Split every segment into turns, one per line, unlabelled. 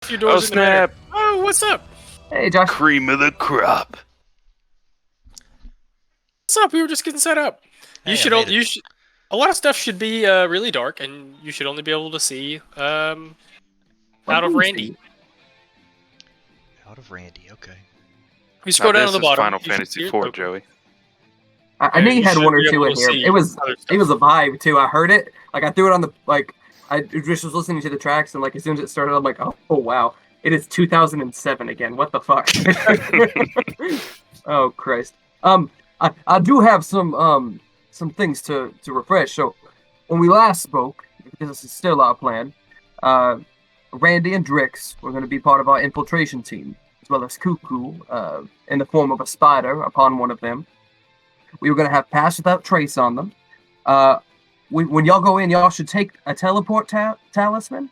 few doors in
snap!
there. Oh, what's up?
Hey, Josh.
Cream of the crop.
What's up? We were just getting set up.
Hey,
You should.
I made
You
it.
should. A lot of stuff should be really dark, and you should only be able to see out of Randy.
Out of Randy, okay.
You scroll down to the bottom.
Final
you should
Fantasy
see
IV,
it.
Joey.
I knew you had
should
one or
be
two
able
in
to
here.
see
It was
other
a
stuff.
vibe too. I heard it. Like I threw it on the I just was listening to the tracks and like as soon as it started, I'm like, oh wow, it is 2007 again. What the fuck? Oh Christ. I do have some things to refresh. So when we last spoke, because this is still our plan, Randy and Drix were going to be part of our infiltration team, as well as Cuckoo, in the form of a spider upon one of them. We were going to have Pass Without Trace on them. When y'all go in, y'all should take a teleport talisman.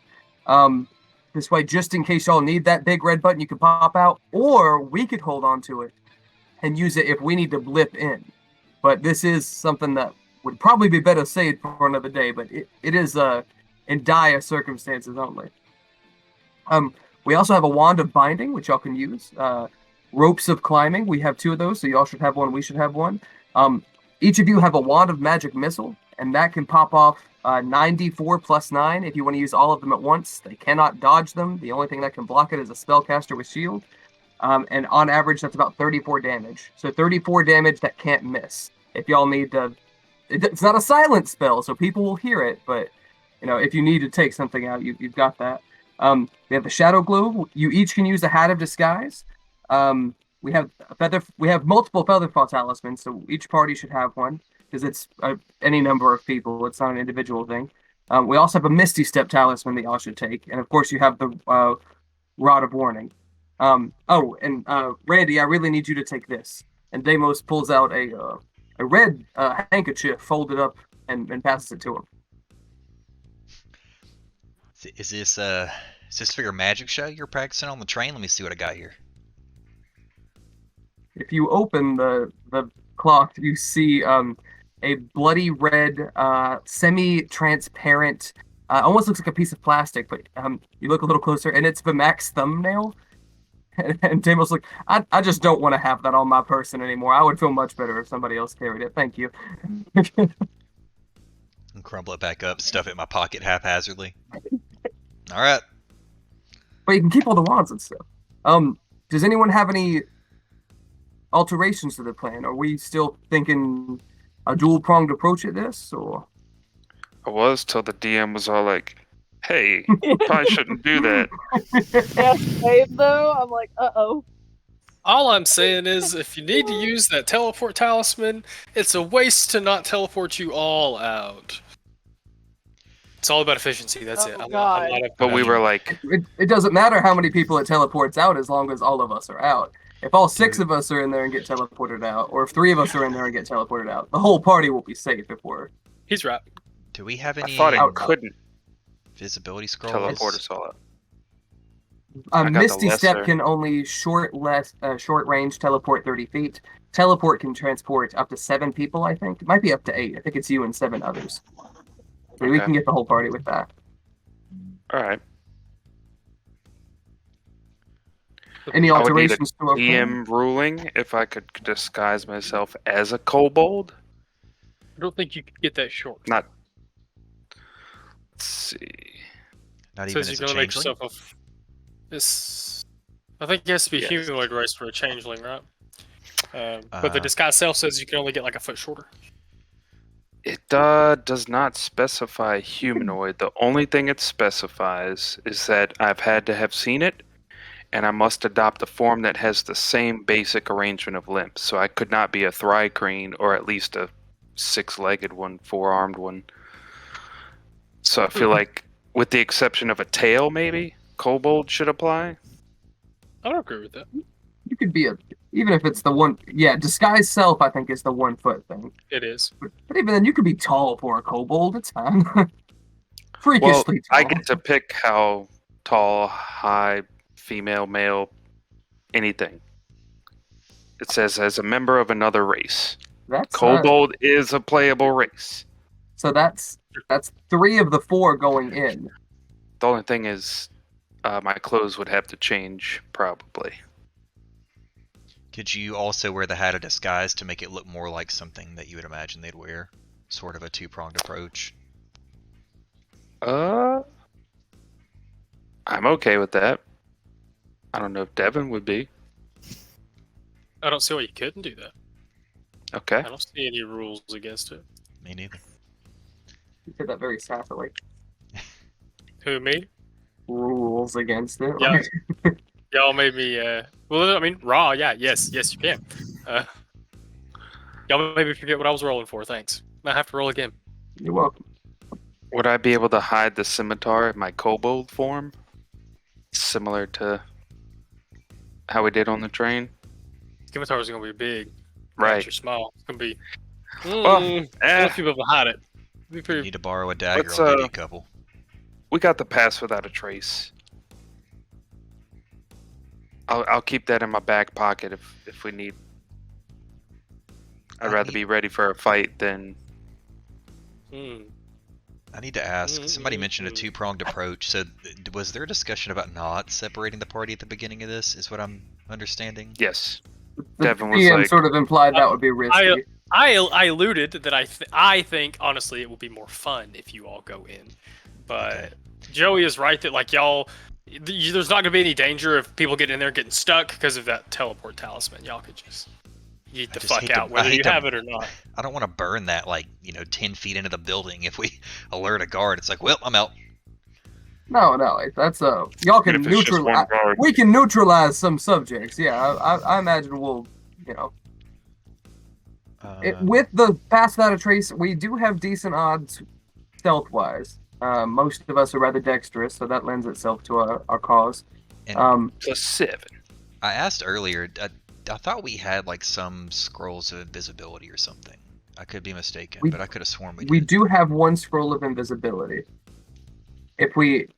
This way, just in case y'all need that big red button, you can pop out, or we could hold on to it and use it if we need to blip in. But this is something that would probably be better saved for another day, but it is in dire circumstances only. We also have a Wand of Binding, which y'all can use. Ropes of Climbing, we have 2 of those, so y'all should have one, we should have one. Each of you have a Wand of Magic Missile, and that can pop off 94 plus 9 if you want to use all of them at once. They cannot dodge them. The only thing that can block it is a spellcaster with shield. And on average, that's about 34 damage. So 34 damage that can't miss. If y'all need to... It's not a silent spell, so people will hear it, but if you need to take something out, you've got that. We have the Shadow Globe. You each can use a Hat of Disguise. We have multiple Featherfall talismans, so each party should have one because it's any number of people. It's not an individual thing. We also have a Misty Step talisman that y'all should take, and of course you have the Rod of Warning. Randy, I really need you to take this. And Deimos pulls out a red handkerchief folded up and passes it to him.
Is this for your magic show you're practicing on the train? Let me see what I got here.
If you open the cloth, you see a bloody red, semi-transparent, almost looks like a piece of plastic, but you look a little closer, and it's Vimac's thumbnail. And Deimos like, I just don't want to have that on my person anymore. I would feel much better if somebody else carried it. Thank you.
And crumble it back up, stuff it in my pocket haphazardly. All right.
But you can keep all the wands and stuff. Does anyone have any alterations to the plan? Are we still thinking a dual-pronged approach at this, or?
I was till the DM was all like, hey, probably shouldn't do that.
Yeah, though, I'm like, uh-oh.
All I'm saying is, if you need to use that teleport talisman, it's a waste to not teleport you all out. It's all about efficiency. That's it. I'm not
But we were like,
it doesn't matter how many people it teleports out as long as all of us are out. If all 6 of us are in there and get teleported out, or if 3 of us are in there and get teleported out, the whole party will be safe if we're...
He's right.
Do we have any
I thought it couldn't
visibility scrolls?
teleport us all out.
Misty Step can only short range teleport 30 feet. Teleport can transport up to 7 people, I think. It might be up to 8. I think it's you and 7 others. So we can get the whole party with that.
All right.
Any alterations to our plan?
DM ruling if I could disguise myself as a kobold?
I don't think you could get that short.
Not. Let's see.
Not
It
even
says
as
you're
a
gonna make
changeling?
yourself this. I think it has to be
Yes.
humanoid race for a changeling, right? But the disguise self says you can only get like a foot shorter.
It does not specify humanoid. The only thing it specifies is that I've had to have seen it, and I must adopt a form that has the same basic arrangement of limbs. So I could not be a thri-kreen, or at least a 6-legged one, 4-armed one. So I feel like, with the exception of a tail, maybe, kobold should apply.
I don't agree with that.
You could be even if it's the one, disguise self, I think is the 1 foot thing.
It is.
But even then, you could be tall for a kobold. It's fine. Freakishly
Well,
tall.
I get to pick how tall, high, female, male, anything. It says as a member of another race.
That's
Kobold is a playable race.
So that's 3 of the 4 going in.
The only thing is, My clothes would have to change, probably.
Could you also wear the hat of disguise to make it look more like something that you would imagine they'd wear? Sort of a two-pronged approach.
I'm okay with that. I don't know if Devin would be.
I don't see why you couldn't do that.
Okay.
I don't see any rules against it.
Me neither.
You said that very sassily.
Who, me?
Rules against it.
Yeah.
like-
Y'all made me, well, I mean, raw, yeah, yes, you can. Y'all made me forget what I was rolling for, thanks. I have to roll again.
You're welcome.
Would I be able to hide the scimitar in my kobold form? Similar to how we did on the train?
Scimitar's gonna be big.
Right.
You're small. It's gonna be,
Well,
if you'll be able to hide it. Be
You
pretty,
need to borrow a dagger,
Let's,
I'll give you a couple.
we got the pass without a trace. I'll keep that in my back pocket if we need. I'd rather be ready for a fight than.
I need to ask, somebody mentioned a two-pronged approach, so was there a discussion about not separating the party at the beginning of this, is what I'm understanding?
Yes.
The
Devin was
PM
like-
sort of implied that would be risky.
I alluded that I think, honestly, it will be more fun if you all go in. But
Okay.
Joey is right that, like, y'all, there's not gonna be any danger of people getting in there and getting stuck because of that teleport talisman. Y'all could just yeet the
just
fuck
hate to-
out,
I
whether
hate
you
to-
have it or not.
I don't want to burn that, 10 feet into the building if we alert a guard. It's like, well, I'm out.
No, that's y'all can
If it's just one
neutralize.
guard.
We can neutralize some subjects. Yeah, I imagine we'll, with the pass without a trace, we do have decent odds stealth-wise. Most of us are rather dexterous, so that lends itself to our cause.
And
Plus 7.
I asked earlier, I thought we had, some scrolls of invisibility or something. I could be mistaken, but I could have sworn
We
did.
do have one scroll of invisibility. If we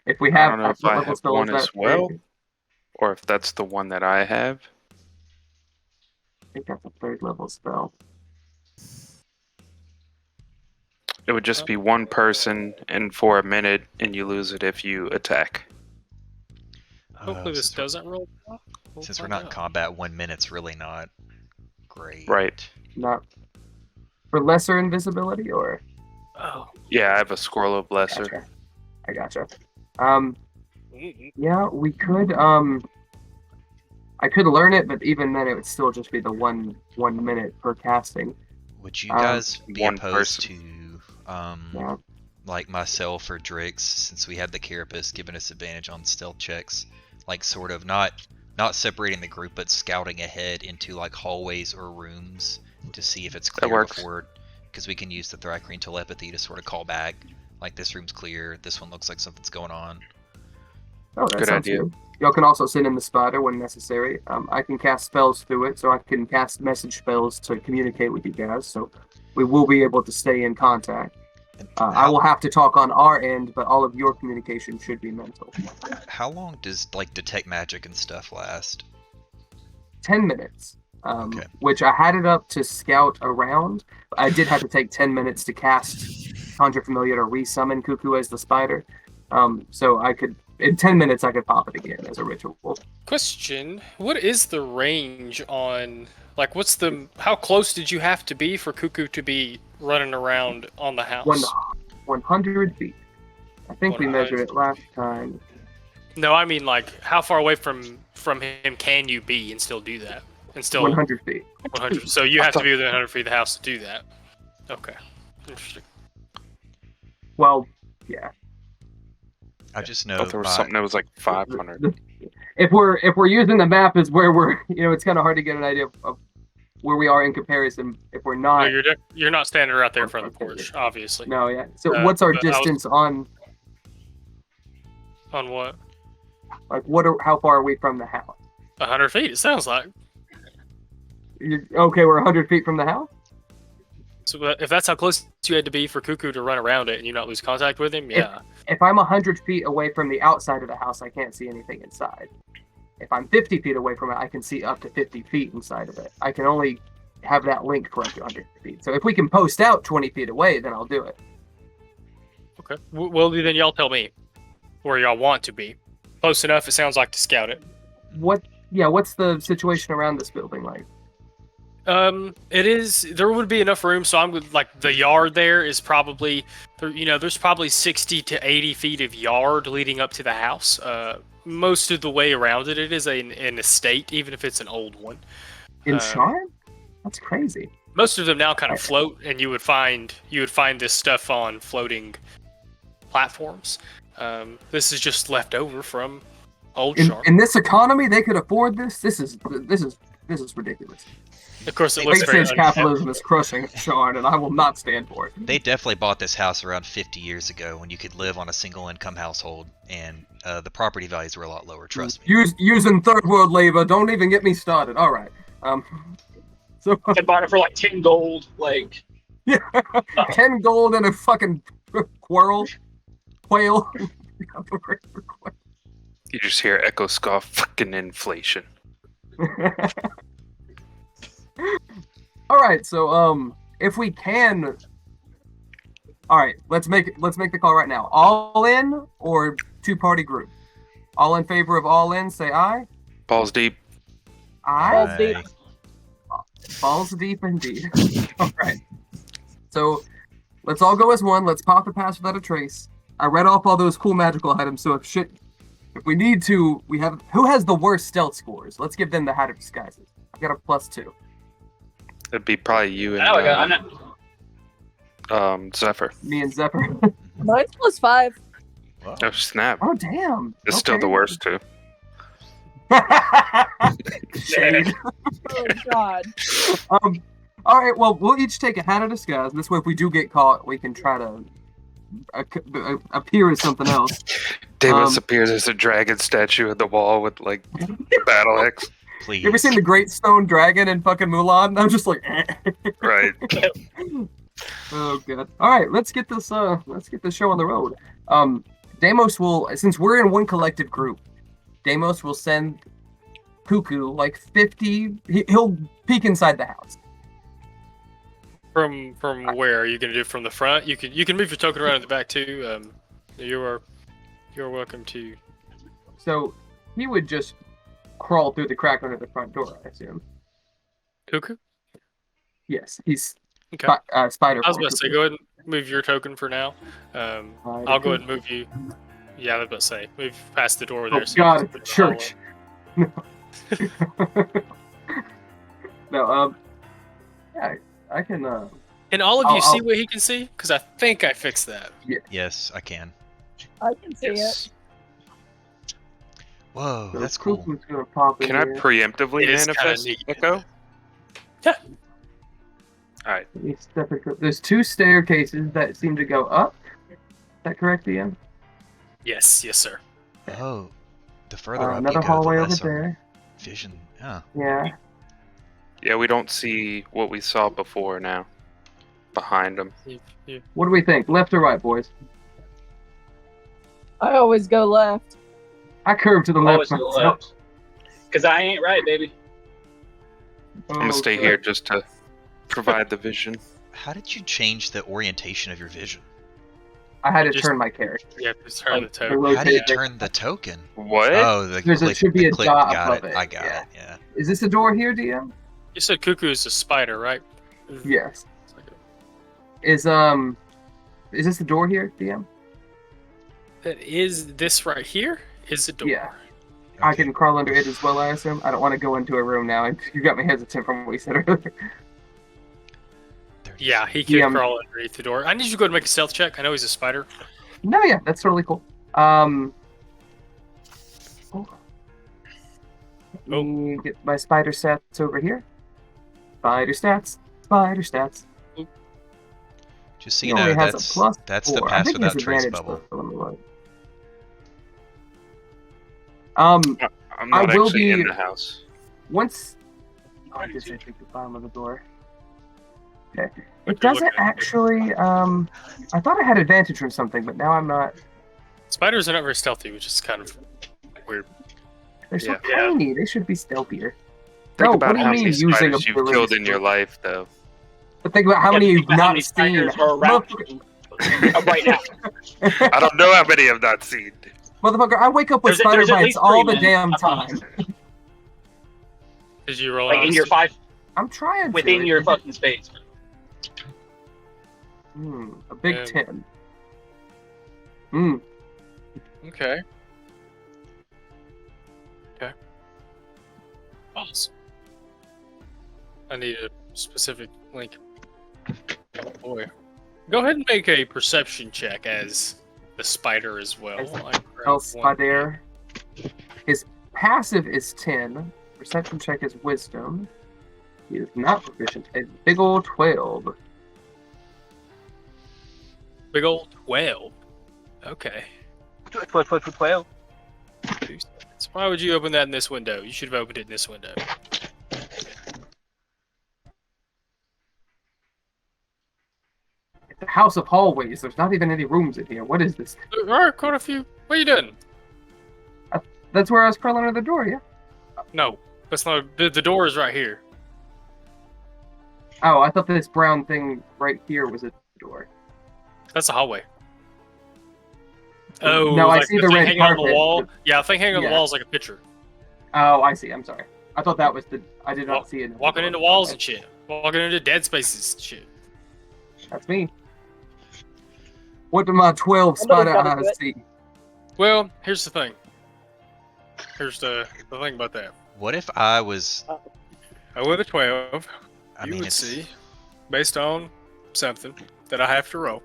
if we
I
have
don't know if I
level
have
spells
one as
that-
well, or if that's the one that I have.
I think that's a third level spell.
It would just be one person and for a minute, and you lose it if you attack.
Hopefully this
Since we're-
doesn't roll. We'll
Since we're
find
not in
out.
combat, 1 minute's really not great.
Right.
Not for lesser invisibility, or
Oh.
Yeah, I have a scroll of lesser.
gotcha. I gotcha.
Mm-mm.
Yeah, we could. I could learn it, but even then, it would still just be the one minute per casting.
Would you guys be
one
opposed
person.
to,
Yeah.
like myself or Drix, since we have the carapace giving us advantage on stealth checks, sort of not separating the group, but scouting ahead into hallways or rooms to see if it's
That
clear
works.
before, because we can use the Thracrine telepathy to sort of call back, this room's clear, this one looks like something's going on.
Oh, that
Good
sounds
idea.
good. Y'all can also send in the spider when necessary. I can cast spells through it, so I can cast message spells to communicate with you guys. So we will be able to stay in contact.
And
I will have to talk on our end, but all of your communication should be mental.
How long does detect magic and stuff last?
10 minutes.
Okay.
Which I had it up to scout around. I did have to take 10 minutes to cast Conjure Familiar to resummon Cuckoo as the spider. So I could, in 10 minutes, I could pop it again as a ritual.
Question: what is the range on? How close did you have to be for Cuckoo to be running around on the house?
100 feet. I think we
100
measured it last time.
No, I mean how far away from him can you be and still do that? And still
100 feet.
100. So you have to be within 100 feet of the house to do that. Okay, interesting.
Well, yeah.
I just
I
know
thought there was something that was 500.
If we're using the map as where we're, it's kind of hard to get an idea of where we are in comparison. If we're
No,
not,
you're not standing right there in front of the porch, obviously.
no, yeah. So what's our
but I was-
distance on?
On what?
How far are we from the house?
100 feet. It sounds like.
Okay, we're 100 feet from the house.
So if that's how close you had to be for Cuckoo to run around it and you not lose contact with him, yeah.
If I'm 100 feet away from the outside of the house, I can't see anything inside. If I'm 50 feet away from it, I can see up to 50 feet inside of it. I can only have that link for up to 100 feet. So if we can post out 20 feet away, then I'll do it.
Okay. Well, then y'all tell me. where y'all want to be. Close enough, it sounds like, to scout it.
What's the situation around this building like?
It is. There would be enough room, so I'm like the yard there is probably, there's probably 60 to 80 feet of yard leading up to the house. Most of the way around it, it is an estate, even if it's an old one.
In Charm? That's crazy.
Most of them now kind of float, and you would find this stuff on floating platforms. This is just left over from old Charm.
In this economy, they could afford this. This is ridiculous.
Of course, it looks very
Late-stage capitalism is crushing Charm, and I will not stand for it.
They definitely bought this house around 50 years ago when you could live on a single income household, and the property values were a lot lower. Trust me.
Using third world labor. Don't even get me started. All right. So
I bought it for like 10 gold. Like,
yeah, 10 gold and a fucking quail.
You just hear Echo scoff, fucking inflation.
All right, so if we can, all right, let's make the call right now. All in or two-party group? All in favor of all in, say aye.
Balls deep.
Aye.
Balls deep.
Balls deep indeed. All right. So let's all go as one. Let's pop the pass without a trace. I read off all those cool magical items, so if we need to, we have. Who has the worst stealth scores? Let's give them the Hat of Disguises. I got a +2.
It'd be probably you and Zephyr.
Me and Zephyr.
Mine's +5.
Wow.
Oh snap!
Oh damn!
It's still the worst too.
Shade.
Oh god.
All right. Well, we'll each take a Hat of Disguise. This way, if we do get caught, we can try to appear as something else.
Davis appears as a dragon statue at the wall with like a battle axe.
Please.
You ever seen the Great Stone Dragon in fucking Mulan? I'm just like,
Right.
Oh god. All right, let's get this show on the road. Deimos will, since we're in one collective group, Deimos will send Cuckoo like 50. He'll peek inside the house.
From where are you gonna do it from the front? You can move your token around in the back too. You're welcome to.
So he would just crawl through the crack under the front door, I assume.
Cuckoo?
Yes, he's
Okay.
spider.
I was about to say, go ahead and move your token for now. I'll go ahead and move you. Yeah, I was about to say, move past the door there.
Oh god, it's a church. No, yeah, I can.
Can all of you
I'll-
see what he can see? Because I think I fixed that.
Yes, I can.
I can see it.
Whoa,
So
that's cool.
Cuckoo's gonna pop in
Can I
here.
preemptively
It is kinda
manifest
neat.
Echo?
Yeah.
Alright.
Let me step it- There's 2 staircases that seem to go up. Is that correct, Ian?
Yes, sir.
Oh, the further up
Another
you go,
hallway
the
over
less our
there.
vision. Oh,
Yeah.
Yeah, we don't see what we saw before now. Behind them.
What do we think? Left or right, boys?
I always go left.
I curve to the
always
left.
to the
myself.
left. Because I ain't right, baby.
I'm gonna stay
God.
here just to provide the vision.
how did you change the orientation of your vision?
I had to
Just-
turn my character.
You have to turn the
I
token.
rotate
How do you
it.
turn the token?
What?
Oh,
Should be a
click.
dot
Got
above
it.
it,
I got
yeah.
it. Yeah.
Is this a door here, DM?
You said Cuckoo is a spider, right?
Yes. Is this the door here, DM?
Is this right here? Is the door?
Yeah. I
Okay.
can crawl under it as well, I assume. I don't want to go into a room now. You got me hesitant from what we said earlier.
Yeah, he can
Yeah.
crawl underneath the door. I need you to go ahead and make a stealth check. I know he's a spider.
No, yeah, that's totally cool. Let me get my spider stats over here. Spider stats. Spider stats.
Just so
He
you know,
only has a
that's
+4.
the
I
pass
think he has
without trace
advantage,
bubble.
though, let me look.
I'm
I
not
will
actually
be-
in the house.
Once I just take the bottom of the door. Okay.
What
It
you're
doesn't
looking at.
actually. I thought I had advantage from something, but now I'm not.
Spiders are not very stealthy, which is kind of weird.
They're so
Yeah.
tiny. They should be stealthier.
Think
No,
about
what do you
how
mean
many
using a
spiders you've
balloon?
killed in your life, though.
But think about how many you've
How
not
many
seen.
spiders are around
Motherfucker-
right now?
I don't know how many I've not seen.
Motherfucker, I wake up with
There's
spider
at
bites
least
all
three,
the
man.
damn
I promise.
time.
Did you roll
Like
out?
in your 5
I'm trying
within
to.
your fucking space.
A big
Um,
10.
Okay. Okay. Awesome. I need a specific link. Oh boy. Go ahead and make a perception check as the spider as well.
As
I grabbed
El
one.
Spider. His passive is 10. Perception check is wisdom. He is not proficient. A big old 12.
Big old 12. Okay.
12.
2 seconds. Why would you open that in this window? You should have opened it in this window.
It's a house of hallways. There's not even any rooms in here. What is this?
There are quite a few. What are you doing?
That's where I was crawling under the door, yeah?
No, that's not. The door is right here.
Oh, I thought this brown thing right here was a door.
That's a hallway. Oh,
No, I
like
see
the
the
thing
red
hanging on the
carpet.
wall. Yeah, the thing hanging on the
Yeah.
wall is like a picture.
Oh, I see. I'm sorry. I thought that was the... I did not
Walk-
see it.
Walking into walls and shit. Walking into dead spaces and shit.
That's me. What do my 12 spider
Somebody's gotta do
eyes
it.
see?
Well, here's the thing. Here's the thing about that.
What if I was?
With a 12,
I
you
mean,
would
it's
see, based on something that I have to roll.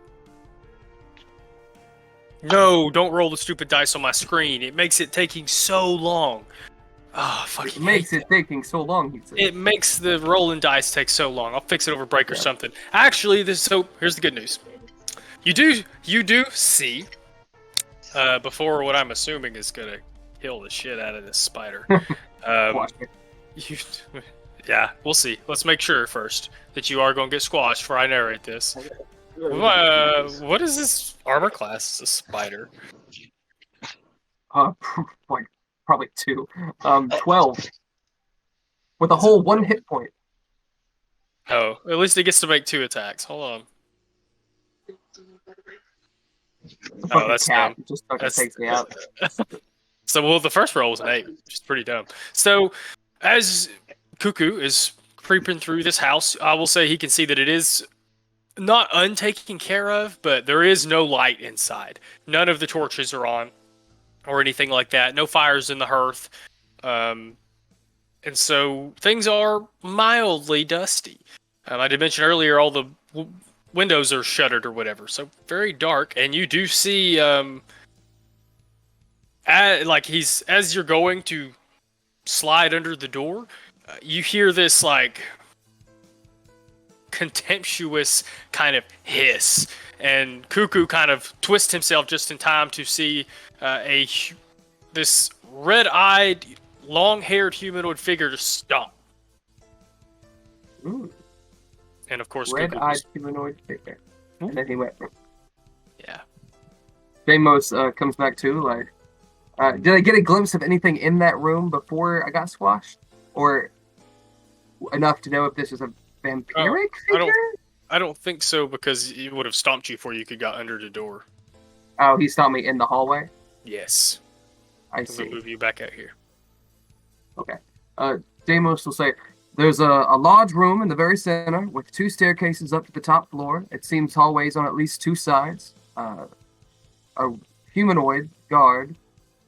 No, don't roll the stupid dice on my screen. It makes it taking so long. Oh, fuck.
It makes it taking so long, he said.
It makes the rolling dice take so long. I'll fix it over break or
Yeah.
something. Actually, here's the good news. You do see before what I'm assuming is gonna kill the shit out of this spider.
Watch it.
Yeah, we'll see. Let's make sure first that you are gonna get squashed before I narrate this. What is this armor class? It's a spider.
Like, probably 2. 12. With a whole 1 hit point.
Oh, at least it gets to make 2 attacks. Hold on.
It's a
Oh,
fucking
that's
cat.
dumb.
It just fucking
That's-
takes me out.
So, well, the first roll was an 8, which is pretty dumb. So, as Cuckoo is creeping through this house, I will say he can see that it is not untaken care of, but there is no light inside. None of the torches are on or anything like that. No fires in the hearth. And so things are mildly dusty. I did mention earlier all the windows are shuttered or whatever, so very dark. And you do see, as you're going to slide under the door, you hear this like contemptuous kind of hiss, and Cuckoo kind of twists himself just in time to see this red-eyed, long-haired humanoid figure just stop.
Ooh,
And of course, Cuckoo
red-eyed
just,
humanoid figure. And then he went.
yeah.
Deimos comes back too, like, did I get a glimpse of anything in that room before I got squashed? Or enough to know if this is a vampiric figure?
I don't think so, because he would have stomped you before you could got under the door.
Oh, he saw me in the hallway?
Yes.
I
I'm gonna
see.
move you back out here.
Deimos will say, there's a large room in the very center with 2 staircases up to the top floor. It seems hallways on at least 2 sides. A humanoid guard.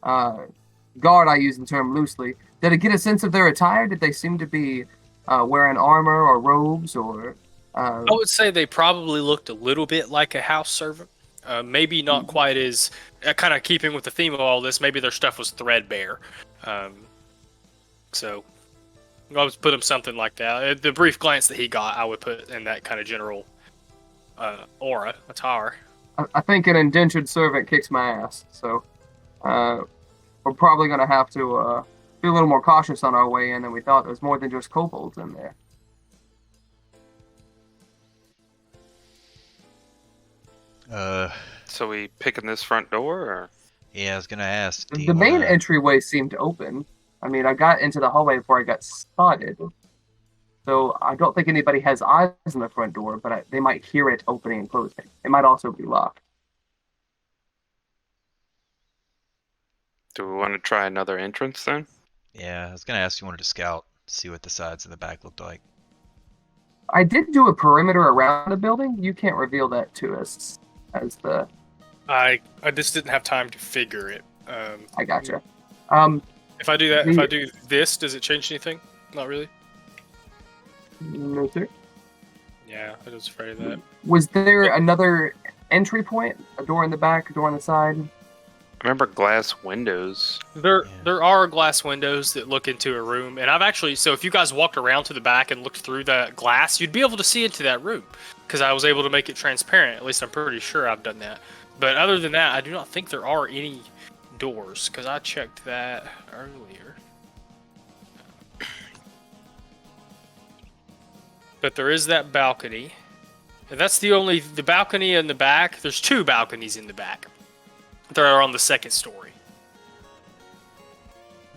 Guard, I use the term loosely. Did I get a sense of their attire? Did they seem to be wearing armor or robes or...
I would say they probably looked a little bit like a house servant. Maybe not quite as kind of keeping with the theme of all this. Maybe their stuff was threadbare. So I would put them something like that. The brief glance that he got, I would put in that kind of general aura, attire.
I think an indentured servant kicks my ass, so we're probably going to have to be a little more cautious on our way in than we thought. There's more than just kobolds in there.
So we picking this front door, or
Yeah, I was gonna ask. Do
The
you
main
wanna-
entryway seemed open. I mean, I got into the hallway before I got spotted. So I don't think anybody has eyes on the front door, but they might hear it opening and closing. It might also be locked.
Do we want to try another entrance then?
Yeah, I was gonna ask you wanted to scout, see what the sides of the back looked like.
I did do a perimeter around the building. You can't reveal that to us as the.
I just didn't have time to figure it.
I gotcha.
If I do that, if I do this, does it change anything? Not really.
No, sir.
Yeah, I was afraid of that.
Was there another entry point? A door in the back, a door on the side?
Remember glass windows?
There are glass windows that look into a room, and I've actually if you guys walked around to the back and looked through that glass, you'd be able to see into that room because I was able to make it transparent. At least I'm pretty sure I've done that. But other than that, I do not think there are any doors because I checked that earlier. But there is that balcony. And that's the balcony in the back. There's 2 balconies in the back. That are on the 2nd story.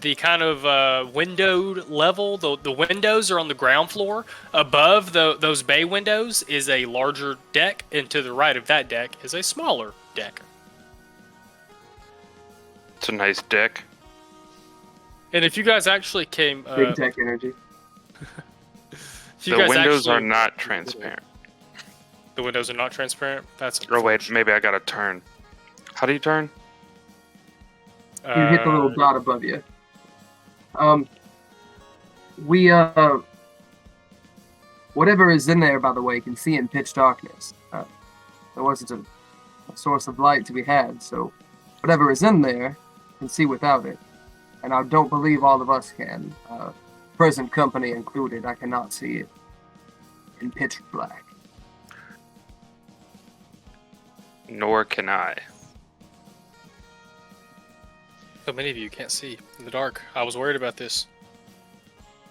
The kind of windowed level, the windows are on the ground floor. Above those bay windows is a larger deck, and to the right of that deck is a smaller deck.
It's a nice deck.
And if you guys actually came...
Big tech energy.
The windows are not transparent.
The windows are not transparent? That's
Oh wait, maybe I gotta turn. How do you turn?
You hit the little dot above you. Whatever is in there, by the way, can see in pitch darkness. There wasn't a source of light to be had, so whatever is in there can see without it. And I don't believe all of us can. Present company included, I cannot see it in pitch black.
Nor can I.
So many of you can't see in the dark. I was worried about this.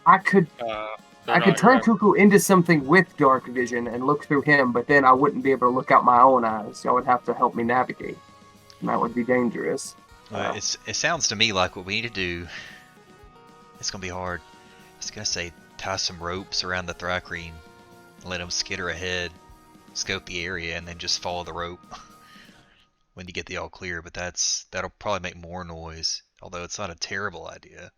I could
They're
turn
not-
Cuckoo into something with dark vision and look through him, but then I wouldn't be able to look out my own eyes. Y'all would have to help me navigate. And that would be dangerous.
It sounds to me like what we need to do. It's gonna be hard. It's gonna say tie some ropes around the Thrakreen, let them skitter ahead, scope the area, and then just follow the rope when you get the all clear. But that'll probably make more noise, although it's not a terrible idea.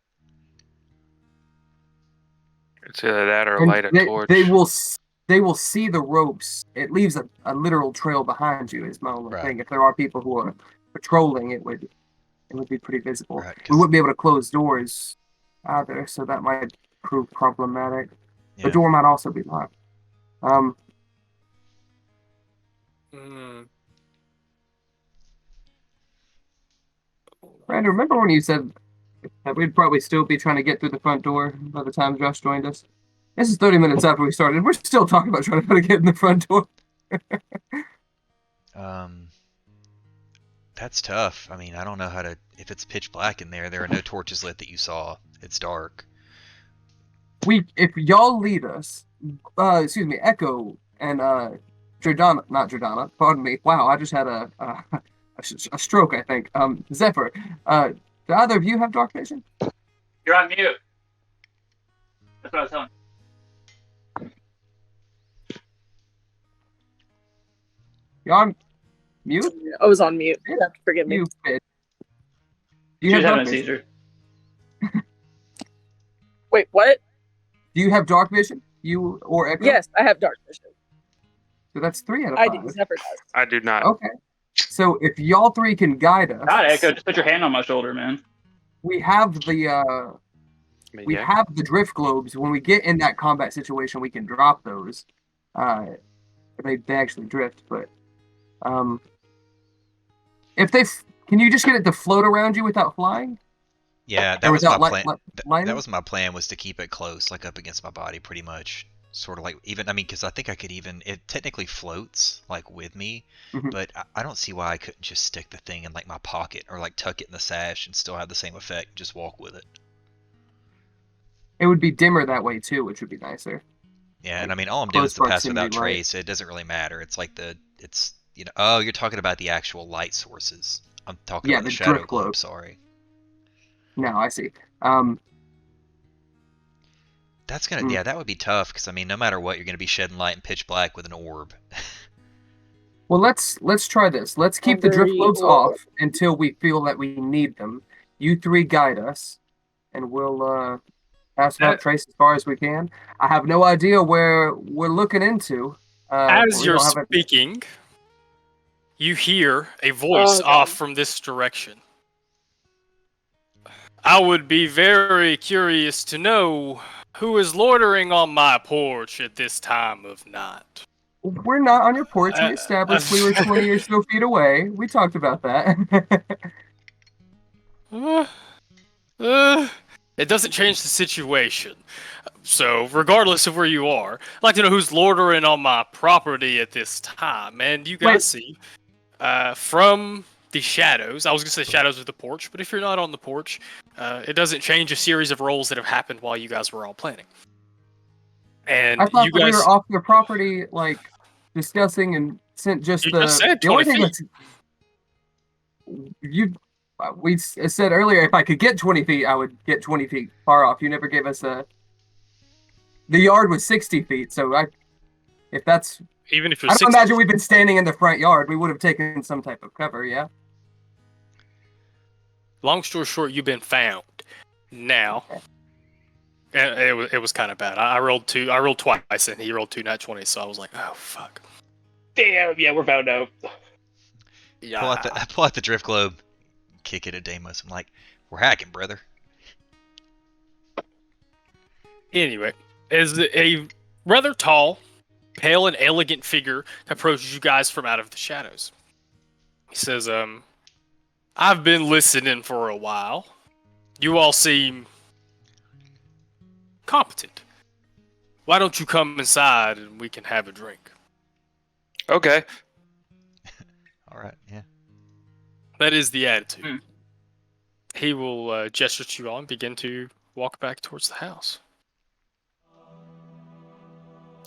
It's either that or
And
light a torch.
They will see the ropes. It leaves a literal trail behind you. Is my only
Right.
thing. If there are people who are patrolling, it would be pretty visible.
Right, 'cause-
We wouldn't be able to close doors either, so that might prove problematic.
Yeah.
The door might also be locked. Randy, remember when you said that we'd probably still be trying to get through the front door by the time Josh joined us? This is 30 minutes after we started. We're still talking about trying to get in the front door.
That's tough. I mean, I don't know how to. If it's pitch black in there, there are no torches lit that you saw. It's dark.
If y'all lead us, Echo and Jordana, not Jordana, pardon me. Wow, I just had a stroke, I think. Zephyr, do either of you have dark vision?
You're on mute. That's what I was telling you.
You're on mute?
I was on mute. You have to forgive me.
You bitch. Do
She
you
was
have
having
dark
a
vision?
seizure.
Wait, what?
Do you have dark vision? You or Echo?
Yes, I have dark vision.
So that's 3 out of
I
5.
do. Zephyr does.
I do not.
Okay. So if y'all 3 can guide us,
God, Echo, just put your hand on my shoulder, man.
we have the
I mean,
we
yeah.
have the drift globes. When we get in that combat situation, we can drop those. They actually drift, but if can you just get it to float around you without flying?
Yeah,
Or
that was my
without
plan.
lighting?
That was my plan, was to keep it close, like up against my body, pretty much. Sort of like because I think I could even. It technically floats like with me,
Mhm.
but I don't see why I couldn't just stick the thing in like my pocket or like tuck it in the sash and still have the same effect. And just walk with it.
It would be dimmer that way too, which would be nicer.
Yeah, and I mean, all I'm doing is
Close
the pass without
proximity light.
trace. So it doesn't really matter. It's like Oh, you're talking about the actual light sources. I'm talking
Yeah,
about the
the
shadow
drift globe.
globe. Sorry.
No, I see.
That's gonna.
Hmm.
Yeah, that would be tough because I mean, no matter what, you're gonna be shedding light in pitch black with an orb.
Well, let's try this. Let's keep the drift
Very
globes
old.
off until we feel that we need them. you three guide us, and we'll pass without trace as far as we can. I have no idea where we're looking into.
As
We
you're
don't have a-
speaking, you hear a voice
Oh, God.
off from this direction. I would be very curious to know who is loitering on my porch at this time of night.
We're not on your porch. We established we were 20 or so feet away. We talked about that.
It doesn't change the situation. So, regardless of where you are, I'd like to know who's loitering on my property at this time. And you guys see, from the shadows, I was going to say shadows of the porch, but if you're not on the porch, it doesn't change a series of rolls that have happened while you guys were all planning. And
I thought
you
that
guys...
we were off your property, like, discussing and sent just
You
the...
just said
the only
20
thing
feet.
we said earlier, if I could get 20 feet, I would get 20 feet far off. You never gave us a... The yard was 60 feet, so if that's...
Even if you're
I don't
60
imagine we've been standing in the front yard. We would have taken some type of cover, yeah?
Long story short, you've been found. Now, and it was kind of bad. I rolled twice, and he rolled 2 nat 20s, so I was like, oh fuck.
Damn, yeah, we're found out.
Yeah.
Pull out the drift globe, kick it at Deimos. I'm like, we're hacking, brother.
Anyway, as a rather tall, pale, and elegant figure approaches you guys from out of the shadows. He says, I've been listening for a while. You all seem competent. Why don't you come inside and we can have a drink?
Okay.
All right, yeah.
That is the attitude. He will gesture to you all and begin to walk back towards the house.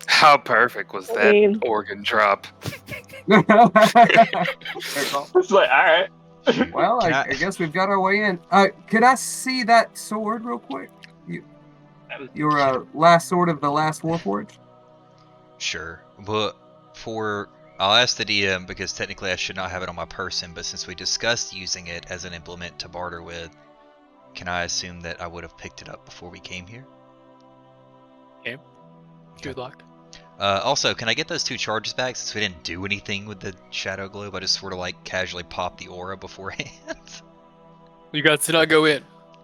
How perfect was that
mean-
organ drop?
It's like, alright.
Well,
Can
I
I-
guess we've got our way in. Could I see that sword real quick?
That was-
Your last sword of the last Warforged?
Sure, but I'll ask the DM because technically I should not have it on my person, but since we discussed using it as an implement to barter with, can I assume that I would have picked it up before we came here?
Good luck.
Also, can I get those 2 charges back since we didn't do anything with the shadow globe? I just sort of like casually popped the aura beforehand.
You guys did not go in,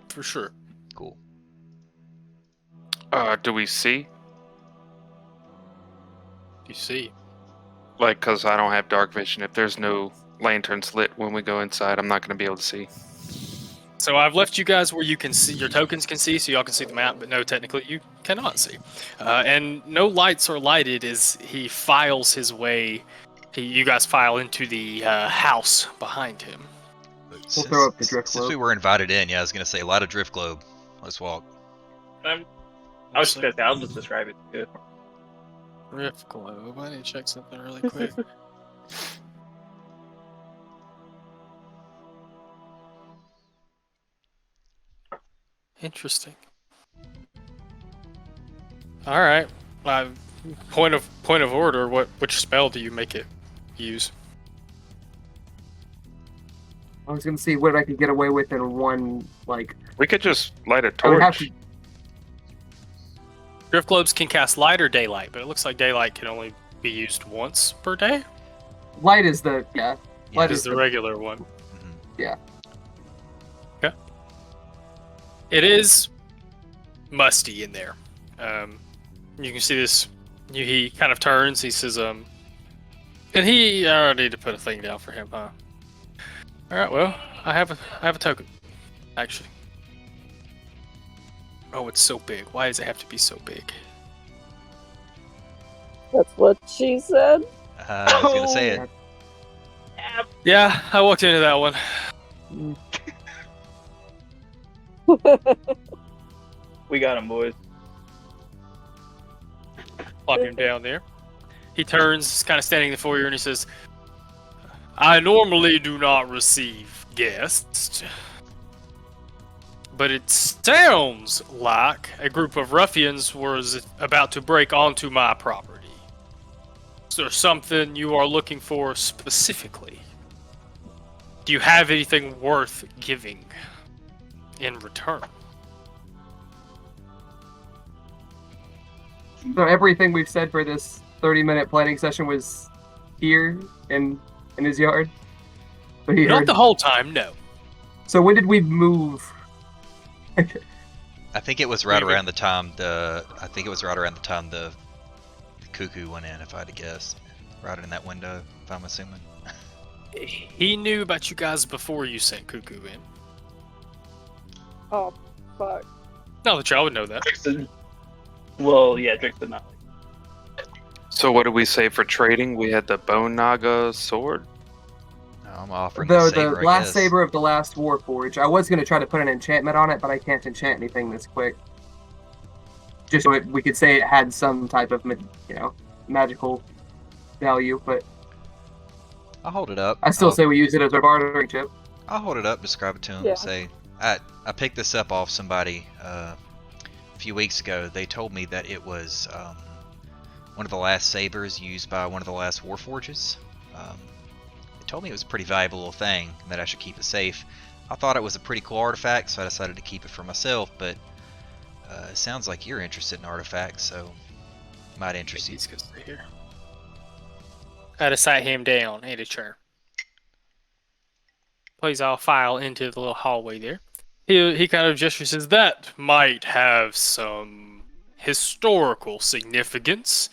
for sure.
Cool.
Do we see?
You see.
Like, because I don't have dark vision. If there's no lanterns lit when we go inside, I'm not going to be able to see.
So I've left you guys where you can see, your tokens can see, so y'all can see the map, but no, technically you cannot see. And no lights are lighted as he files his way, you guys file into the house behind him.
Since,
throw up the drift
since we
globe.
were invited in, yeah, I was going to say, light a drift globe. Let's walk.
I was just gonna say, I'll just describe it too.
Rift globe. I need to check something really quick. Interesting. All right. Point of order. Which spell do you make it use?
I was gonna see what I could get away with in one, like...
We could just light a
I would have
torch.
to...
Drift globes can cast light or daylight, but it looks like daylight can only be used once per day.
Light is the... Yeah. Light
That is
is
the regular one.
Mhm.
Yeah.
Okay. It is musty in there. You can see this. He kind of turns. He says, and he. I need to put a thing down for him, huh? All right. Well, I have a token, actually. Oh, it's so big. Why does it have to be so big?
That's what she said.
I was going to say it.
Yeah, I walked into that one.
We got him, boys.
Plop him down there. He turns, kind of standing in the foyer, and he says, I normally do not receive guests, but it sounds like a group of ruffians was about to break onto my property. Is there something you are looking for specifically? Do you have anything worth giving? in return.
So everything we've said for this 30-minute planning session was here in his yard. So he
Not
heard.
the whole time, no.
So when did we move?
I think it was right around the time the cuckoo went in, if I had to guess. Right in that window, if I'm assuming.
He knew about you guys before you sent Cuckoo in.
Oh, fuck.
Not that y'all would know that.
Drixon. Well, yeah, Drixon not.
So what did we say for trading? We had the Bone Naga sword.
No, I'm offering
The
saber, I
last
guess.
saber of the last Warforge. I was gonna try to put an enchantment on it, but I can't enchant anything this quick. Just so we could say it had some type of, magical value, but
I'll hold it up.
I still say we use it as our bartering chip.
I'll hold it up, describe it to him,
Yeah.
say, I picked this up off somebody a few weeks ago. They told me that it was one of the last sabers used by one of the last Warforges. They told me it was a pretty valuable little thing and that I should keep it safe. I thought it was a pretty cool artifact, so I decided to keep it for myself, but it sounds like you're interested in artifacts, so it might interest you.
He's gonna stay here. I had to sit him down in a chair. Please, I'll file into the little hallway there. He kind of gestures, says that might have some historical significance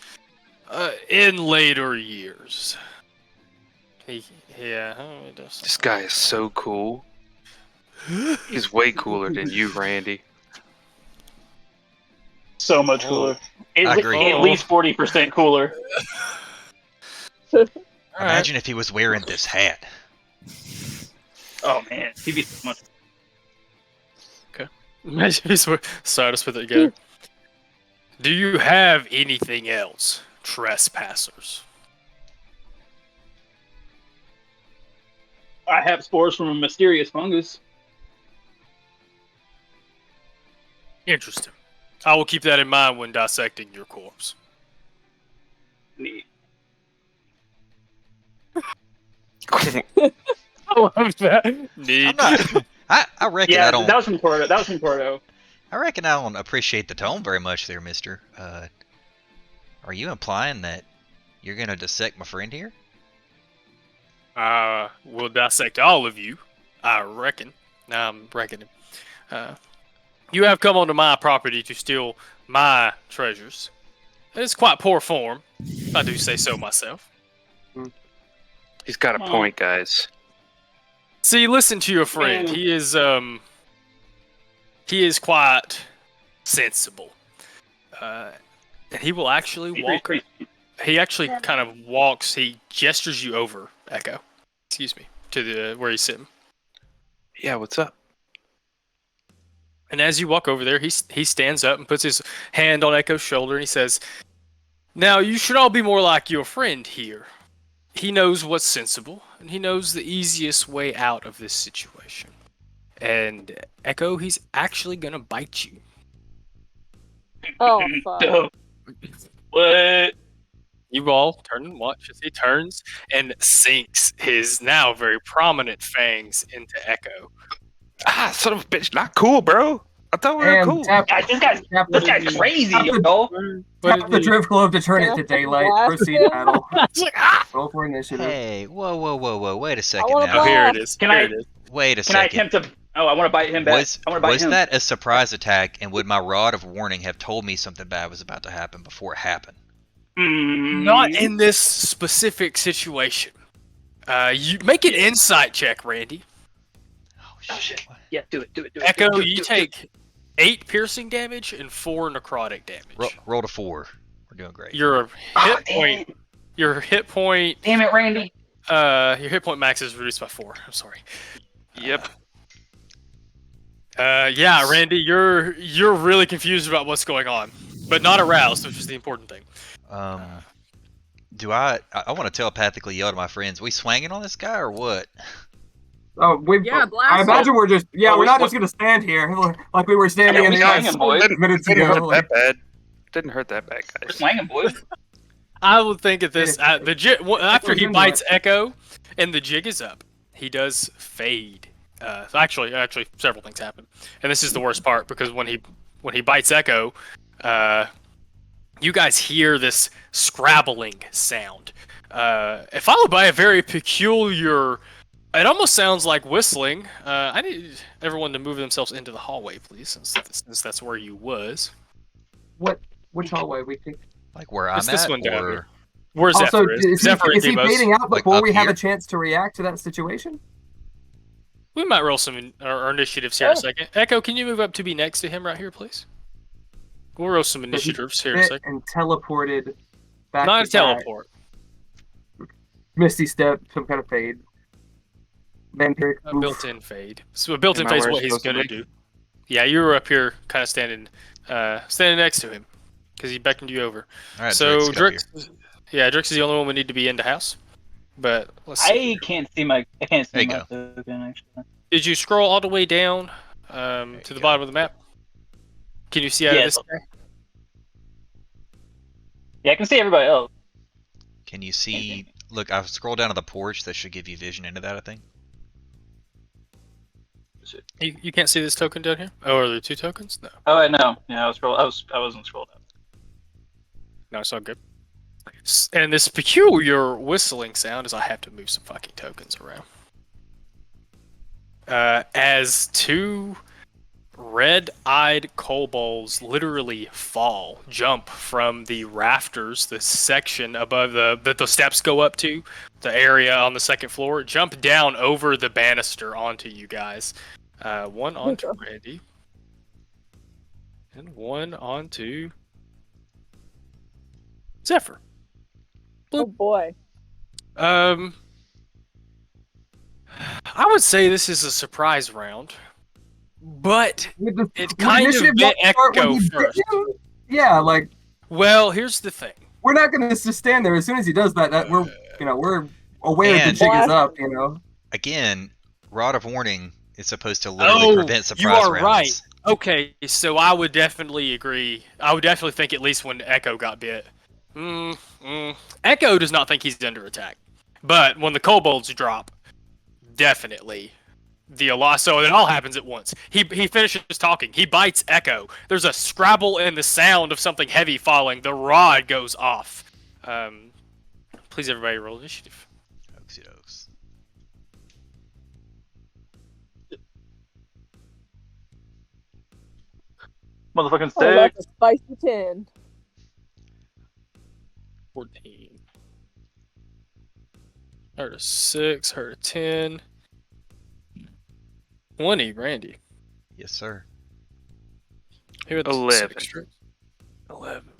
in later years. It does.
This guy is so cool. He's way cooler than you, Randy.
So much cooler.
I agree.
At least 40% cooler.
Imagine if he was wearing this hat.
Oh man, he'd be so much.
Imagine he's us with it again. Do you have anything else, trespassers?
I have spores from a mysterious fungus.
Interesting. I will keep that in mind when dissecting your corpse.
Neat.
I love that. Neat.
I reckon
Yeah,
I don't.
that was from Porto. That was from Porto.
I reckon I don't appreciate the tone very much, there, Mister. Are you implying that you're gonna dissect my friend here?
We'll dissect all of you, I reckon. I'm reckoning. You have come onto my property to steal my treasures. It's quite poor form, if I do say so myself.
He's got a point, guys.
See, listen to your friend. He is quite sensible. And he will actually walk. He actually kind of walks. He gestures you over, Echo. Excuse me, to the where he's sitting.
Yeah, what's up?
And as you walk over there, he stands up and puts his hand on Echo's shoulder and he says, "Now you should all be more like your friend here. He knows what's sensible, and he knows the easiest way out of this situation. And Echo, he's actually gonna bite you."
Oh, fuck.
No. What?
You all turn and watch as he turns and sinks his now very prominent fangs into Echo.
Ah, son of a bitch, not cool, bro. I thought we were cool.
Tap
Guys, this guy's crazy, yo.
the drift glove to turn it to daylight.
Blast
Proceed
him.
battle.
It's like, ah!
Roll for initiative.
Hey, whoa! Wait a second
wanna
now.
Oh, here it is.
Can
Here
I-
it is.
Wait a
Can I
second.
attempt to? Oh, I want to bite him back. I want to bite
Was
him.
that a surprise attack? And would my rod of warning have told me something bad was about to happen before it happened?
Not in this specific situation. You make an insight check, Randy.
Oh shit! Yeah, do it.
Echo,
do it,
you
do it.
take 8 piercing damage and 4 necrotic damage.
Roll to 4. We're doing great.
Your
Oh,
hit point. Your hit point.
Damn it, Randy.
Your hit point max is reduced by 4. I'm sorry.
Yep.
Yeah, Randy, you're really confused about what's going on, but not aroused, which is the important thing.
Do I want to telepathically yell to my friends, we swanging on this guy or what?
Oh,
Yeah, blast
I imagine
him.
we're just. Yeah,
Oh,
we're not
what-
just gonna stand here like we were standing
Yeah,
in
we
the
swang
ice
him, boys.
minutes
Didn't
ago.
hurt
Like,
that bad. Didn't hurt that bad,
We're
guys.
swinging, boys.
I would think at this after he
Echo's in
bites Echo and the jig is up, he does fade Actually, several things happen, and this is the worst part because when he bites Echo, you guys hear this scrabbling sound, followed by a very peculiar. It almost sounds like whistling. I need everyone to move themselves into the hallway, please, since that's where you was.
Which hallway we think?
Like where I'm
It's this
at,
one down
or
here. Where
Also,
Zephyr is. Zephyr
is he
Demos.
fading out
Like
before
up
we have
here?
a chance to react to that situation?
We might roll some our initiatives here in a second. Echo, can you move up to be next to him right here, please? We'll roll some initiatives here in a
Bit
second.
and teleported back.
Not a
to back.
teleport.
Misty step, some kind of fade. Vampiric
A
move.
built-in fade. So a built-in
Am I
fade is
where
what
it's
he's
supposed to
gonna
be?
do. Yeah, you were up here, kind of standing next to him, because he beckoned you over.
all right,
So
Drix, get up here.
Drix is the only one we need to be in the house. But let's see.
I can't see my
There you
token actually.
Did you scroll all the way down to
you
the
go.
bottom of the map? Can you see out
Yeah,
of this?
it's- Yeah, I can see everybody else.
Can you see? Look, I've scrolled down to the porch. That should give you vision into that, I think.
You can't see this token down here? Oh, are there two tokens? No.
Oh, I know. Yeah, I wasn't scrolled up.
No, it's all good. And this peculiar whistling sound is I have to move some fucking tokens around. As two red-eyed kobolds literally jump from the rafters, the section above that the steps go up to, the area on the second floor, jump down over the banister onto you guys. One onto Randy. And one onto Zephyr.
Oh boy.
I would say this is a surprise round, but it kind of bit Echo first.
Yeah, like
Well, here's the thing.
we're not going to just stand there as soon as he does that. We're aware the
And-
jig is up.
Again, Rod of Warning is supposed to literally prevent surprise
you are
rounds.
right. Okay, so I would definitely agree. I would definitely think at least when Echo got bit. Echo does not think he's under attack. But when the kobolds drop, definitely. So it all happens at once. He finishes talking. He bites Echo. There's a scrabble and the sound of something heavy falling. The rod goes off. Please, everybody, roll initiative.
Oaksy dokes.
Motherfucking
Oh, that's
stick.
a spicy 10.
14. Heard a 6. Heard a 10. 20, Randy.
Yes, sir.
Who had the
11.
6 tricks? 11.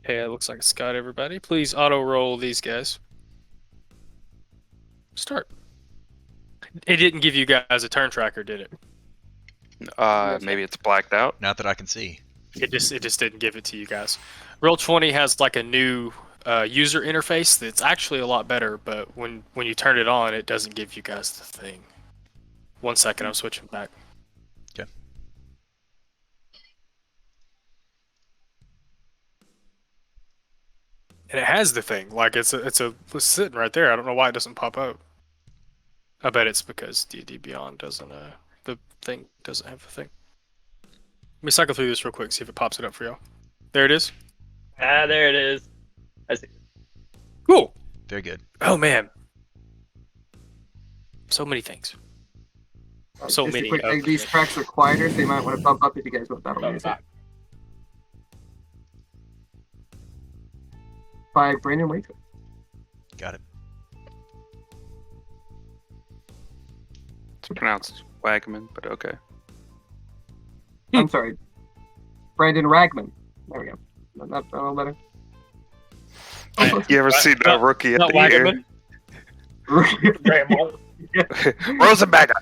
Okay, it looks like it's got everybody. Please auto roll these guys. Start. It didn't give you guys a turn tracker, did it?
Maybe it's blacked out.
Not that I can see.
It just didn't give it to you guys. Roll 20 has like a new user interface that's actually a lot better, but when you turn it on, it doesn't give you guys the thing. 1 second, I'm switching back.
Okay.
And it has the thing, like it's sitting right there. I don't know why it doesn't pop up. I bet it's because D&D Beyond doesn't the thing doesn't have the thing. Let me cycle through this real quick, see if it pops it up for y'all. There it is.
Ah, there it is. I see.
Cool.
Very good.
Oh man. So many things. So
Just a
many
quick
of
thing, these
them.
tracks are quieter, so you might want to bump up if you guys want battle music. By Brandon Wakefield.
Got it.
It's pronounced Wagman, but okay.
I'm sorry. Brandon Ragman. There we go. Not a little better.
You ever seen a rookie at
Not
the year?
Wagaman.
Rosenbagger.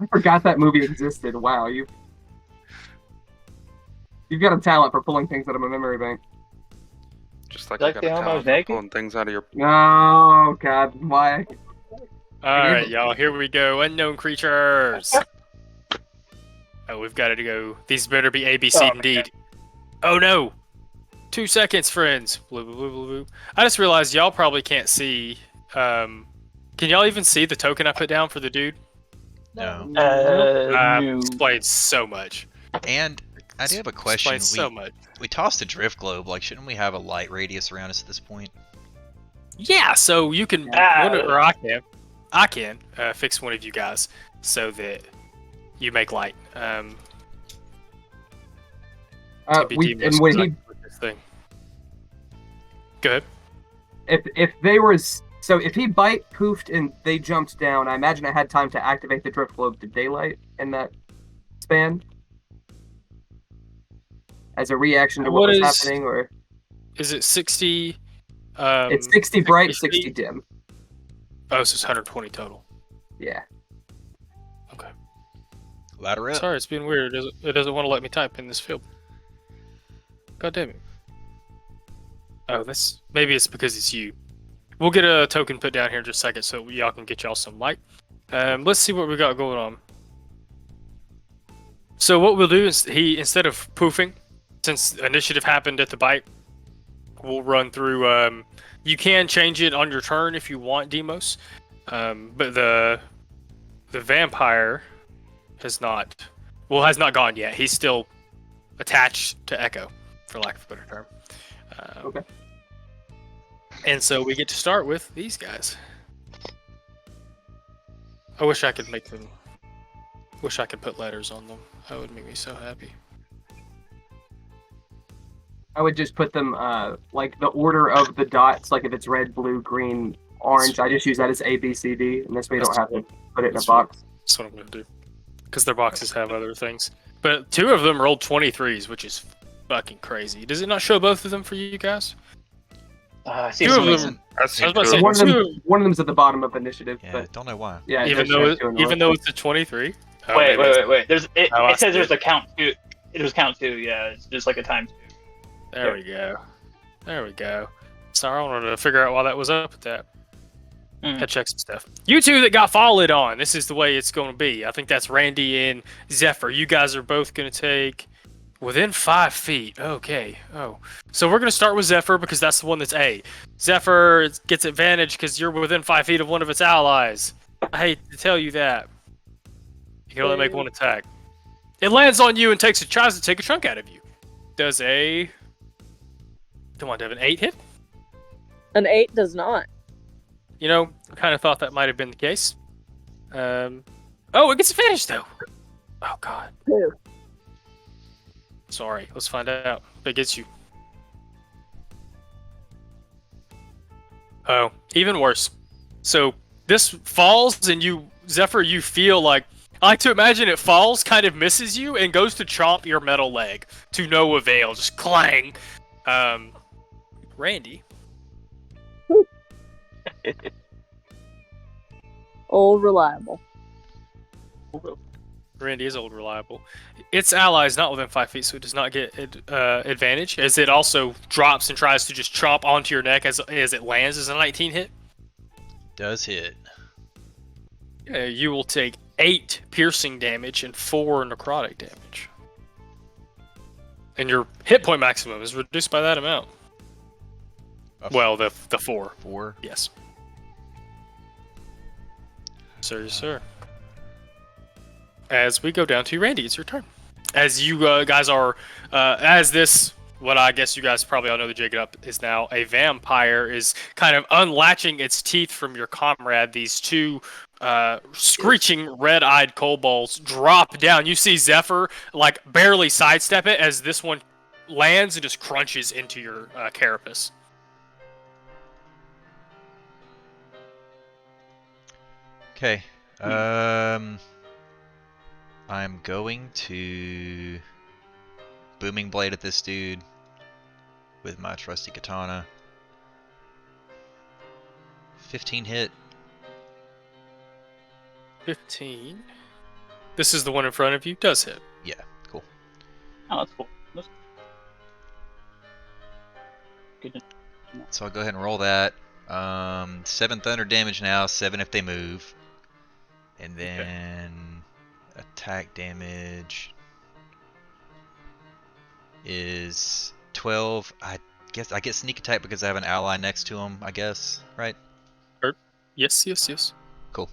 I forgot that movie existed. Wow, you've got a talent for pulling things out of a memory bank.
Just like
Like
I got
the
a
Elmo's
talent for
naked?
pulling things out of your.
Oh God, why?
All right, y'all. Here we go. Unknown creatures. Oh, we've got to go. These better be A, B, C,
Oh,
and D. Oh no. 2 seconds, friends. Blue, blue, blue, blue, blue. I just realized y'all probably can't see. Can y'all even see the token I put down for the dude?
No.
No.
Explains so much.
And I do have a question.
Explains so much.
We tossed a drift globe. Like, shouldn't we have a light radius around us at this point?
Yeah, so you can, or I can fix one of you guys so that you make light.
And when he
thing. Go ahead.
if they were so if he bite poofed and they jumped down, I imagine I had time to activate the drift globe to daylight in that span as a reaction to what was happening, or
is it 60?
It's 60 bright,
60
60 dim.
Oh, so it's 120 total.
Yeah.
Okay.
Ladder up.
Sorry, it's being weird. It doesn't want to let me type in this field. God damn it. Oh, maybe it's because it's you. We'll get a token put down here in just a second so y'all can get y'all some light. Let's see what we got going on. So what we'll do is instead of poofing, since initiative happened at the bite, we'll run through. You can change it on your turn if you want, Demos, but the vampire has not gone yet. He's still attached to Echo, for lack of a better term.
Okay.
And so we get to start with these guys. I wish I could make them. Wish I could put letters on them. That would make me so happy.
I would just put them like the order of the dots, like if it's red, blue, green, orange. I just use that as A, B, C, D, and this way you don't have to put it in a box.
That's what I'm gonna do. Because their boxes have other things. But 2 of them rolled 23s, which is fucking crazy. Does it not show both of them for you guys?
I see
2
some
of
reason.
them.
I see
I was about to
two
say,
of them.
One of them's at the bottom of initiative,
Yeah,
but
don't know why.
yeah, it
even
does show two in a row.
though it's a 23. Oh,
Wait.
maybe
There's it
I
says there's
see.
a count 2. It was count 2. Yeah, it's just like a times 2.
There we go. There we go. Sorry, I wanted to figure out why that was up with that.
Mm.
Had to check some stuff. You two that got followed on, this is the way it's going to be. I think that's Randy and Zephyr. You guys are both going to take within 5 feet. Okay. Oh. So we're going to start with Zephyr because that's the one that's A. Zephyr gets advantage because you're within 5 feet of one of its allies. I hate to tell you that. You can only make one attack. It lands on you and tries to take a chunk out of you. Does a... Come on, Devin. 8 hit?
An 8 does not.
You know, I kind of thought that might have been the case. Oh, it gets advantage, though. Oh, God.
Two.
Sorry. Let's find out if it gets you. Oh, even worse. So this falls, and you, Zephyr, you feel like... I like to imagine it falls, kind of misses you, and goes to chomp your metal leg. To no avail. Just clang. Randy.
Old reliable.
Randy is old reliable. Its ally is not within 5 feet, so it does not get advantage, as it also drops and tries to just chomp onto your neck as it lands as a 19 hit.
Does hit.
You will take 8 piercing damage and 4 necrotic damage. And your hit point maximum is reduced by that amount. Well, the 4.
4.
Yes. Sir, yes, sir. As we go down to Randy, it's your turn. As you guys are, as this, what I guess you guys probably all know the jig up is now, a vampire is kind of unlatching its teeth from your comrade. These 2 screeching red-eyed kobolds drop down. You see Zephyr like barely sidestep it as this one lands and just crunches into your carapace.
Okay. I'm going to booming blade at this dude with my trusty katana. 15 hit.
15. This is the one in front of you. Does hit.
Yeah, cool.
Oh, that's cool. Good.
So I'll go ahead and roll that. 7 thunder damage now, 7 if they move. And then attack damage is 12. I guess I get sneak attack because I have an ally next to him. I guess, right?
Yes.
Cool.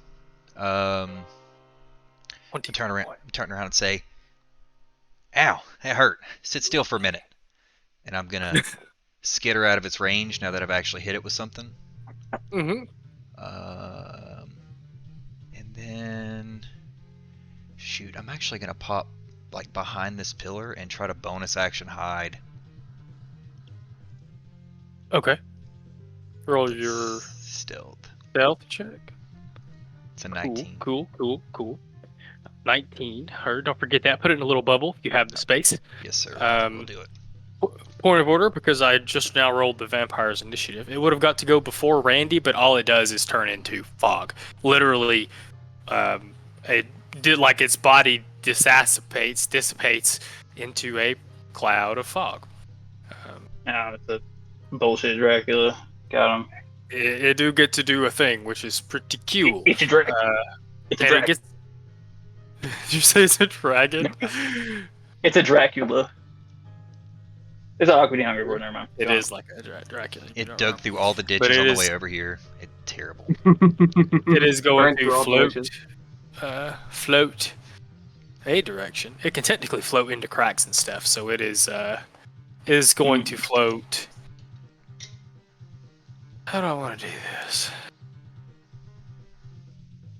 20.
Turn around and say, "Ow, that hurt. Sit still for a minute." And I'm gonna skitter out of its range now that I've actually hit it with something.
Mm-hmm.
And then, shoot, I'm actually gonna pop like behind this pillar and try to bonus action hide.
Okay. Roll your
Stealth.
stealth check.
It's a 19.
Cool. 19. Don't forget that. Put it in a little bubble if you have the space.
Yes, sir. We'll do it.
Point of order, because I just now rolled the vampire's initiative. It would have got to go before Randy, but all it does is turn into fog. Literally, it did like its body dissipates into a cloud of fog.
No, it's a bullshit Dracula. Got him.
It do get to do a thing, which is pretty cool.
It's a dragon. It's a
And
dragon.
it gets. Did you say it's a dragon?
It's a Dracula. It's an Aqua Hungry Word, never mind.
It is like a Dracula.
It dug through all the
But
ditches
it
on the
is-
way over here. It's terrible.
It is going
Burn through
to
all the
float.
bushes.
Float a direction. It can technically float into cracks and stuff, so it is going to float. How do I want to do this?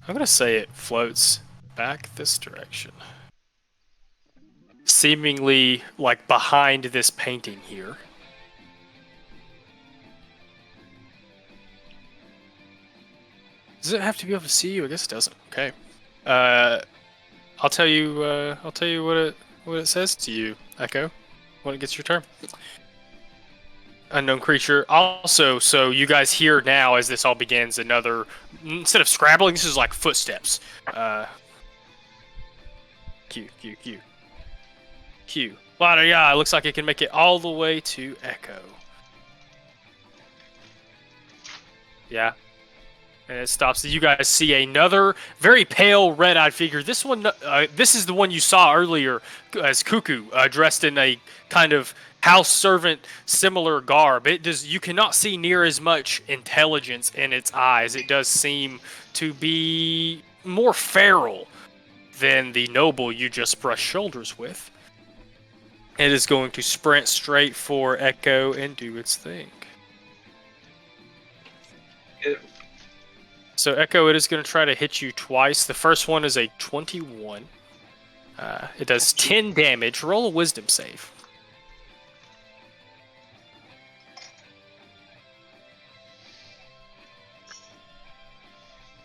I'm gonna say it floats back this direction. Seemingly like behind this painting here. Does it have to be able to see you? I guess it doesn't. Okay. I'll tell you what it says to you, Echo, when it gets your turn. Unknown creature. Also, so you guys hear now as this all begins another, instead of scrabbling, this is like footsteps. Q. Yeah, it looks like it can make it all the way to Echo. Yeah. And it stops. You guys see another very pale, red-eyed figure. This one, this is the one you saw earlier as Cuckoo, dressed in a kind of house servant similar garb. You cannot see near as much intelligence in its eyes. It does seem to be more feral than the noble you just brushed shoulders with. It is going to sprint straight for Echo and do its thing. So Echo, it is going to try to hit you twice. The first one is a 21. It does 10 damage. Roll a wisdom save.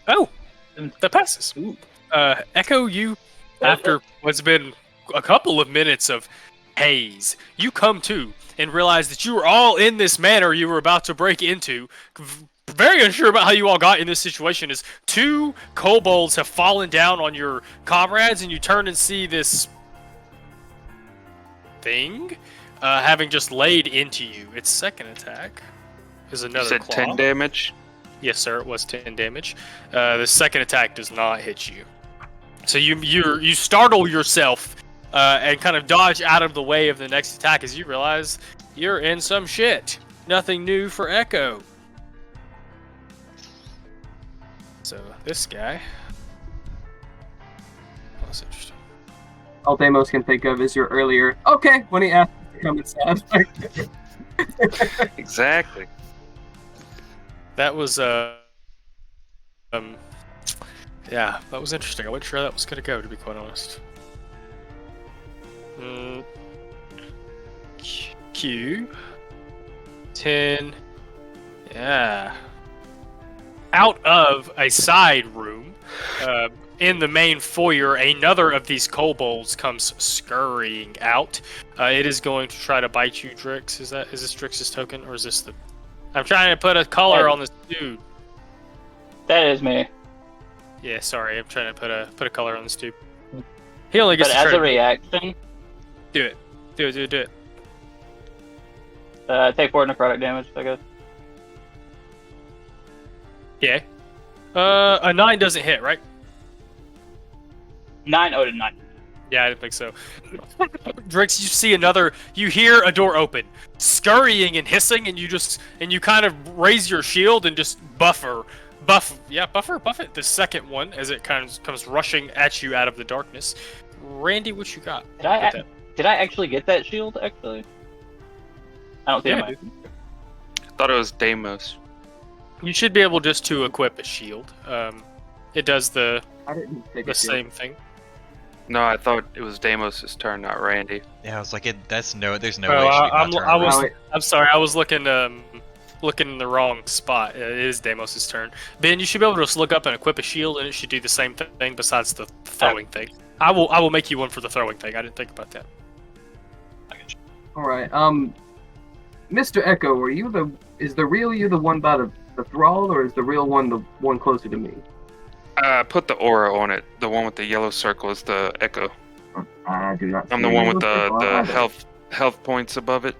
Oh, that passes. Echo, you, after what's been a couple of minutes of haze, you come to and realize that you were all in this manor you were about to break into. Very unsure about how you all got in this situation, as two kobolds have fallen down on your comrades, and you turn and see this thing having just laid into you. Its second attack is another
You said
claw.
10 damage?
Yes, sir. It was 10 damage. The second attack does not hit you. So you startle yourself and kind of dodge out of the way of the next attack as you realize you're in some shit. Nothing new for Echo. So this guy. Oh, that's interesting.
All Deimos can think of is your earlier, okay, when he asked to come inside.
Exactly.
That was yeah, that was interesting. I wasn't sure how that was gonna go, to be quite honest. Q 10. Yeah. Out of a side room, in the main foyer, another of these kobolds comes scurrying out. It is going to try to bite you, Drix. Is this Drix's token, or is this the? I'm trying to put a color on this dude.
That is me.
Yeah, sorry, I'm trying to put a color on this dude. He only gets
But
to
as
try
a
to
reaction,
do it. Do it.
take 4 necrotic damage, I guess.
Yeah. A 9 doesn't hit, right?
9 out of 9.
Yeah, I didn't think so. Drix, you hear a door open, scurrying and hissing, and you kind of raise your shield and just buff it. The second one as it kind of comes rushing at you out of the darkness. Randy, what you got?
Did I actually get that shield? Actually, I don't think
Yeah,
I might.
I thought it was Deimos.
You should be able just to equip a shield. It does the
I didn't take
the
a shield.
same thing.
No, I thought it was Deimos' turn, not Randy.
Yeah, I was like, there's no way it should be
I
my turn.
was-
Oh, wait.
I'm sorry, I was looking in the wrong spot. It is Deimos' turn. Ben, you should be able to just look up and equip a shield, and it should do the same thing besides the throwing thing. I will make you one for the throwing thing. I didn't think about that.
All right. Mr. Echo, is the real you the one by the thrall, or is the real one the one closer to me?
Put the aura on it. The one with the yellow circle is the Echo.
I do not.
I'm
see
the one with
yellow circle
the
either.
health points above it.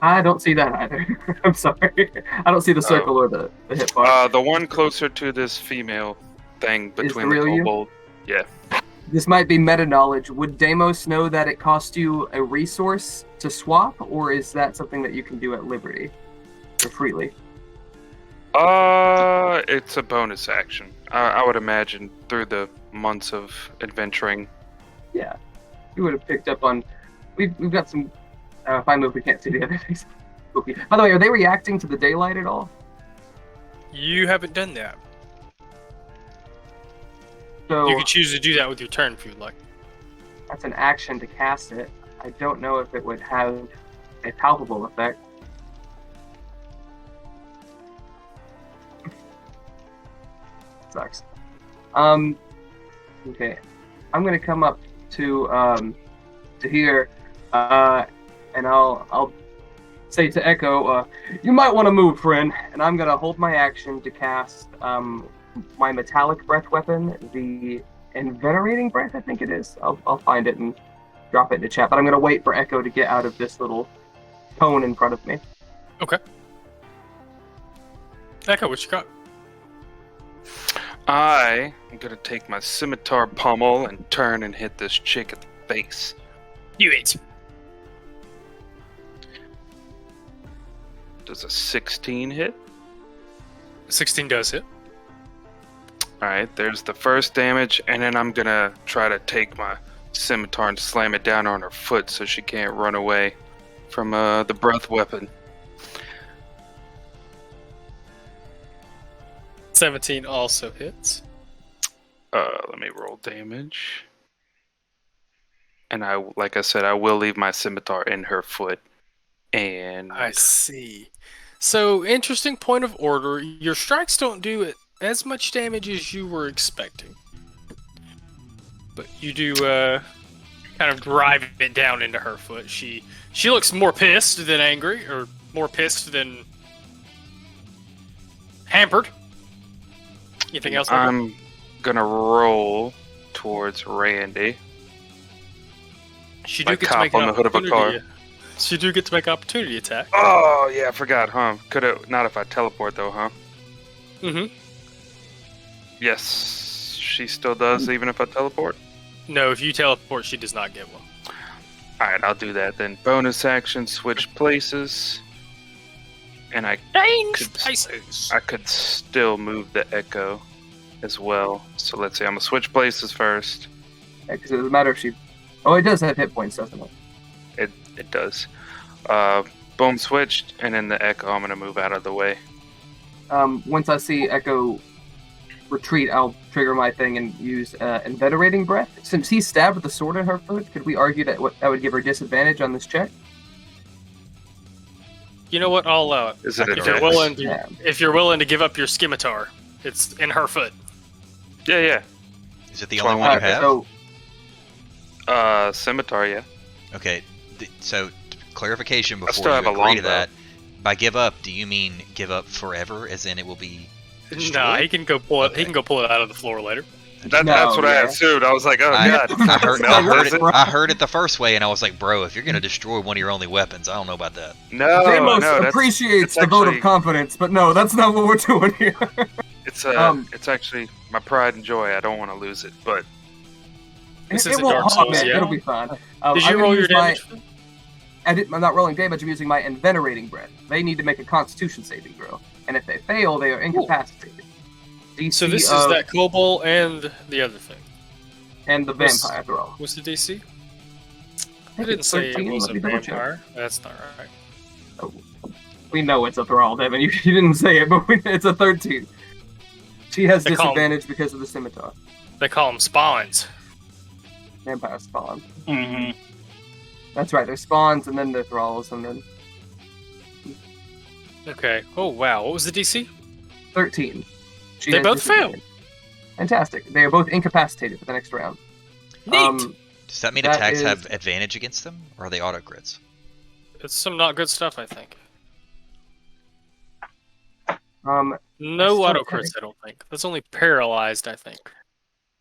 I don't see that either. I'm sorry. I don't see the circle or the hit bar.
The one closer to this female thing between the
real you?
kobold. Yeah.
This might be meta knowledge. Would Deimos know that it cost you a resource to swap, or is that something that you can do at liberty or freely?
It's a bonus action. I would imagine through the months of adventuring.
Yeah, you would have picked up on. We've got some. If I move, we can't see the other things. Okay. By the way, are they reacting to the daylight at all?
You haven't done that.
So
You could choose to do that with your turn if you'd like.
that's an action to cast it. I don't know if it would have a palpable effect. Sucks. Okay. I'm gonna come up to here, and I'll say to Echo, you might want to move, friend. And I'm gonna hold my action to cast my metallic breath weapon, the invenerating breath, I think it is. I'll find it and drop it in the chat. But I'm gonna wait for Echo to get out of this little cone in front of me.
Echo, what you got?
I am gonna take my scimitar pommel and turn and hit this chick in the face.
You it.
Does a 16 hit?
16 does hit.
Alright, there's the first damage, and then I'm gonna try to take my scimitar and slam it down on her foot so she can't run away from the breath weapon.
17 also hits.
Let me roll damage. And like I said, I will leave my scimitar in her foot. And
I see. So, interesting point of order. Your strikes don't do as much damage as you were expecting. But you do kind of drive it down into her foot. She looks more pissed than angry, or more pissed than hampered. Anything else?
I'm gonna roll towards Randy.
She do
like
get to
cop
make an
on the hood of a
opportunity. She do get to make an opportunity attack.
Oh yeah, I forgot, huh? Could've not if I teleport though, huh?
Mm-hmm.
Yes, she still does even if I teleport.
No, if you teleport, she does not get one.
Alright, I'll do that then. Bonus action, switch places. And I could still move the Echo as well. So let's see, I'm gonna switch places first.
Because it doesn't matter if she. Oh, it does have hit points, doesn't it?
It does. Boom, switched, and then the Echo I'm gonna move out of the way.
Once I see Echo retreat, I'll trigger my thing and use inveterating breath. Since he stabbed with the sword in her foot, could we argue that that would give her disadvantage on this check?
You know what? I'll allow it.
Is it a
If you're
dex?
willing to,
Yeah.
if you're willing to give up your scimitar, it's in her foot.
Yeah.
Is it the only one you have?
So
Scimitar, yeah.
Okay, so clarification before
still
you
have a
agree to
longbow.
that. By give up, do you mean give up forever, as in it will be destroyed?
Nah, he can go pull it. He
Okay.
can go pull it out of the floor later.
That's what I
yeah.
assumed. I was like, oh
I
god.
I heard it the first way, and I was like, bro, if you're gonna destroy one of your only weapons, I don't know about that.
No,
Deimos
no,
appreciates
that's
the vote
actually-
of confidence, but no, that's not what we're doing here.
it's
Um,
it's actually my pride and joy. I don't want to lose it, but
This
It
isn't
won't
Dark
harm
Souls
it.
yet.
It'll be fine.
Did
I'm
you
gonna
roll your
use my-
damage?
I'm not rolling damage. I'm using my Invenerating Breath. They need to make a Constitution saving throw, and if they fail, they are incapacitated. DC
So this is
of-
that kobold and the other thing.
and the
was-
vampire throw.
What's the DC? I
think
didn't
it's
say it
13.
was
Let
a
me double check.
vampire. That's not right.
We know it's a thrall, Devin. You didn't say it, but it's a 13. She has
They call 'em-
disadvantage because of the scimitar.
They call them spawns.
Vampire spawn.
Mm-hmm.
That's right. There's spawns, and then there's thralls, and then
Okay. Oh wow. What was the DC?
13. She
They
has
both fail.
disadvantage. Fantastic. They are both incapacitated for the next round.
Neat.
Does that mean
That
attacks
is-
have advantage against them, or are they auto crits?
It's some not good stuff, I think.
Um,
No
still
auto
okay.
crits, I don't think. That's only paralyzed, I think.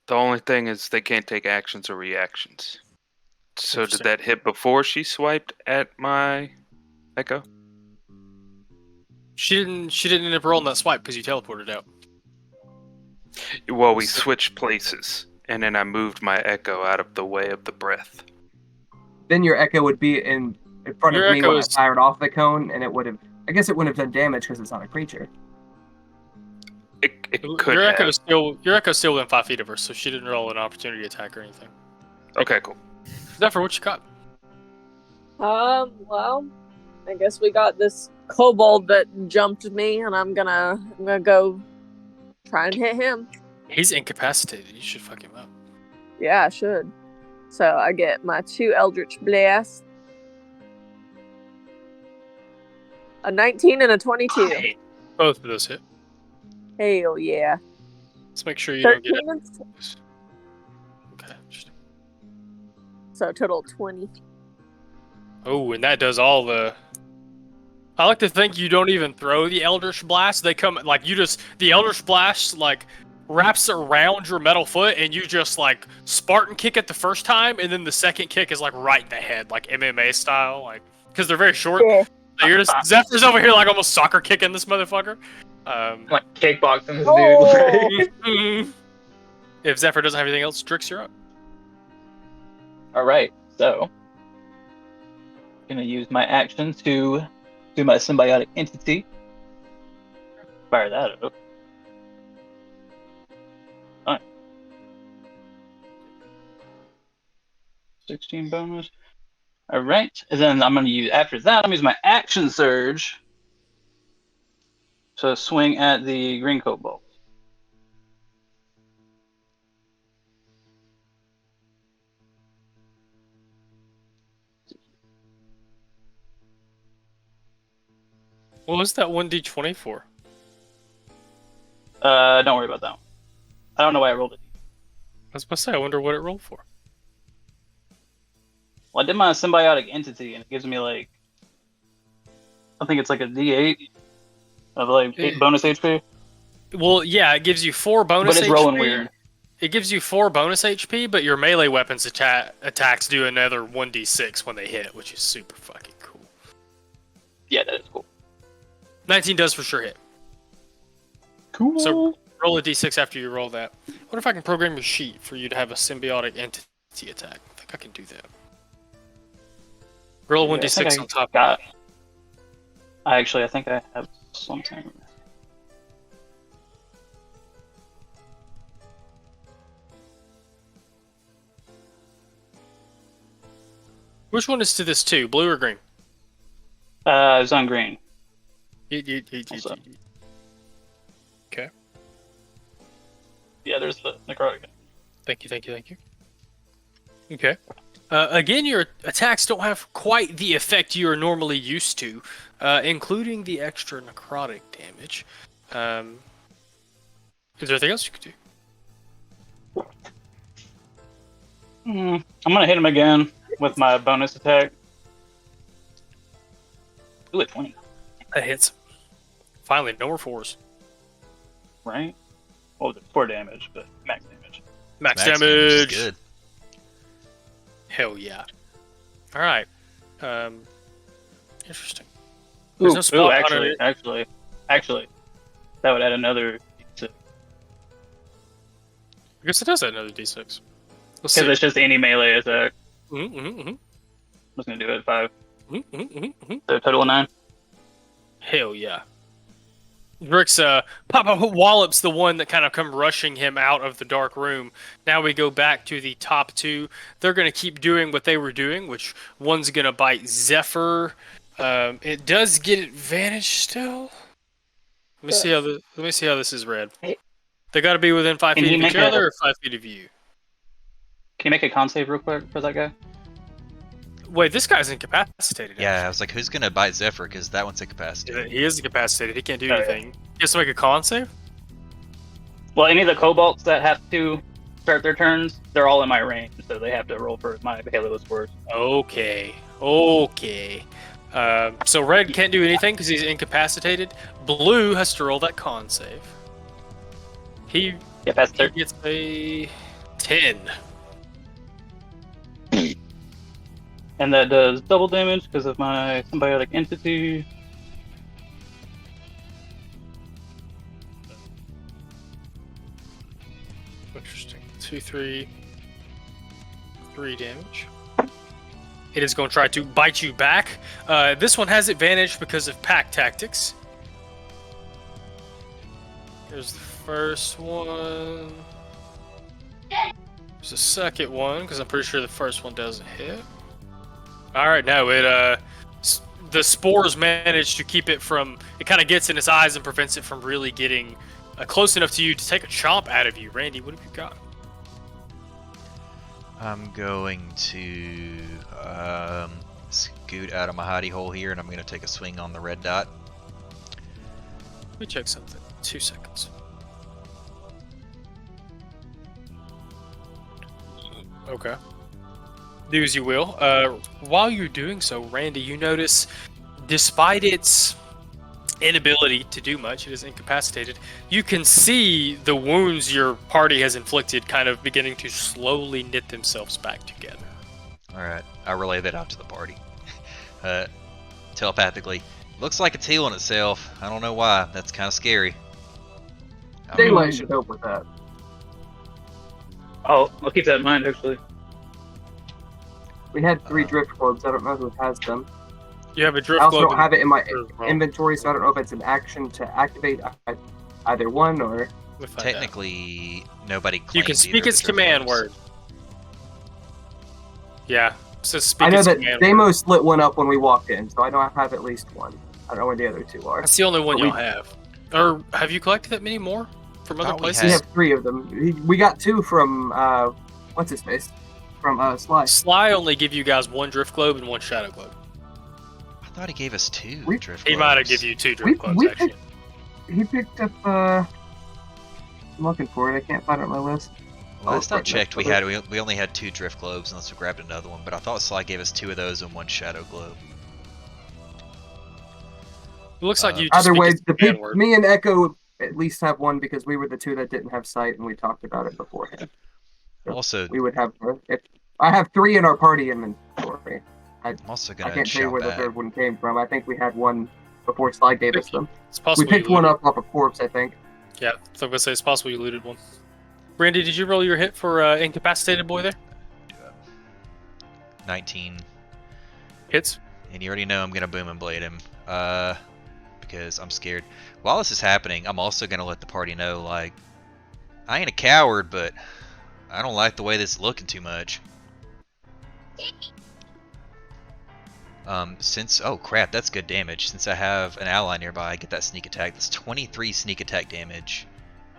The only thing is they can't take actions or reactions. So did
Interesting.
that hit before she swiped at my Echo?
She didn't end up rolling that swipe because you teleported out.
Well, we
So-
switched places, and then I moved my Echo out of the way of the breath.
then your echo would be in front
Your
of me
echo
when
is-
I fired off the cone, and it would have. I guess it wouldn't have done damage because it's not a creature.
It could
Your
have.
echo's still within 5 feet of her, so she didn't roll an opportunity attack or anything.
Okay, cool.
Zephyr, what you got?
Well, I guess we got this kobold that jumped me, and I'm gonna go try and hit him.
He's incapacitated. You should fuck him up.
Yeah, I should. So I get my 2 Eldritch Blasts. A 19 and a 22.
Both of those hit.
Hell yeah.
Let's make sure you don't get
13
it.
and
Okay. Interesting.
so total 20.
Oh, and that does all the. I like to think you don't even throw the Eldritch Blast. They come like the Eldritch Blast like wraps around your metal foot, and you just like Spartan kick it the first time, and then the second kick is like right in the head, like MMA style, like because they're very short.
Yeah.
So you're just Zephyr's over here like almost soccer kicking this motherfucker.
Like kickboxing this
Oh.
dude. Like.
If Zephyr doesn't have anything else, Drix, you're up.
All right, so gonna use my action to do my symbiotic entity. Fire that up. Fine. 16 bonus. All right, and then I'm gonna use after that. I'm gonna use my action surge. So swing at the green kobold.
What was that 1d20 for?
Don't worry about that one. I don't know why I rolled it.
I was about to say, I wonder what it rolled for.
Well, I did my symbiotic entity, and it gives me like, I think it's like a D8 of like 8 bonus HP.
Well, yeah, it gives you 4 bonus
But it's
HP.
rolling weird.
It gives you 4 bonus HP, but your melee weapons attacks do another 1d6 when they hit, which is super fucking cool.
Yeah, that is cool.
19 does for sure hit.
Cool.
So roll a d6 after you roll that. What if I can program your sheet for you to have a symbiotic entity attack? I think I can do that. Roll a
Yeah, I think
1d6
I
on top.
got. I think I have something.
Which one is to this 2, blue or green?
It's on green. Also.
Okay.
Yeah, there's the necrotic.
Thank you. Okay. Again, your attacks don't have quite the effect you are normally used to, including the extra necrotic damage. Is there anything else you could do?
I'm gonna hit him again with my bonus attack. Ooh, a 20.
That hits. Finally, no more 4s.
Right? What was it? 4 damage, but max damage.
Max
is
damage.
good.
Hell yeah. All right. Interesting. There's
Ooh,
no spell on
actually, that would add another.
I guess it does add another d6. Let's
Because
see.
it's just any melee attack.
I'm
just gonna do it at 5. So total of 9.
Hell yeah. Rick's Papa Wallop's the one that kind of come rushing him out of the dark room. Now we go back to the top two. They're going to keep doing what they were doing, which one's going to bite Zephyr. It does get advantage still. Let me see how this is read. They got to be within 5
Can
feet
you
of each
make
other or 5 feet of you.
Can you make a con save real quick for that guy?
Wait, this guy's incapacitated.
Yeah, I was like, who's gonna bite Zephyr? Because that one's incapacitated.
He is incapacitated. He can't do
Oh, yeah.
anything. He has to make a con save?
Well, any of the kobolds that have to start their turns, they're all in my range, so they have to roll for my Halo scores.
Okay. So red can't do anything because he's incapacitated. Blue has to roll that con save. He gets a 10.
And that does double damage because of my symbiotic entity.
Interesting. 2, 3 damage. It is going to try to bite you back. This one has advantage because of pack tactics. Here's the first one. There's the second one because I'm pretty sure the first one doesn't hit. All right, no, the spores manage to keep it from. It kind of gets in its eyes and prevents it from really getting close enough to you to take a chomp out of you. Randy, what have you got?
I'm going to scoot out of my hidey hole here, and I'm going to take a swing on the red dot.
Let me check something. 2 seconds. Okay. Do as you will. While you're doing so, Randy, you notice, despite its inability to do much, it is incapacitated, you can see the wounds your party has inflicted kind of beginning to slowly knit themselves back together.
Alright, I relay that out to the party. Telepathically. Looks like it's healing itself. I don't know why. That's kind of scary.
Daylight should help with that.
Oh, I'll keep that in mind, actually.
We had 3 drift globes. I don't know who has them.
You have a drift
I also
globe
don't have it in my
well.
inventory, so I don't know if it's an action to activate either one or.
We'll find out.
Technically, nobody claims
You can speak
either
its
of the
command
drift
word. Yeah. So speak
I know
its
that
command
Damos lit one up when we walked in, so I know I have at least one. I don't know where the other 2 are.
That's the only one
But
you'll have. Or have you collected that many more from other
Thought we
places?
We have 3 of them. We got 2 from what's his face? From Sly.
Sly only give you guys 1 drift globe and 1 shadow globe.
I thought he gave us 2
We-
drift
He might have
globes.
give you 2
We-
drift globes
we
actually.
He picked up. I'm looking for it. I can't find it on my list.
Last I
right,
checked,
no,
we only had 2 drift globes unless we grabbed another one, but I thought Sly gave us 2 of those and 1 shadow globe.
It looks like you just
Either
speak
way,
its command word.
me and Echo at least have one because we were the 2 that didn't have sight, and we talked about it beforehand. So
Also,
we would have. If I have 3 in our party inventory.
I'm also
I
gonna
can't tell you
shout
where the
back.
3rd one came from. I think we had one before Sly gave us them.
It's possible
We picked
you
one
looted.
up off a corpse, I think.
Yeah, so I'm gonna say it's possible you looted one. Randy, did you roll your hit for incapacitated boy there?
19.
Hits.
And you already know I'm gonna boom and blade him. Because I'm scared. While this is happening, I'm also gonna let the party know, like, I ain't a coward, but I don't like the way this is looking too much. Oh crap, that's good damage. Since I have an ally nearby, I get that sneak attack. That's 23 sneak attack damage,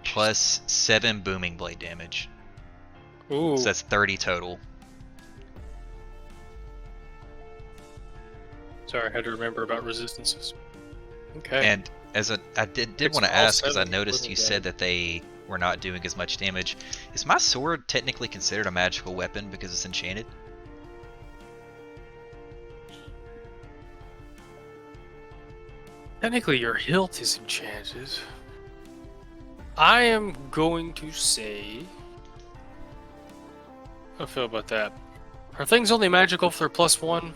plus 7 booming blade damage.
Ooh.
So that's 30 total.
Sorry, I had to remember about resistances. Okay.
And I did
It's
want to
all
ask, because I
7
noticed you
wouldn't
said that they were not doing as much damage. Is my sword technically considered a magical weapon because it's enchanted?
Technically, your hilt is enchanted. I am going to say... How do I feel about that? Are things only magical if they're +1?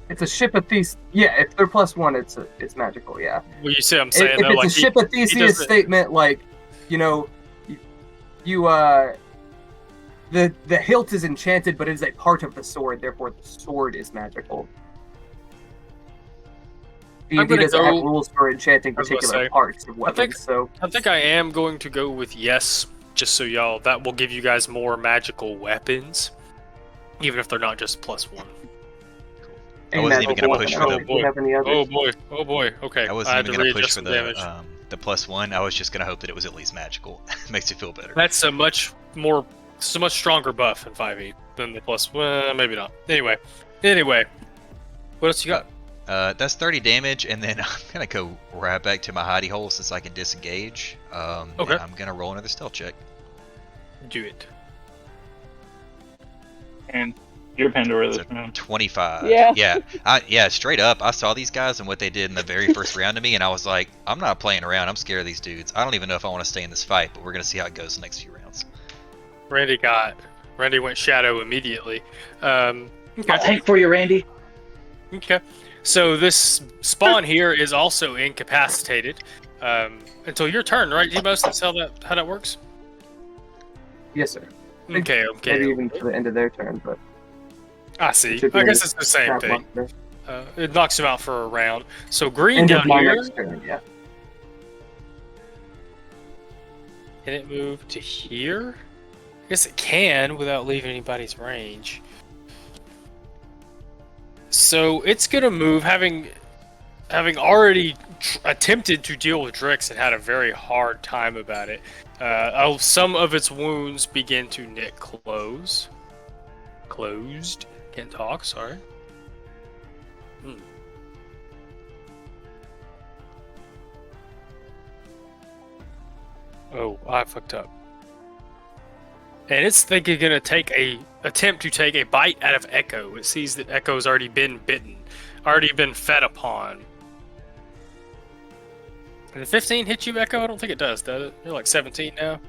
It's a ship of Theseus. Yeah, if they're +1, it's magical. Yeah.
Well, you see what I'm saying,
If
though?
it's
Like,
a ship of Theseus
doesn't-
statement, like, you know, you the hilt is enchanted, but it is a part of the sword. Therefore, the sword is magical.
I'm
D&D
gonna
doesn't have
go-
rules for enchanting
I was gonna
particular
say,
parts of weapons, so
I think I am going to go with yes, just so y'all, that will give you guys more magical weapons, even if they're not just +1.
I wasn't even gonna push
I
for
don't
the.
think we have any others.
Oh boy. Okay,
I wasn't
had
even
to
gonna push
readjust
for
the damage.
the +1. I was just gonna hope that it was at least magical. Makes you feel better.
That's a much stronger buff in 5e than the plus. Well, maybe not. Anyway, what else you got?
That's 30 damage, and then I'm gonna go right back to my hidey hole since I can disengage.
Okay.
And I'm gonna roll another stealth check.
Do it.
And you're Pandora
It's
this
a
round.
25.
Yeah.
Yeah, straight up. I saw these guys and what they did in the very first round to me, and I was like, I'm not playing around. I'm scared of these dudes. I don't even know if I want to stay in this fight, but we're gonna see how it goes the next few rounds.
Randy went shadow immediately.
I'll
Okay.
tank for you, Randy.
Okay. So this spawn here is also incapacitated until your turn, right, Demos? That's how that works.
Yes, sir.
Okay.
Maybe even to the end of their turn, but
I see.
should be
I guess it's the same
that
thing.
much.
It knocks him out for a round. So green
End
down
of my
here.
next turn, yeah.
Can it move to here? I guess it can without leaving anybody's range. So it's gonna move, having already attempted to deal with Drix and had a very hard time about it. Some of its wounds begin to knit closed. Can't talk. Sorry. Oh, I fucked up. And it's thinking gonna attempt to take a bite out of Echo. It sees that Echo's already been bitten, already been fed upon. Did 15 hit you, Echo? I don't think it does it? You're like 17 now.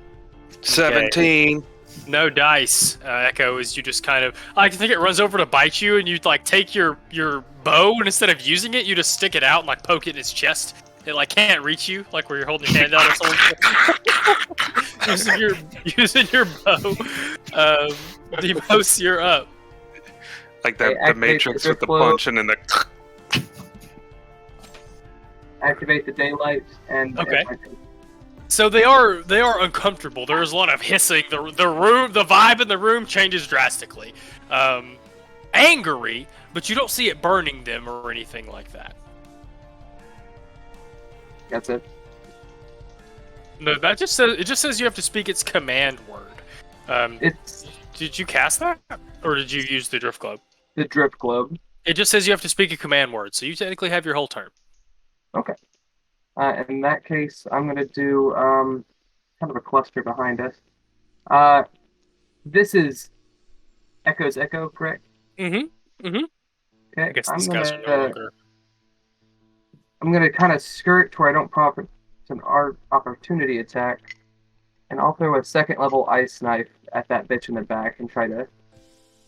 17.
No dice, Echo. Is you just kind of? I think it runs over to bite you, and you like take your bow, and instead of using it, you just stick it out and like poke it in its chest. It like can't reach you, like where you're holding your hand out or something. using your bow. Demos, you're up.
Like that,
Okay,
the
activate
Matrix
the
with the
flow.
punch and then the.
Activate the daylight and
Okay. So they are uncomfortable. There's a lot of hissing. The vibe in the room changes drastically. Angry, but you don't see it burning them or anything like that.
That's it.
No, that just says you have to speak its command word.
It's
Did you cast that, or did you use the drift globe?
the drip globe.
It just says you have to speak a command word, so you technically have your whole turn.
Okay. In that case, I'm gonna do kind of a cluster behind us. This is Echo's Echo, correct?
Mm-hmm.
Okay.
I guess these guys are no longer.
I'm gonna kind of skirt to where I don't profit. It's an opportunity attack, and I'll throw a second level ice knife at that bitch in the back and try to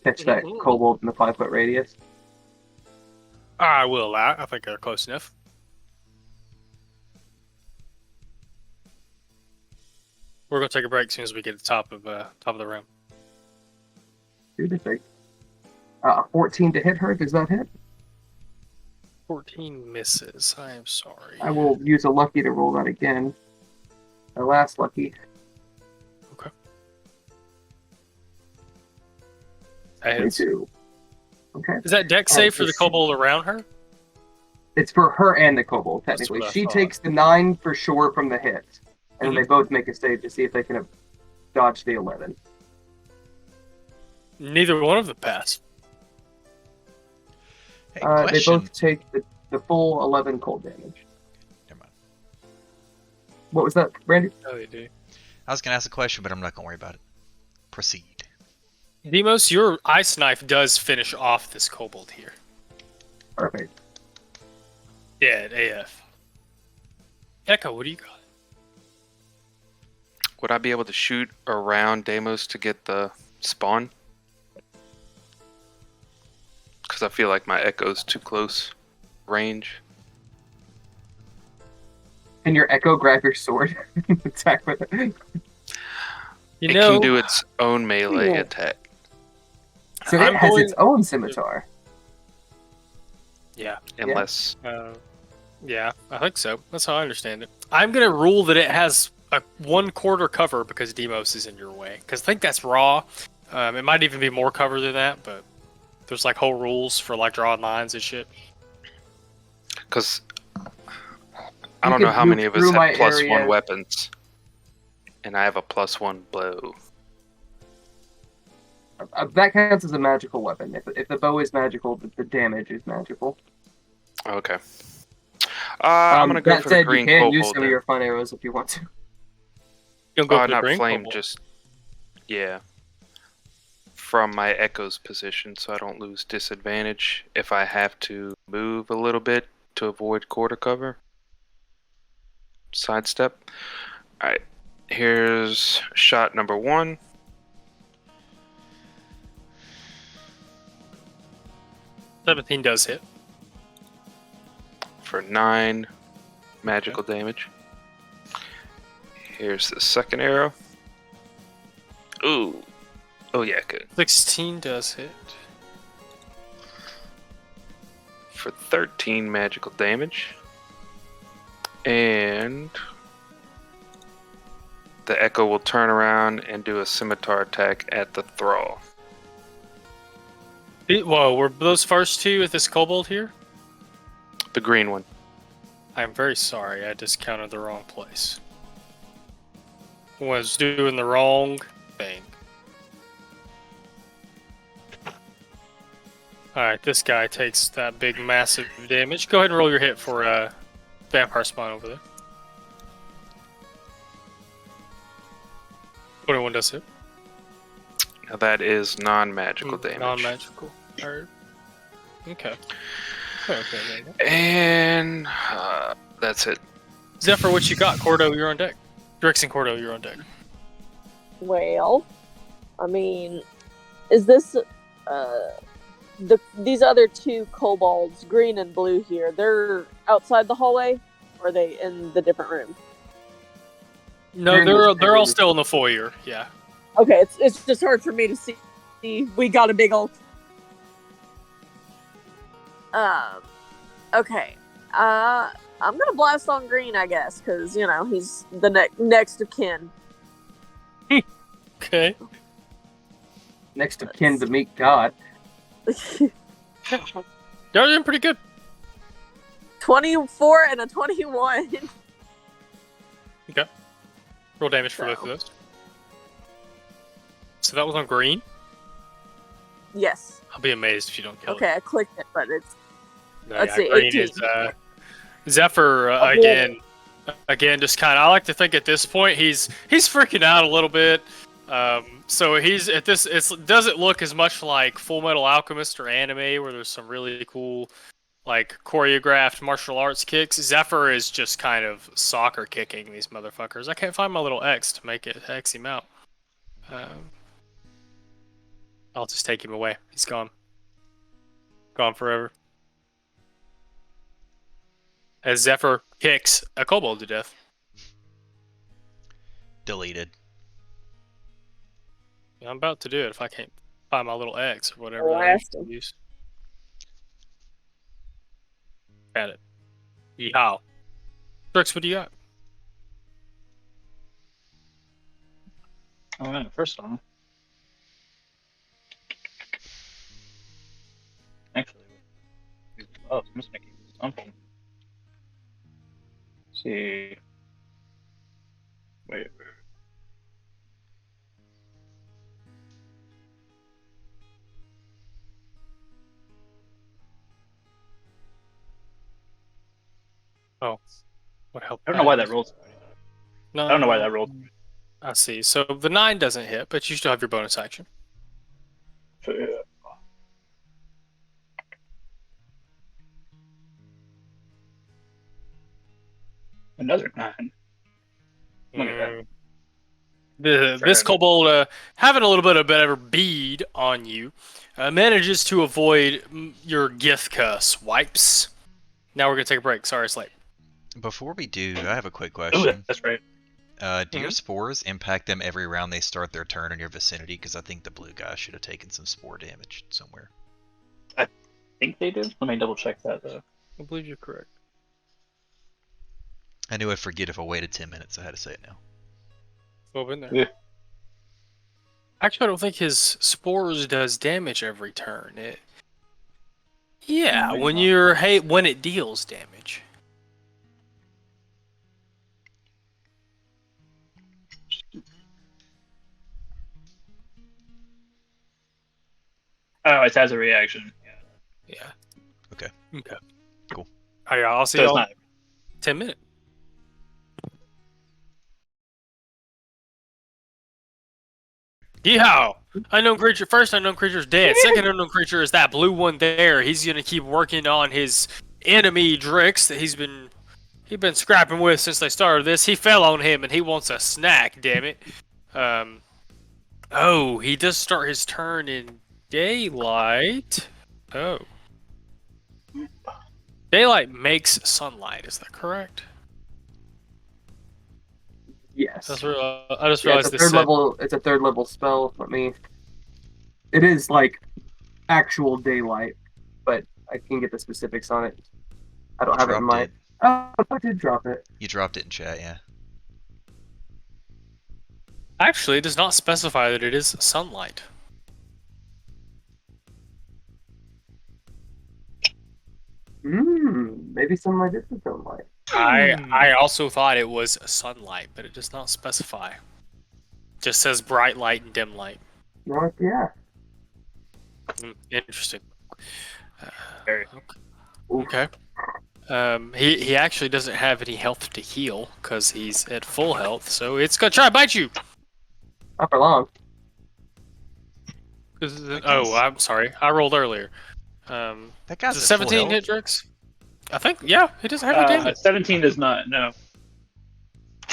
catch that
Ooh.
kobold in the 5-foot radius.
I will allow. I think they're close enough. We're gonna take a break as soon as we get to the top of the round.
Do the thing. 14 to hit her. Does that hit?
14 misses. I am sorry.
I will use a lucky to roll that again. My last lucky.
Okay. That hits.
22. Okay.
Is that deck save for the kobold around her?
It's for her and the kobold,
That's
technically.
what I
She
thought.
takes the 9 for sure from the hit. And
Mhm.
they both make a save to see if they can dodge the 11.
Neither one of them passed.
Hey,
They
question.
both take the full 11 cold damage.
Never mind.
What was that, Brandy?
Oh, they do.
I was gonna ask a question, but I'm not gonna worry about it. Proceed.
Demos, your ice knife does finish off this kobold here.
Perfect.
Yeah, AF. Echo, what do you got?
Would I be able to shoot around Deimos to get the spawn? Because I feel like my echo's too close range.
Can your Echo grab your sword and attack with it?
You
It
know,
can do its own melee
Cool.
attack.
So
I'm
it has
going-
its own scimitar.
yeah,
Unless
yeah, I think so. That's how I understand it. I'm gonna rule that it has a 1/4 cover because Demos is in your way. Because I think that's raw. It might even be more cover than that, but there's like whole rules for like drawing lines and shit.
because I
You
don't know
could
how many
move
of us
through my
have +1
area.
weapons, and I have a +1 blow.
That counts as a magical weapon. If the bow is magical, the damage is magical.
Okay. I'm gonna go
that
for the
said,
green
you can use
kobold.
some of your fun arrows if you want to.
You'll go for the
Not
green
flame,
kobold.
just yeah. From my echo's position, so I don't lose disadvantage if I have to move a little bit to avoid quarter cover. Sidestep. All right. Here's shot number 1.
$17 does hit.
For 9 magical damage. Here's the second arrow. Ooh. Oh yeah, good.
16 does hit.
For 13 magical damage. And the echo will turn around and do a scimitar attack at the thrall.
Whoa, were those first two with this kobold here?
The green one.
I'm very sorry, I discounted the wrong place. Was doing the wrong thing. Alright, this guy takes that big massive damage. Go ahead and roll your hit for vampire spawn over there. 21 does hit.
Now that is non-magical damage.
Non-magical. Alright. Okay. Okay.
And that's it.
Zephyr, what you got? Cordo, you're on deck. Drix and Cordo, you're on deck.
Well, I mean, is this these other two kobolds, green and blue here? They're outside the hallway, or are they in the different room?
No, they're all still in the foyer. Yeah.
Okay, it's just hard for me to see. We got a big old. Okay. I'm gonna blast on green, I guess, because you know he's the next of kin.
Okay.
Next of kin to meet God.
You're doing pretty good.
24 and a 21.
Okay. Roll damage for both of those. So that was on green.
Yes.
I'll be amazed if you don't kill it.
Okay, I clicked it, but it's
No,
let's see,
green
18.
is Zephyr again. Just kind of. I like to think at this point he's freaking out a little bit. So he's at this. It doesn't look as much like Full Metal Alchemist or anime where there's some really cool, like choreographed martial arts kicks. Zephyr is just kind of soccer kicking these motherfuckers. I can't find my little X to make it X him out. I'll just take him away. He's gone. Gone forever. As Zephyr kicks a kobold to death.
Deleted.
I'm about to do it if I can't find my little X or whatever.
Blast
I
him.
use. Got it. Yeehaw. Drix, what do you got?
Oh, man, first one. Actually, I'm just making something. Let's see. Wait.
Oh, what help?
I don't know why that rolled.
No,
I don't know why that rolled.
I see. So the 9 doesn't hit, but you still have your bonus action.
Another 9. Look at that.
This kobold, having a little bit of better bead on you, manages to avoid your Githka swipes. Now we're gonna take a break. Sorry, it's late.
Before we do, I have a quick
Oh,
question.
that's right.
Do your spores impact them every round they start their turn in your vicinity? Because I think the blue guy should have taken some spore damage somewhere.
I think they do. Let me double check that though.
I believe you're correct.
I knew I'd forget if I waited 10 minutes. I had to say it now.
Well, been there.
Yeah.
Actually, I don't think his spores does damage every turn. Yeah, when when it deals damage.
Oh, it has a reaction.
Yeah.
Okay.
Okay.
Cool.
All right, I'll see
So it's
y'all
not.
in 10 minutes. Yeehaw! Unknown creature. First unknown creature is dead. Second unknown creature is that blue one there. He's gonna keep working on his enemy Drix that he's been scrapping with since they started this. He fell on him and he wants a snack. Damn it. Oh, he does start his turn in daylight. Oh. Daylight makes sunlight. Is that correct?
Yes.
I just
Yeah,
realized
it's a
this
third
said-
level. It's a third level spell. It is like actual daylight, but I can get the specifics on it. I don't have it in
Dropped
my.
it.
Oh, I did drop it.
You dropped it in chat, yeah.
Actually, it does not specify that it is sunlight.
Maybe sunlight is the sunlight.
I also thought it was sunlight, but it does not specify. Just says bright light and dim light.
No, yeah.
Interesting.
Very.
Okay. He actually doesn't have any health to heal because he's at full health, so it's gonna try to bite you.
Not for long.
Oh, I'm sorry. I rolled earlier.
That guy's
Does a
at full
17
health.
hit Drix? I think, yeah, it doesn't have any damage.
17 does not. No.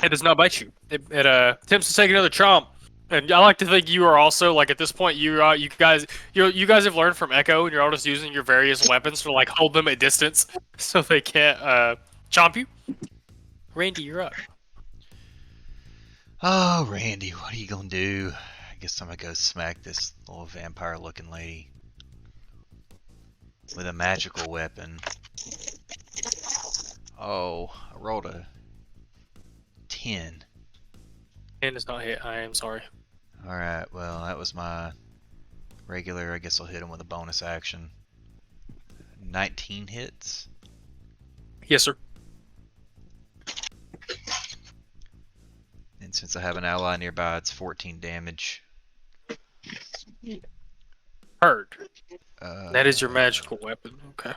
It does not bite you. It attempts to take another chomp. And I like to think you are also like at this point you guys have learned from Echo and you're all just using your various weapons to like hold them at distance so they can't chomp you. Randy, you're up.
Oh, Randy, what are you gonna do? I guess I'm gonna go smack this little vampire-looking lady with a magical weapon. Oh, I rolled a 10.
And it's not hit. I am sorry.
Alright, well, that was my regular. I guess I'll hit him with a bonus action. 19 hits.
Yes, sir.
And since I have an ally nearby, it's 14 damage.
Heard. That is your magical weapon. Okay.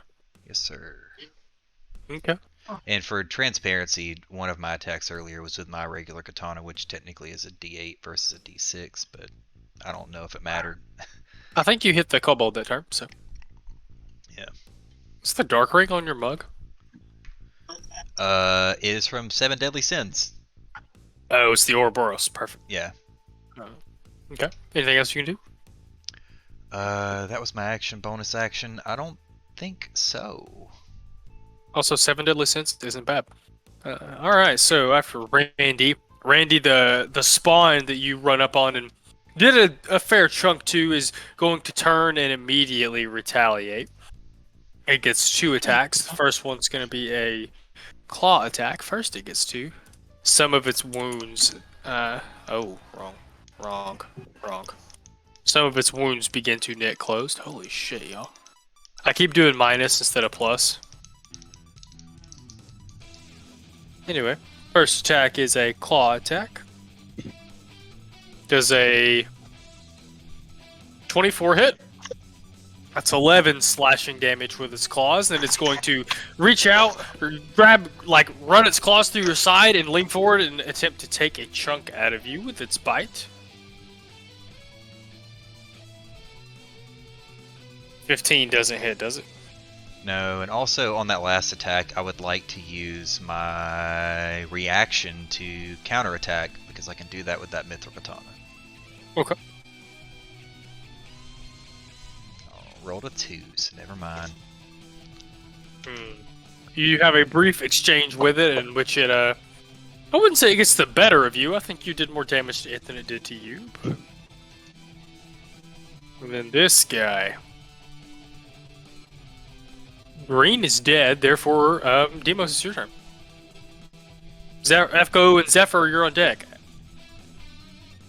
Yes, sir.
Okay.
And for transparency, one of my attacks earlier was with my regular katana, which technically is a D8 versus a D6, but I don't know if it mattered.
I think you hit the kobold that turn, so.
Yeah.
What's the dark ring on your mug?
It is from 7 Deadly Sins.
Oh, it's the Ouroboros. Perfect.
Yeah.
Okay. Anything else you can do?
That was my action, bonus action. I don't think so.
Also, 7 Deadly Sins isn't bad. All right, so after Randy, the spawn that you run up on and did a fair chunk to is going to turn and immediately retaliate. It gets 2 attacks. The first one's going to be a claw attack. First, it gets 2. Some of its wounds. Oh, wrong. Some of its wounds begin to knit closed. Holy shit, y'all! I keep doing minus instead of plus. Anyway, first attack is a claw attack. Does a 24 hit? That's 11 slashing damage with its claws. Then it's going to reach out, grab, run its claws through your side and lean forward and attempt to take a chunk out of you with its bite. 15 doesn't hit, does it?
No, and also on that last attack, I would like to use my reaction to counterattack, because I can do that with that Mithril Katana.
Okay.
Oh, rolled a 2, so never mind.
You have a brief exchange with it in which it I wouldn't say it gets the better of you. I think you did more damage to it than it did to you. But... And then this guy. Green is dead, therefore, Demos, it's your turn. Efko and Zephyr, you're on deck.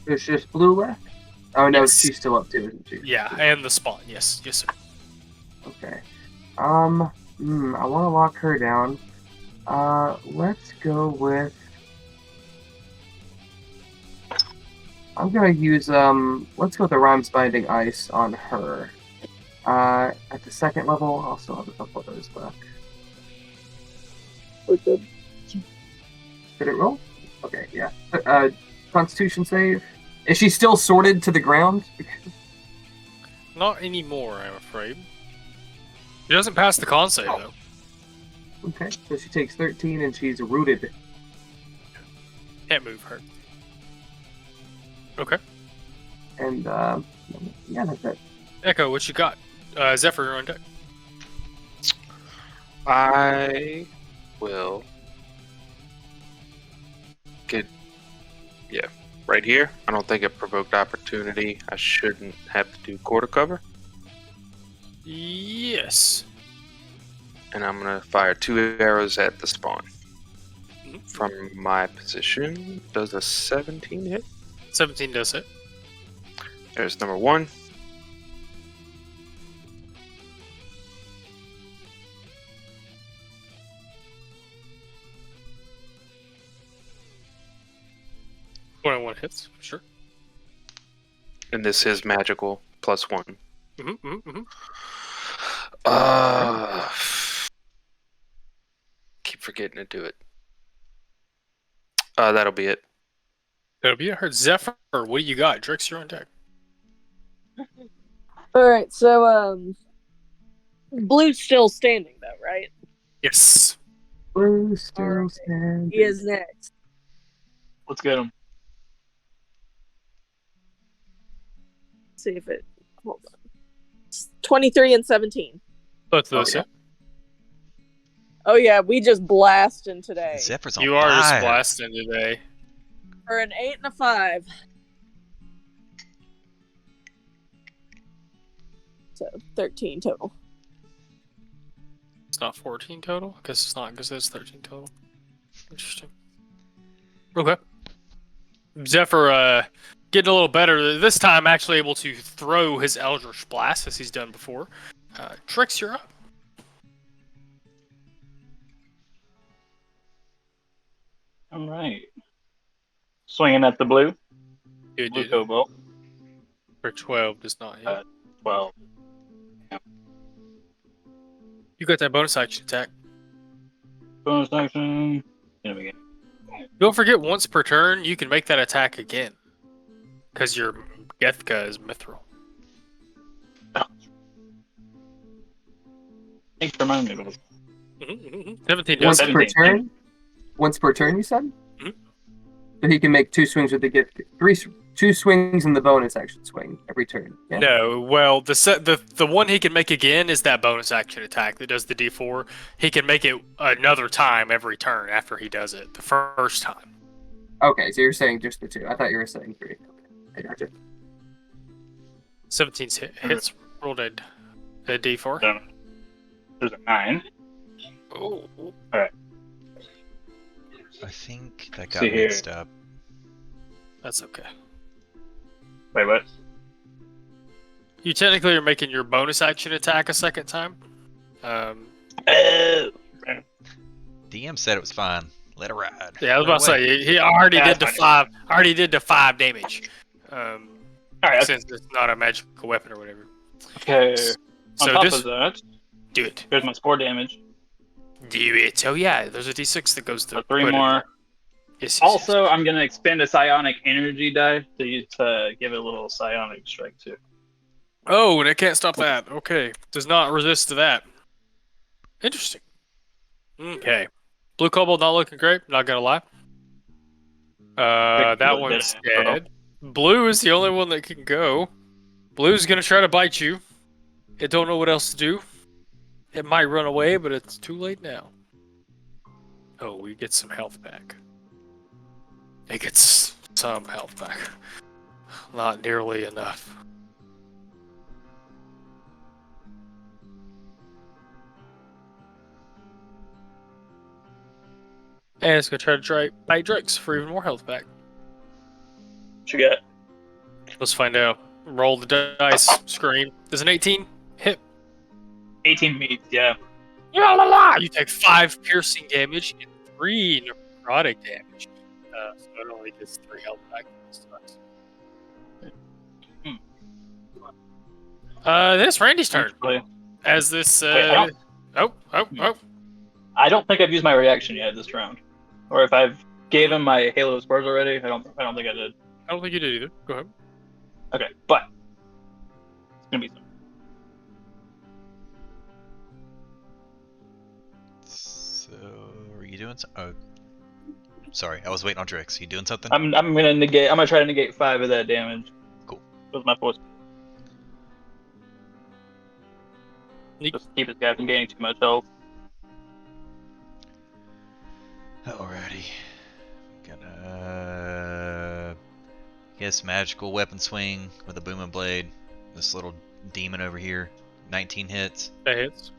There's just blue left? Oh, no,
Yes.
she's still up too, isn't she?
Yeah, and the spawn. Yes, yes, sir.
Okay. I want to lock her down. Let's go with... I'm gonna use, let's go with the Rhymes Binding Ice on her. At the second level, I'll still have a couple of those left.
We're good.
Did it roll? Okay, yeah. Constitution save. Is she still sorted to the ground?
Not anymore, I'm afraid. She doesn't pass the con save, though.
Okay, so she takes 13 and she's rooted.
Can't move her. Okay.
And, yeah, that's it.
Echo, what you got? Zephyr, you're on deck.
I will get, right here. I don't think it provoked opportunity. I shouldn't have to do quarter cover.
Yes.
And I'm going to fire 2 arrows at the spawn.
Mhm.
From my position, does a 17 hit?
17 does it.
There's number 1.
One hits, sure.
And this is magical, +1. Keep forgetting to do it. That'll be it.
That'll be it. Zephyr, what do you got? Drix, you're on deck.
Alright, so, Blue's still standing, though, right?
Yes.
Blue still
Alright.
standing.
He is next.
Let's get him.
See if it... Hold on. It's 23 and 17.
Both of those
yeah.
hit.
Oh, yeah, we just blasting today.
Zephyr's on
You are just
fire.
blasting today.
For an 8 and a 5. So, 13 total.
It's not 14 total? I guess it's not, because it's 13 total. Interesting. Okay. Zephyr, getting a little better. This time, actually able to throw his Eldritch Blast, as he's done before. Trix, you're up.
All right. Swinging at the blue.
Good,
Blue
dude.
cobalt.
For 12 does not hit.
12.
You got that bonus action attack.
Bonus action. Hit him again.
Don't forget, once per turn, you can make that attack again. Because your Gethka is mithril.
Thanks for reminding me of it.
17
Once
does.
per
17.
turn? Once per turn, you said?
Mhm.
So he can make 2 swings with the gift. 2 swings in the bonus action swing every turn. Yeah?
No, well, the one he can make again is that bonus action attack that does the D4. He can make it another time every turn after he does it the first time.
Okay, so you're saying just the 2. I thought you were saying 3. Okay, I gotcha.
17 hits. Rolled a D4.
So, there's a 9.
Oh,
I think that got
See here.
mixed up.
that's okay.
Wait, what?
You technically are making your bonus action attack a second time.
Oh.
DM said it was fine. Let it ride.
Yeah, I was
Let
about to
it
say he already
Yeah,
did the
that's
5. Already did the 5 damage.
All right.
Since it's not a magical weapon or whatever.
Okay. On
So
top
this
of that,
do it.
here's my spore damage.
Do it. Oh yeah, there's a D6 that goes to
So 3 more.
Yes, yes,
Also, I'm gonna expend a psionic energy die to give it a little psionic strike too.
Oh, and it can't stop that. Okay. Does not resist to that. Interesting. Okay. Blue Cobalt not looking great, not gonna lie. That
Blue
one's
dead.
dead. Blue is the only one that can go. Blue's gonna try to bite you. It don't know what else to do. It might run away, but it's too late now. Oh, we get some health back. It gets some health back. Not nearly enough. And it's gonna try to bite Drix for even more health back.
What you got?
Let's find out. Roll the dice. Scream. Does an 18 hit?
18 meets, yeah.
You take 5 piercing damage and 3 necrotic damage. So it only gets 3 health back. Then it's Randy's turn. As this.
Wait,
Oh.
I don't think I've used my reaction yet this round. Or if I've gave him my Halo spurs already, I don't think I did.
I don't think you did either. Go ahead.
Okay, but it's gonna be some.
So, are you doing something? Oh, sorry, I was waiting on Drix. You doing something?
I'm gonna try to negate 5 of that damage.
Cool.
With my force.
Neat.
Just keep this guy from gaining too much health.
Alrighty. Guess magical weapon swing with a booming blade. This little demon over here. 19 hits.
That hits.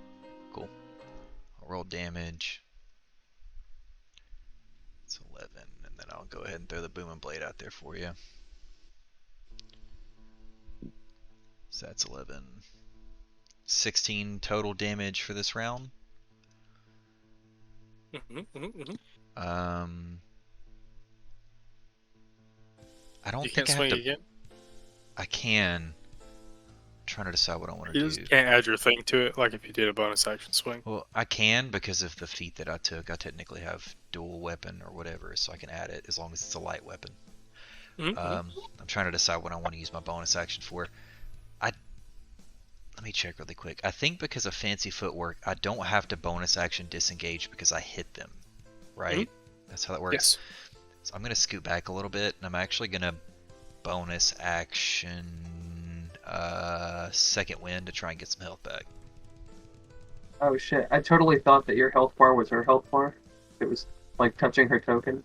Cool. I'll roll damage. It's 11, and then I'll go ahead and throw the booming blade out there for you. So that's 11. 16 total damage for this round. I don't
You
think
can't
I have
swing
to.
again.
I can. I'm trying to decide what I want to
You
do.
just can't add your thing to it like if you did a bonus action swing.
Well, I can because of the feat that I took. I technically have dual weapon or whatever, so I can add it as long as it's a light weapon. I'm trying to decide what I want to use my bonus action for. Let me check really quick. I think because of fancy footwork, I don't have to bonus action disengage because I hit them, right? That's how that works.
Yes.
So I'm gonna scoot back a little bit, and I'm actually gonna bonus action second wind to try and get some health back.
Oh shit! I totally thought that your health bar was her health bar. It was like touching her token.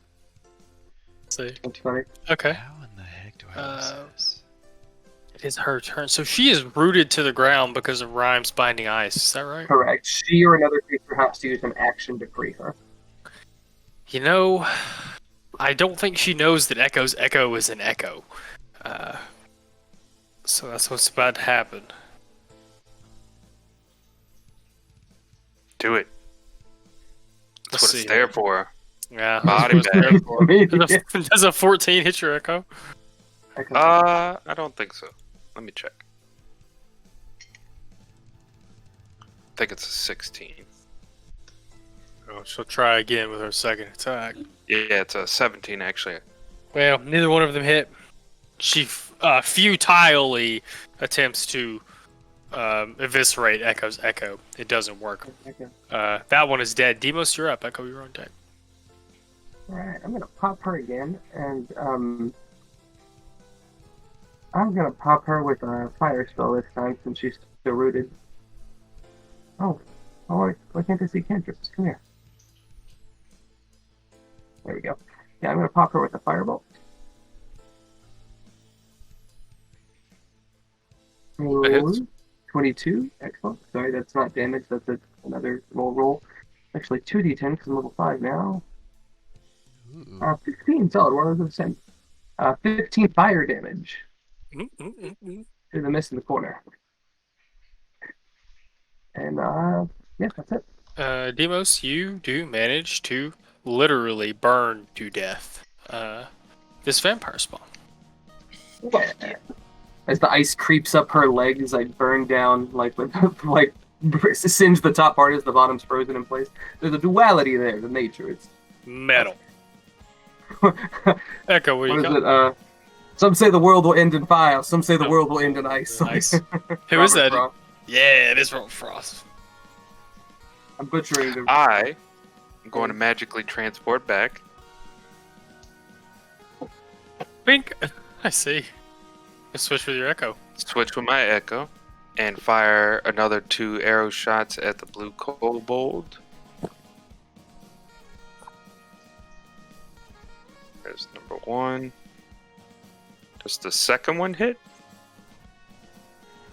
See.
That's funny.
Okay.
How in the heck do I use this?
It is her turn. So she is rooted to the ground because of Rhyme's binding ice. Is that right?
Correct. She or another creature has to use an action to free her.
You know, I don't think she knows that Echo's echo is an echo. So that's what's about to happen.
Do it. That's
Let's
what it's
see
there
here.
for.
Yeah.
Body
that's what it's
bag.
there for. Does a 14 hit your echo?
I don't think so. Let me check. I think it's a 16.
Oh, she'll try again with her second attack.
Yeah, it's a 17 actually.
Well, neither one of them hit. She futilely attempts to eviscerate Echo's echo. It doesn't work. That one is dead. Demos, you're up. Echo, you're on deck.
Alright, I'm gonna pop her again, and I'm gonna pop her with a fire spell this time since she's still rooted. Oh, why can't I see cantrips? Come here. There we go. Yeah, I'm gonna pop her with a firebolt.
hits.
22. Excellent. Sorry, that's not damage. That's another roll. Actually, 2d10 because I'm level 5 now. 15 solid. What was the same? 15 fire damage to the mist in the corner. And yeah, that's it.
Demos, you do manage to literally burn to death this vampire spawn.
Yeah. As the ice creeps up her legs, I burn down like singe the top part as the bottom's frozen in place. There's a duality there. The nature it's
Metal. Echo, what you
what is
got?
it? Some say the world will end in fire. Some say the world will end in ice.
Nice. Who is that?
Frost.
Yeah, it is Robert Frost.
I'm butchering the.
I am going to magically transport back.
Bink. I see. Just switch with your echo.
Switch with my echo. And fire another 2 arrow shots at the blue kobold. There's number 1. Does the second one hit?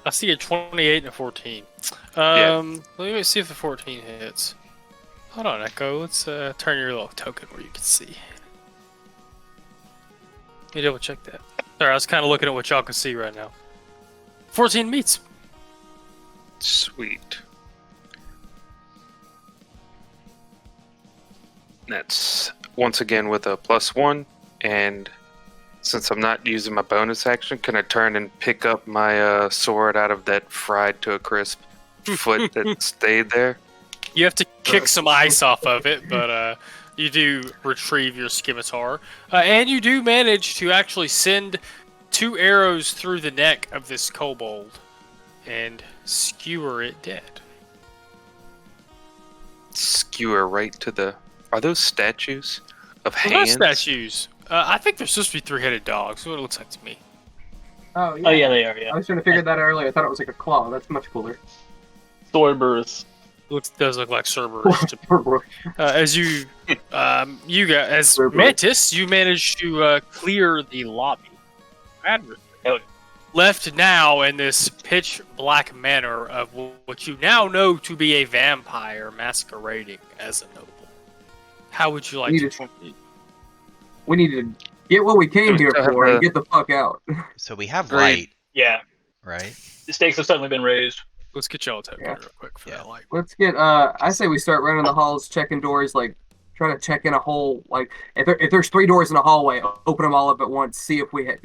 I see a 28 and a 14.
Yeah.
Let me see if the 14 hits. Hold on, Echo. Let's turn your little token where you can see. Let me double check that. Sorry, I was kind of looking at what y'all can see right now. 14 meets.
Sweet. That's once again with a +1, and since I'm not using my bonus action, can I turn and pick up my sword out of that fried to a crisp foot that stayed there?
You have to kick some ice off of it, but you do retrieve your scimitar. And you do manage to actually send 2 arrows through the neck of this kobold and skewer it dead.
Skewer right to the... Are those statues of
Well,
hands?
those statues. I think they're supposed to be 3-headed dogs. That's what it looks like to me.
Oh yeah.
Oh yeah, they are. Yeah.
I was trying to figure that out earlier. I thought it was like a claw. That's much cooler.
Thorburus.
Does look like Cerberus. As you guys, as
Cerberus.
Mantis, you managed to clear the lobby. Adversary.
Hell yeah.
Left now in this pitch black manner of what you now know to be a vampire masquerading as a noble. How would you like
Need
to
a-
proceed?
We need to get what we came here for and get the fuck out.
So we have
Agreed.
light,
Yeah.
right?
The stakes have suddenly been raised.
Let's get y'all a token
Yeah.
real quick for
Yeah.
that light.
Let's get. I say we start running the halls, checking doors, like trying to check in a whole. Like if there's 3 doors in a hallway, open them all up at once. See if we hit.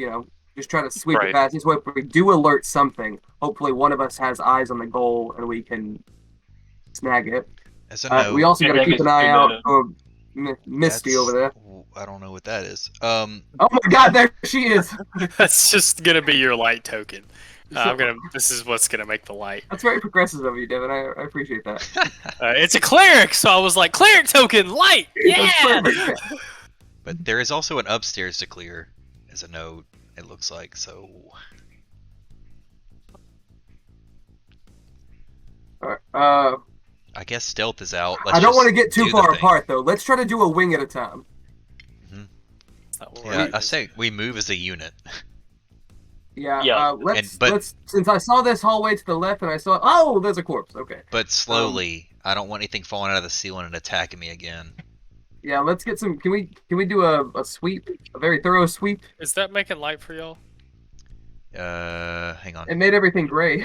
Just try to sweep
Right.
it past. This way, if we do alert something, hopefully one of us has eyes on the goal and we can snag it.
As a note,
We also got to
Yeah,
keep an
I
eye
guess
out
we
for Misty
that's-
over there.
I don't know what that is.
Oh my God, there she is.
That's just gonna be your light token. This is what's gonna make the light.
That's very progressive of you, Devin. I appreciate that.
It's a cleric, so I was like, cleric token, light. Yeah.
That's perfect.
But there is also an upstairs to clear, as a note. It looks like so. I guess stealth is out.
I don't want to get too
do the
far
thing.
apart though. Let's try to do a wing at a time.
Yeah, I say we move as a unit.
Yeah.
Yeah.
Let's. Since I saw this hallway to the left and I saw. Oh, there's a corpse. Okay.
But slowly. I don't want anything falling out of the ceiling and attacking me again.
Yeah. Let's get some. Can we do a sweep? A very thorough sweep.
Is that making light for y'all?
Hang on.
It made everything gray.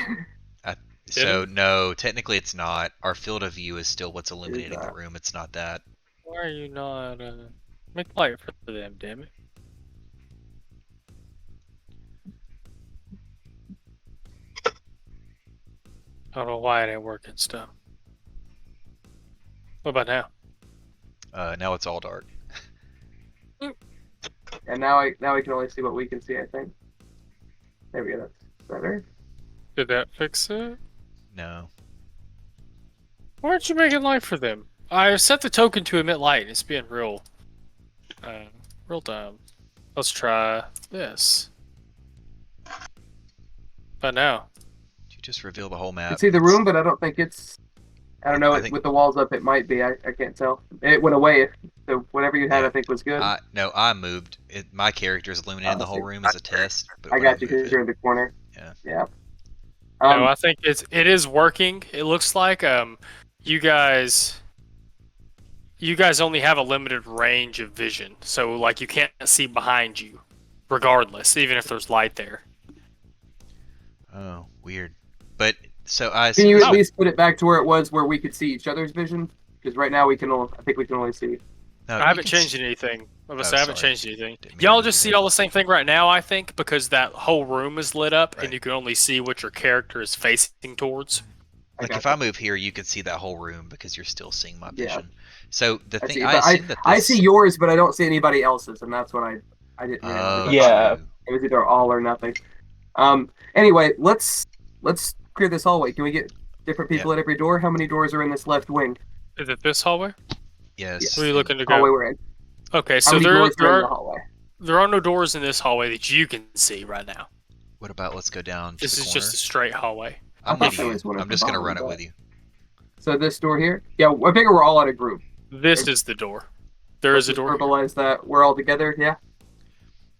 So no, technically it's not. Our field of view is still what's illuminating the
that?
room. It's not that.
Why are you not make light for them? Damn it! I don't know why it ain't working. Stuff. What about now?
Now it's all dark.
And now we can only see what we can see. I think. There we go. That's better.
Did that fix it?
No.
Why aren't you making light for them? I set the token to emit light. It's being real dumb. Let's try this. But now.
Did you just reveal the whole
I
map?
can see the room, but I don't think it's. I don't know.
I think-
With the walls up, it might be. I can't tell. It went away. So whatever you had, I think was good.
No, I moved. My character is illuminating the whole room as a test. But
I
when
got you
move
because you're in the corner.
Yeah.
Yeah.
No, I think it is working. It looks like you guys only have a limited range of vision. So like you can't see behind you regardless, even if there's light there.
Oh, weird. But so I.
Can you at
Oh.
least put it back to where it was, where we could see each other's vision? Because right now we can. I think we can only see.
No,
I
you
haven't
can
changed anything. I
Oh,
haven't
sorry.
changed anything.
Didn't mean
Y'all
to
just
do
see
that.
all the same thing right now, I think, because that whole room is lit up
Right.
and you can only see what your character is facing towards.
Like
got
if I move here, you can see that whole room because you're still seeing my
Yeah.
vision. So the
I
thing
see,
I
but
assume that
I
this-
see yours, but I don't see anybody else's, and that's what I didn't realize.
Oh,
Yeah.
true.
It was either all or nothing. Anyway, let's clear this hallway. Can we get different people at every door? How many doors are in this left wing?
Is it this hallway?
Yes.
Where are you looking to
Hallway
go?
we're in.
Okay,
How
so
many doors are in
there
the hallway?
are no doors in this hallway that you can see right now.
What about let's go down to
This
the
is
corner?
just a straight hallway.
I
I'm
thought
with
there
you.
was one at
I'm
the
just gonna
bottom,
run it
but-
with you.
So this door here? Yeah, I figure we're all at a group.
This is the door. There is a
Let's
door. here.
verbalize that we're all together. Yeah.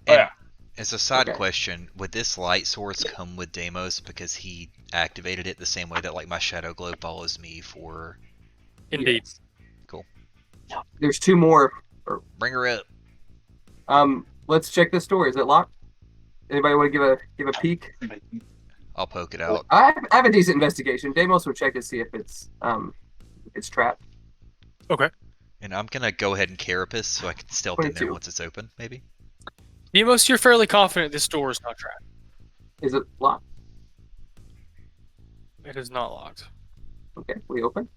Oh, yeah.
As a side
Okay.
question, would this light source come with Deimos because he activated it the same way that like my shadow glow follows me for?
Indeed.
Yes.
Cool.
There's 2 more.
Bring her up.
Let's check this door. Is it locked? Anybody want to give a peek?
I'll poke it out.
I have a decent investigation. Deimos will check to see if it's trapped.
And I'm gonna go ahead and carapace so I can stealth in there
22.
once it's open, maybe.
Demos, you're fairly confident this door is not trapped.
Is it locked?
It is not locked.
Okay, we open.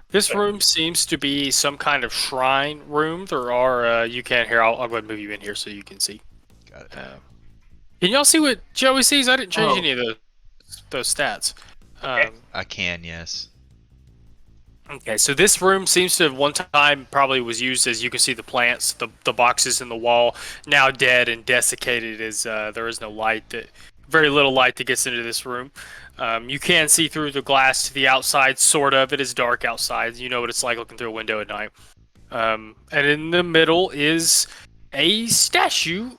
This room seems to be some kind of shrine room. There are, you can't hear. I'll go ahead and move you in here so you can see.
Got it.
Can y'all see what Joey sees? I didn't change
Oh.
any of those stats.
I can, yes.
Okay, so this room seems to have one time probably was used as, you can see the plants, the boxes in the wall, now dead and desiccated as there is no light, very little light that gets into this room. You can see through the glass to the outside, sort of. It is dark outside. You know what it's like looking through a window at night. And in the middle is a statue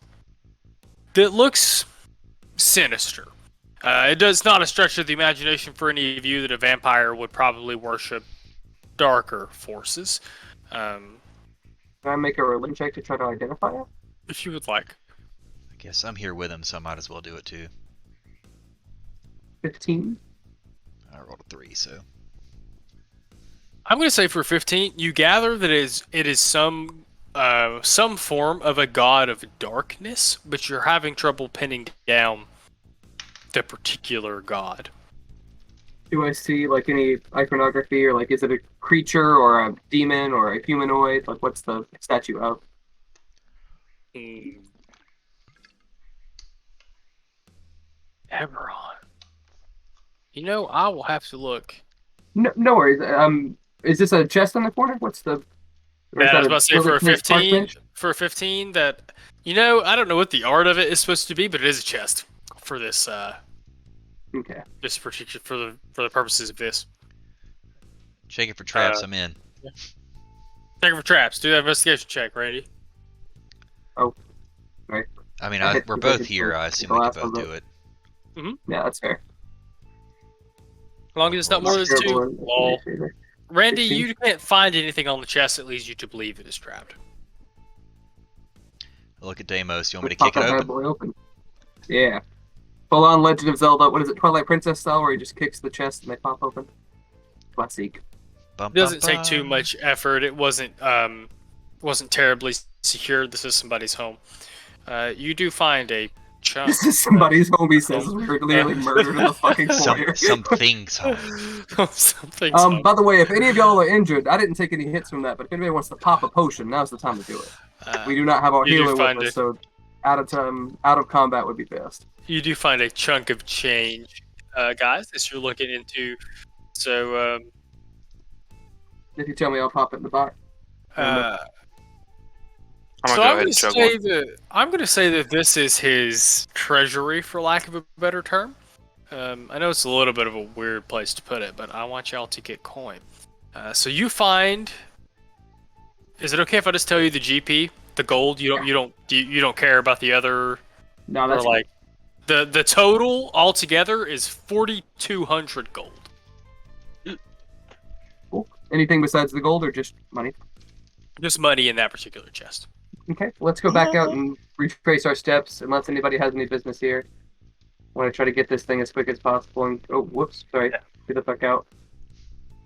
that looks sinister. It does not a stretch of the imagination for any of you that a vampire would probably worship darker forces.
Can I make a religion check to try to identify it?
If you would like.
I guess I'm here with him, so I might as well do it too.
15.
I rolled a 3, so.
I'm going to say for 15, you gather that it is some form of a god of darkness, but you're having trouble pinning down the particular god.
Do I see like any iconography, or like is it a creature or a demon or a humanoid? Like what's the statue of?
Eberron. You know, I will have to look.
No worries. Is this a chest in the corner? What's the? or is
Yeah, I
that
was about to say for a
park
15,
bench?
that, you know, I don't know what the art of it is supposed to be, but it is a chest for this
Okay.
this particular for the purposes of this.
Check it for traps, I'm in.
Check for traps. Do that investigation check, Randy.
I mean,
I hit
we're
the
both
second
here,
one.
I assume
The
we can
last
both
one,
do it.
Yeah, that's fair.
As long as it's not more than
Terrible
2.
in-
Lol. Randy,
16.
you can't find anything on the chest that leads you to believe it is trapped.
Look at Deimos. You want me to
Pop
kick it
that bad
open?
boy open. Yeah. Full on Legend of Zelda. What is it? Twilight Princess style, where he just kicks the chest and they pop open. Classic.
Bum,
It doesn't
bum,
take too
bum.
much effort. It wasn't terribly secure. This is somebody's home. You do find a chunk.
This is somebody's home. He says we were literally murdered in the fucking foyer.
Something's home.
Something.
By the way, if any of y'all are injured, I didn't take any hits from that. But if anybody wants to pop a potion, now's the time to do it. We do not have our
you do
healer
find
with us,
it.
so out of combat would be best.
You do find a chunk of change, guys, as you're looking into. So,
If you tell me, I'll pop it in the box.
I'm
so
gonna go
I'm
ahead
going
and
to
chug
say
one.
that this is his treasury, for lack of a better term. I know it's a little bit of a weird place to put it, but I want y'all to get coin. So you find. Is it okay if I just tell you the GP, the gold? You don't care about the other,
No,
or
that's
like the total altogether is 4,200 gold.
cool. Anything besides the gold or just money?
Just money in that particular chest.
Okay, let's go back out and retrace our steps, unless anybody has any business here. Want to try to get this thing as quick as possible. And oh, whoops, sorry.
Yeah.
Get the fuck out.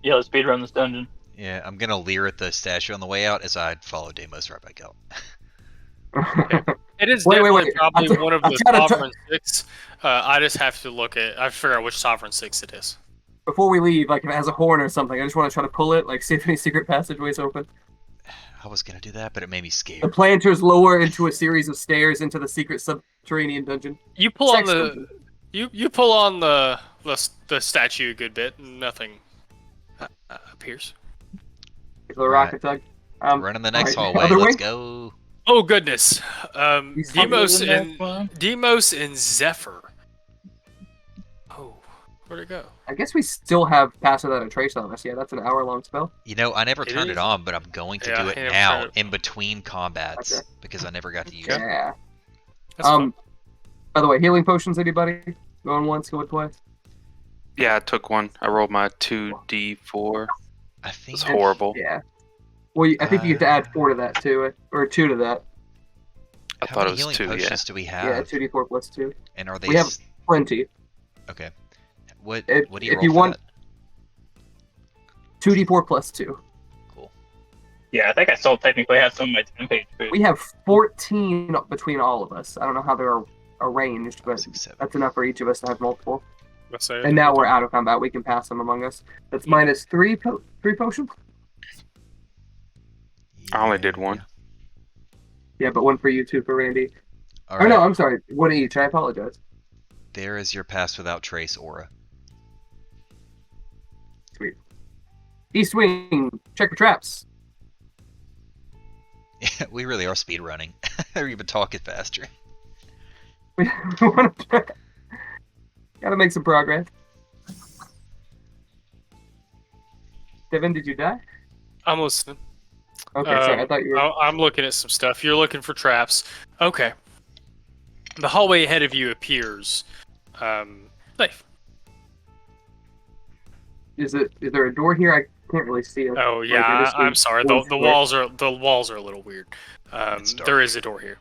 Yeah, let's speedrun this dungeon.
Yeah, I'm gonna leer at the statue on the way out as I follow Deimos right back out.
It is
Wait,
definitely
wait.
probably one of
I'm
the
trying to
Sovereign 6. I just have to look at. I have to figure out which Sovereign 6 it is.
Before we leave, like if it has a horn or something, I just want to try to pull it, like see if any secret passageways open.
I was gonna do that, but it made me
The
scared.
planters lower into a series of stairs into the secret subterranean dungeon.
You pull on
Sex
the
dungeon.
you pull on the statue a good bit, and nothing appears.
Give the rocket tug.
Running the next
alright,
hallway.
other
Let's
way?
go.
Oh goodness,
He's
Demos
Other than that one?
and Zephyr. Oh, Where'd it go?
I guess we still have Pass Without a Trace on us. Yeah, that's an hour-long spell.
You know, I never
It
turned it
is.
on, but I'm going to
Yeah,
do
I
it
never
now
turned it-
in between combats
Okay.
because I never got to use
Okay.
it.
Yeah.
That's fine.
By the way, healing potions, anybody? Going once, going twice?
Yeah, I took one. I rolled my 2d4.
I
It
think
was horrible.
Yeah. Well, I think you get to add 4 to that, too. Or 2 to that.
I
How
thought it
many
was
healing
2,
potions do we
Yeah,
have?
2d4 plus 2.
And are they
We have plenty.
okay? What
If-
what do you
if
roll
you
for
want-
that?
2d4 plus 2.
Cool.
Yeah, I think I still technically have some of my 10-page food.
We have 14 between all of us. I don't know how they're arranged, but
6, 7.
that's enough for each of us to have multiple.
Let's say
And now we're out of combat. We can pass them among us. That's minus 3 potions?
I only did one.
Yeah, but 1 for you, 2 for Randy.
All
Oh,
right.
no, I'm sorry. 1 each. I apologize.
There is your Pass Without Trace aura.
East Wing, check for traps.
We really are speed running. Or even talking faster.
We want to gotta make some progress. Devin, did you die?
I'm listening.
Okay, sorry. I thought you were.
I'm looking at some stuff. You're looking for traps. Okay. The hallway ahead of you appears safe.
Is there a door here? I can't really see it.
Oh
Like,
yeah,
it is
I'm sorry. The
one square.
walls are a little weird.
It's dark.
There is a door here.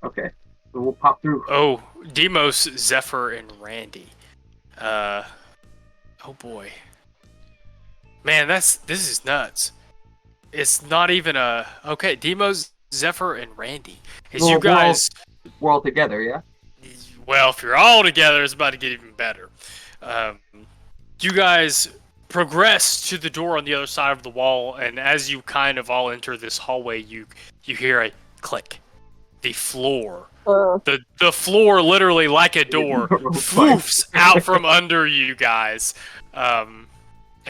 Okay, so we'll pop through.
Oh, Demos, Zephyr, and Randy. Oh boy. Man, this is nuts. It's not even a okay. Demos, Zephyr, and Randy. Is
Well,
you guys?
We're all together, yeah.
Well, if you're all together, it's about to get even better. You guys progress to the door on the other side of the wall, and as you kind of all enter this hallway, you hear a click. The floor, the floor, literally like a door, foofs out from under you guys, and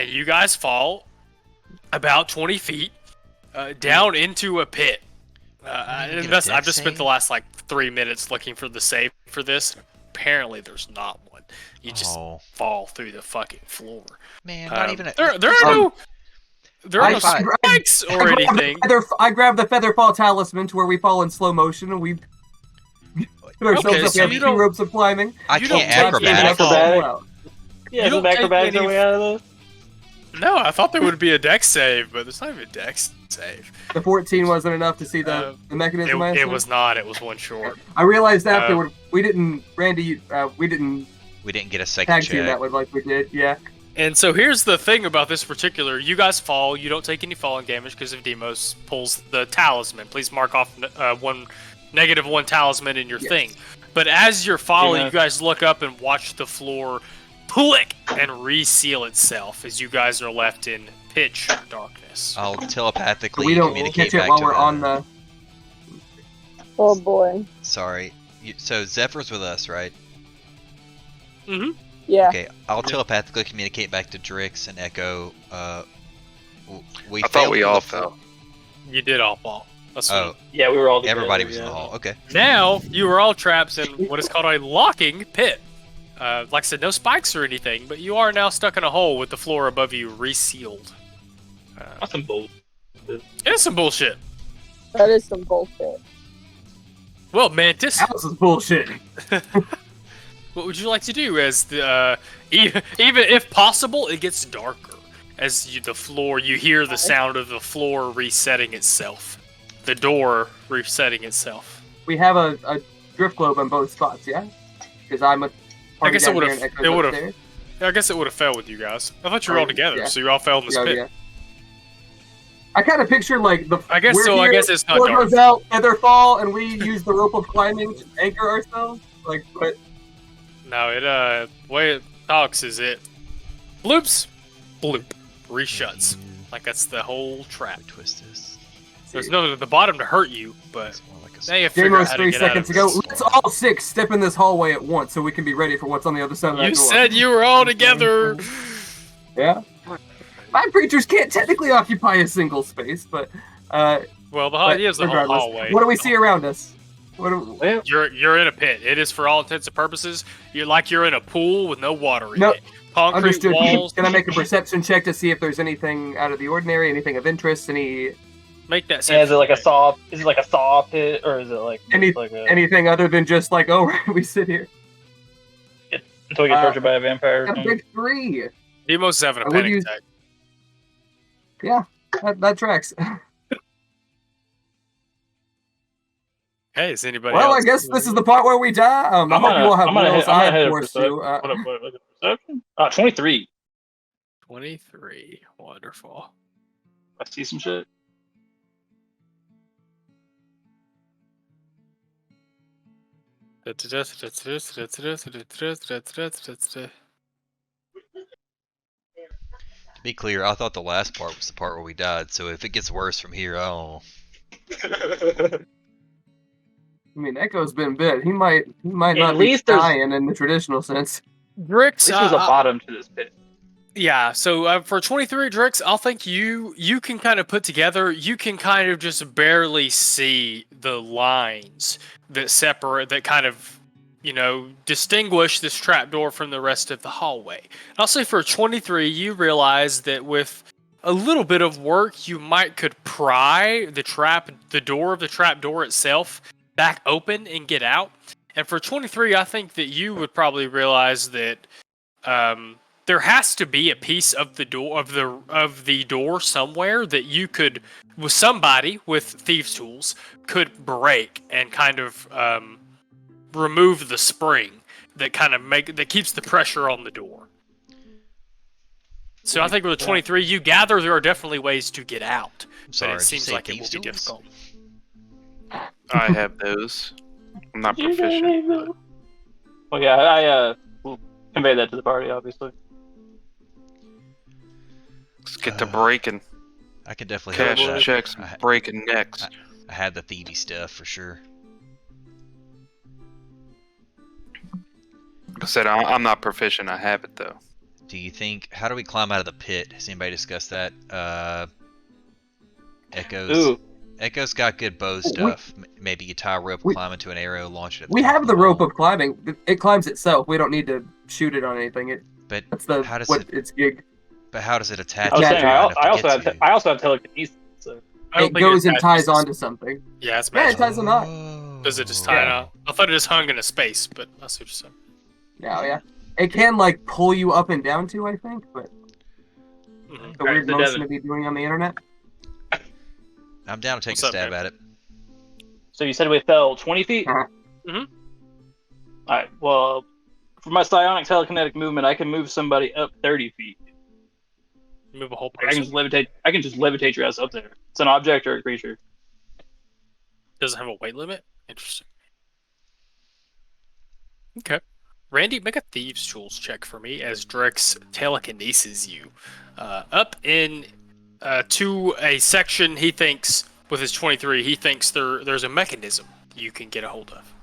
you guys fall about 20 feet down into a pit.
Get a
I've just spent
dex
the last like 3 minutes looking for the save for this. Apparently, there's not one. You just
Oh
fall through the fucking floor.
man, not even a,
There are no
I-
spikes or anything.
I grabbed the Featherfall Talisman to where we fall in slow motion, and we put ourselves
Okay,
up.
so
We have
you
2
don't-
ropes of climbing.
I
you don't
can't
take
acrobat.
any
acrobatic.
Wow.
Yeah,
You
some
don't take
acrobatics
any-
are we out of this?
No, I thought there would be a dex save, but there's not even a dex save.
The 14 wasn't enough to see the mechanism. I
It
assume?
was not. It was one short.
I realized afterward we didn't, Randy. We didn't
We didn't get a second
tag team
check.
that one like we did. Yeah.
And so here's the thing about this particular: you guys fall. You don't take any falling damage because of Demos pulls the talisman. Please mark off -1 talisman in your
Yes.
thing. But as you're falling,
Yeah.
you guys look up and watch the floor click and reseal itself as you guys are left in pitch darkness.
I'll telepathically
We don't
communicate
catch it
back
while
to
we're
the,
on the.
Oh boy.
Sorry. So Zephyr's with us, right?
Yeah.
Okay, I'll telepathically communicate back to Drix and Echo. We
I thought
failed
we
through
all
the-
fell.
You did all fall. That's
Oh,
Yeah, we were all together.
everybody was in
yeah.
the hall. Okay.
Now you are all trapped in what is called a locking pit. Like I said, no spikes or anything, but you are now stuck in a hole with the floor above you resealed.
That's some bull.
It's some bullshit.
That is some bullshit.
Well, Mantis,
Alice is bullshit.
what would you like to do? As the even if possible, it gets darker as you hear the sound of the floor resetting itself, the door resetting itself.
We have a drift globe on both spots, yeah. Because I'm a.
I guess it
would
would've- it would've- I guess it would have fell with you guys. I thought you were all together,
Yeah.
so you all fell in this pit.
Yeah. I kind of picture like the.
I guess
we're
so. I
here,
guess it's not
floor
dark.
goes out, feather fall, and we use the rope of climbing to anchor ourselves. Like, but
No, the way it talks is it bloops, bloop, reshuts. Like that's the whole trap.
Twist this.
There's no at the bottom to hurt you, but
It's more like a
now you figure out
Demos
how to
3
get out
seconds
of
ago.
this.
Let's all 6 step in this hallway at once so we can be ready for what's on the other side of that
You
door.
said you were all together.
Yeah. My creatures can't technically occupy a single space, but
Well, the idea is the whole
regardless,
hallway.
what do we see around us?
Well,
You're in a pit. It is for all intents and purposes. You're in a pool with no water in
No,
it. Concrete
Understood.
walls.
Can I make a perception check to see if there's anything out of the ordinary, anything of interest,
Make that
yeah, is it like a
sense.
saw? Is it like a saw pit, or is it like
anything other than just like, oh, we sit here?
until we get tortured by a vampire?
A big 3.
Demo's having a
I would
panic
use-
attack.
Yeah, that tracks.
Hey, is anybody
Well,
else?
I guess this is the part where we die. I hope you all have wills. I have force too.
What, perception? 23.
23. Wonderful.
I see some shit.
To be clear, I thought the last part was the part where we died, so if it gets worse from here, I don't know.
I mean, Echo's been bit. He might not
At
be
least there's-
dying in the traditional sense.
Drix,
This was a bottom to this pit.
yeah. So for 23 Drix, I'll think you can kind of put together. You can kind of just barely see the lines that separate, that kind of, distinguish this trapdoor from the rest of the hallway. And I'll say for 23, you realize that with a little bit of work, you could pry the door of the trapdoor itself back open and get out. And for 23, I think that you would probably realize that there has to be a piece of the door of the door somewhere that you could, with somebody with thieves' tools, could break and kind of remove the spring that that keeps the pressure on the door. So I think with the 23, you gather there are definitely ways to get out,
I'm sorry,
but it
did you
seems
say
like it will
thieves'
be
tools?
difficult.
I have those. I'm not proficient. But
Well, yeah, I will convey that to the party, obviously.
let's get to breaking.
I could definitely help
Cash
with that.
checks, breaking necks.
I had the thievy stuff for sure.
Like I said, I'm not proficient. I have it though.
Do you think? How do we climb out of the pit? Has anybody discussed that? Echoes.
Ooh,
Echo's got good bow stuff. Maybe you tie a rope, climb into an arrow, launch it. At the
We
top
have
of
the rope
wall.
of climbing. It climbs itself. We don't need to shoot it on anything.
But
That's
how does
its gig.
But how does it attach?
I was
to
saying,
you
I,
enough to
I also
get
have
to you?
I also have telekinesis. So.
I don't
It
think
goes and ties
attaches-
onto something.
Yeah, it's
Yeah, it
magic.
ties a knot.
Does it just tie it out? I thought it just hung in a space, but I see what you're saying.
Yeah. It can pull you up and down too, I think, but
Mhm.
the
Alright,
weird
so
motion
Devin.
to be doing on the internet.
I'm down to take
What's
a
up,
stab
man?
at it.
So you said we fell 20 feet?
Uh-huh.
Mhm.
Alright, well, for my psionic telekinetic movement, I can move somebody up 30 feet.
Move a whole
I can
person.
just levitate. I can just levitate your ass up there. It's an object or a creature.
Doesn't have a weight limit. Interesting. Okay, Randy, make a thieves' tools check for me as Drex telekinesis you up in to a section. He thinks with his 23, he thinks there's a mechanism you can get a hold of.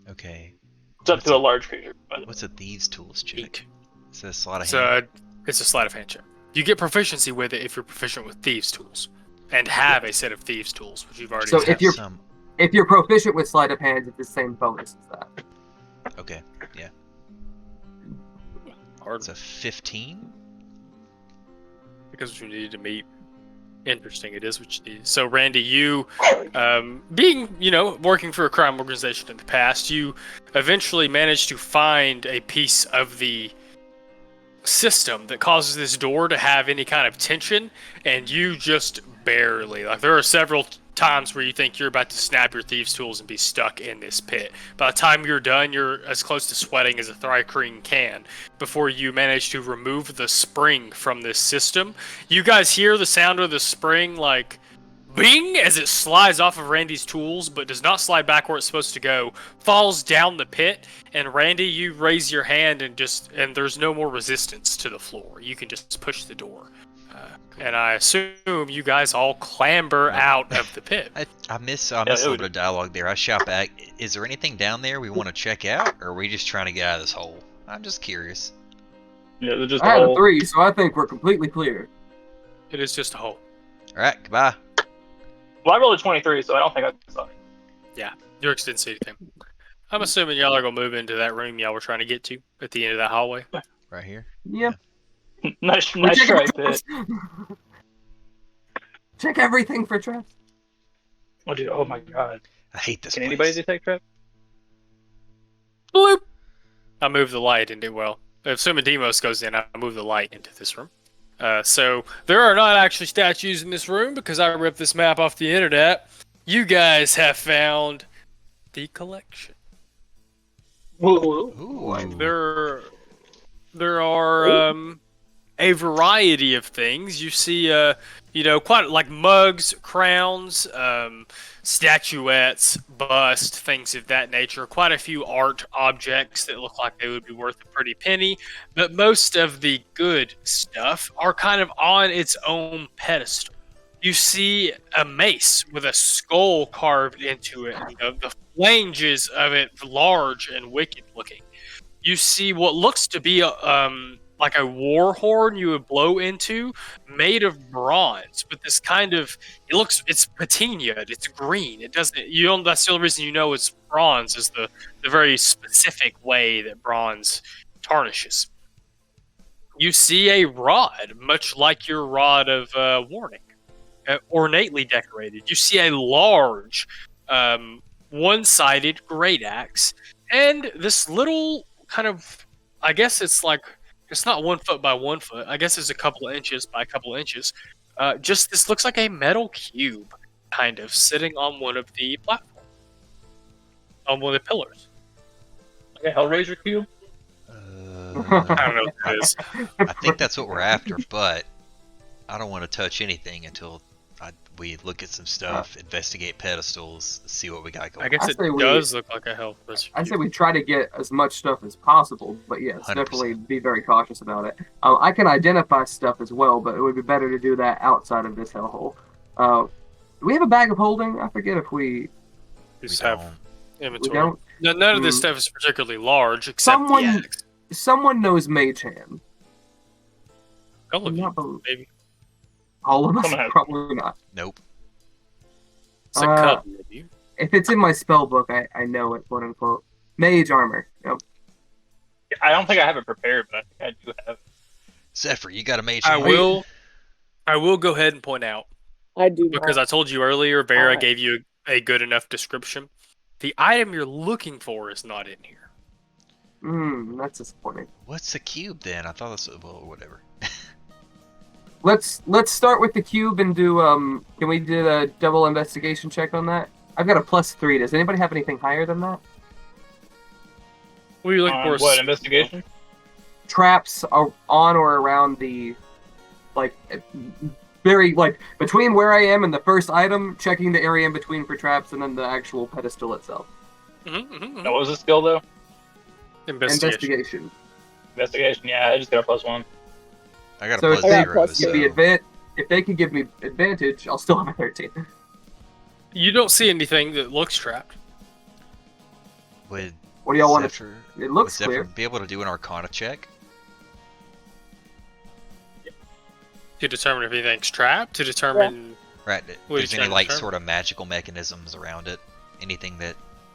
Okay.
It's up to a large creature. By the way.
What's a thieves' tools check?
Eat.
Is this a lot of
It's
hand?
it's a sleight of hand check. You get proficiency with it if you're proficient with thieves' tools and have a set of thieves' tools, which you've already.
So
have.
if you're
Some...
if you're proficient with sleight of hand, it's the same bonus as that.
Okay, yeah.
hard
It's a 15.
because you need to meet. Interesting, it is what you need. So, Randy, you, being, working for a crime organization in the past, you eventually managed to find a piece of the system that causes this door to have any kind of tension, and you just barely, there are several times where you think you're about to snap your thieves' tools and be stuck in this pit. By the time you're done, you're as close to sweating as a Thrycreen can before you manage to remove the spring from this system. You guys hear the sound of the spring bing as it slides off of Randy's tools, but does not slide back where it's supposed to go, falls down the pit, and Randy, you raise your hand and there's no more resistance to the floor. You can just push the door. And I assume you guys all clamber out of the pit.
I miss a little bit of dialogue there. I shout back, is there anything down there we want to check out, or are we just trying to get out of this hole? I'm just curious.
Yeah, they're just
I had a
all.
3, so I think we're completely clear.
It is just a hole.
Alright, goodbye.
Well, I rolled a 23, so I don't think I saw it.
Dirks didn't see anything. I'm assuming y'all are gonna move into that room y'all were trying to get to at the end of that hallway.
Right here.
Yep.
nice
We're checking
try,
for
Pit.
traps. Check everything for traps.
Oh, dude, oh my god.
I hate this
Can
place.
anybody detect trap?
Bloop. I move the light into assuming Demos goes in, I move the light into this room. So there are not actually statues in this room because I ripped this map off the internet. You guys have found the collection.
Ooh.
There are a variety of things. You see, quite like mugs, crowns, statuettes, bust, things of that nature. Quite a few art objects that look like they would be worth a pretty penny. But most of the good stuff are kind of on its own pedestal. You see a mace with a skull carved into it, and the flanges of it large and wicked looking. You see what looks to be like a war horn you would blow into, made of bronze, but this kind of it's patina, it's green. That's the only reason you know it's bronze is the very specific way that bronze tarnishes. You see a rod, much like your rod of warning, ornately decorated. You see a large one-sided great axe, and this little kind of, I guess it's not 1 foot by 1 foot. I guess it's a couple of inches by a couple of inches. Just this looks like a metal cube, kind of sitting on one of the platforms, on one of the pillars.
Like a Hellraiser cube?
I don't know what that is.
I think that's what we're after, but I don't want to touch anything until we look at some stuff, investigate pedestals, see what we got going.
I guess it does look like a Hellraiser cube.
I say we try to get as much stuff as possible, but yes,
100%.
definitely be very cautious about it. I can identify stuff as well, but it would be better to do that outside of this hellhole. Do we have a bag of holding? I forget if we
Just
We
have
don't.
inventory.
don't.
None of this
Hmm.
stuff is particularly large, except
Someone-
the axe.
Someone knows Mage Hand.
All of
Not
you,
the-
maybe.
All of us?
Someone has-
Probably not.
Nope.
It's a couple of you.
If it's in my spell book, I know it, quote unquote. Mage armor. Yep.
I don't think I have it prepared, but I think I do have it.
Zephyr, you got a mage
I
hand?
will go ahead and point out,
I do
because
not.
I told you earlier, Vera
Alright.
gave you a good enough description. The item you're looking for is not in here.
That's disappointing.
What's a cube then? I thought this was, well, whatever.
Let's start with the cube and do can we do a double investigation check on that? I've got a +3. Does anybody have anything higher than that?
What are you looking for?
What, investigation?
Traps are on or around the very between where I am and the first item, checking the area in between for traps, and then the actual pedestal itself.
What was the skill though?
Investigation.
Investigation, yeah, I just got a +1.
I got a
So
plus
it's-
I got
zero.
plus
Give me if they can give me advantage, I'll still have a 13.
You don't see anything that looks trapped.
Would
What do y'all want to?
Zephyr,
It looks
would Zephyr
clear.
be able to do an Arcana check?
To determine if anything's trapped, to determine...
Right.
What are you
There's any
trying to
like
determine?
sort of magical mechanisms around it? Anything that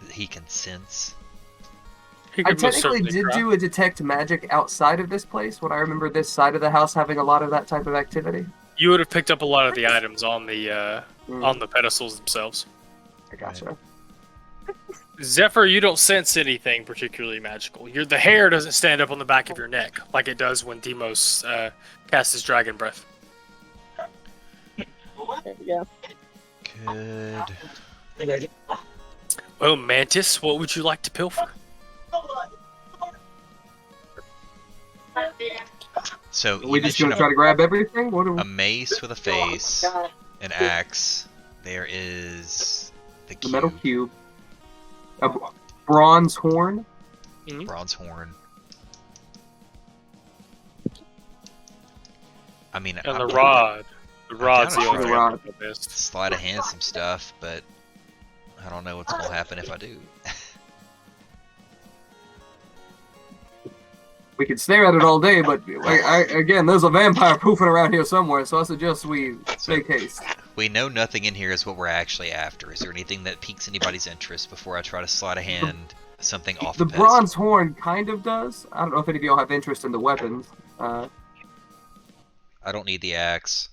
he can sense?
He
I
could most
technically
certainly
did
try.
do a detect magic outside of this place. Would I remember this side of the house having a lot of that type of activity?
You would have picked up a lot of the items on the
Mm,
pedestals themselves.
I gotcha.
Zephyr, you don't sense anything particularly magical. The hair doesn't stand up on the back of your neck like it does when Demos casts his dragon breath.
There we go.
Good.
Well, Mantis, what would you like to pilfer?
So
Are we
you
just gonna
mentioned
try to grab everything? What are
a mace with a face, an axe. There is the
the
cube,
metal cube? A bronze horn?
bronze horn. I mean,
And
I'm
the
down
rod. The rod's the
down
only
to
thing
try.
I think I
to
missed.
sleight of hand some stuff, but I don't know what's gonna happen if I do.
We could stare at it all day, but again, there's a vampire poofing around here somewhere, so I suggest we
So-
make haste.
We know nothing in here is what we're actually after. Is there anything that piques anybody's interest before I try to slide a hand something off
The
the pedestal?
bronze horn kind of does. I don't know if any of y'all have interest in the weapons.
I don't need the axe.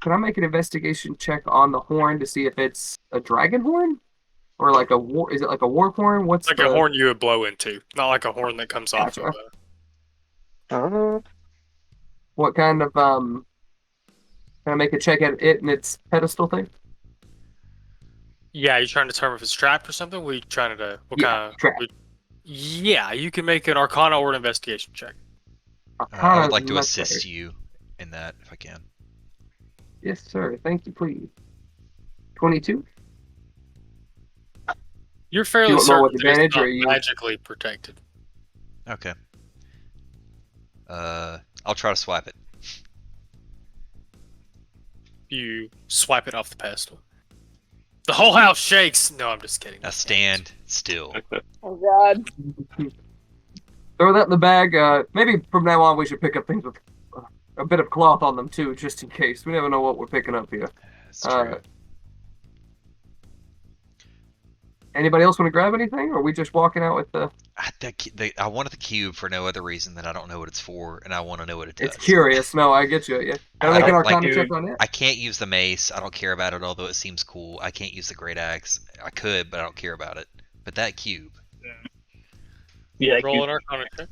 Can I make an investigation check on the horn to see if it's a dragon horn? Or like a war? Is it like a war horn? What's
Like a horn you would blow into, not like a horn that comes off
Gotcha.
of a...
What kind of Can I make a check at it and its pedestal thing?
Yeah, you trying to determine if it's trapped or something? What are you trying to... What
Yeah,
kind of...
trapped.
Yeah, you can make an Arcana or an Investigation check.
I would like to assist you in that if I can.
Yes, sir. Thank you, please. 22.
You're fairly
You want roll
certain
with
that it's
advantage, or
not
are you-
magically protected.
Okay. I'll try to swipe it.
You swipe it off the pedestal. The whole house shakes! No, I'm just kidding.
Now stand still.
Oh god.
Throw that in the bag. Maybe from now on we should pick up things with a bit of cloth on them too, just in case. We never know what we're picking up here.
That's true.
Anybody else want to grab anything, or are we just walking out with the...
I wanted the cube for no other reason than I don't know what it's for, and I want to know what it does.
It's curious. No, I get you. Yeah. Can I
I
make an
don't like
Arcana
it.
check on it?
I can't use the mace. I don't care about it, although it seems cool. I can't use the great axe. I could, but I don't care about it. But that cube.
Yeah,
Roll an Arcana check.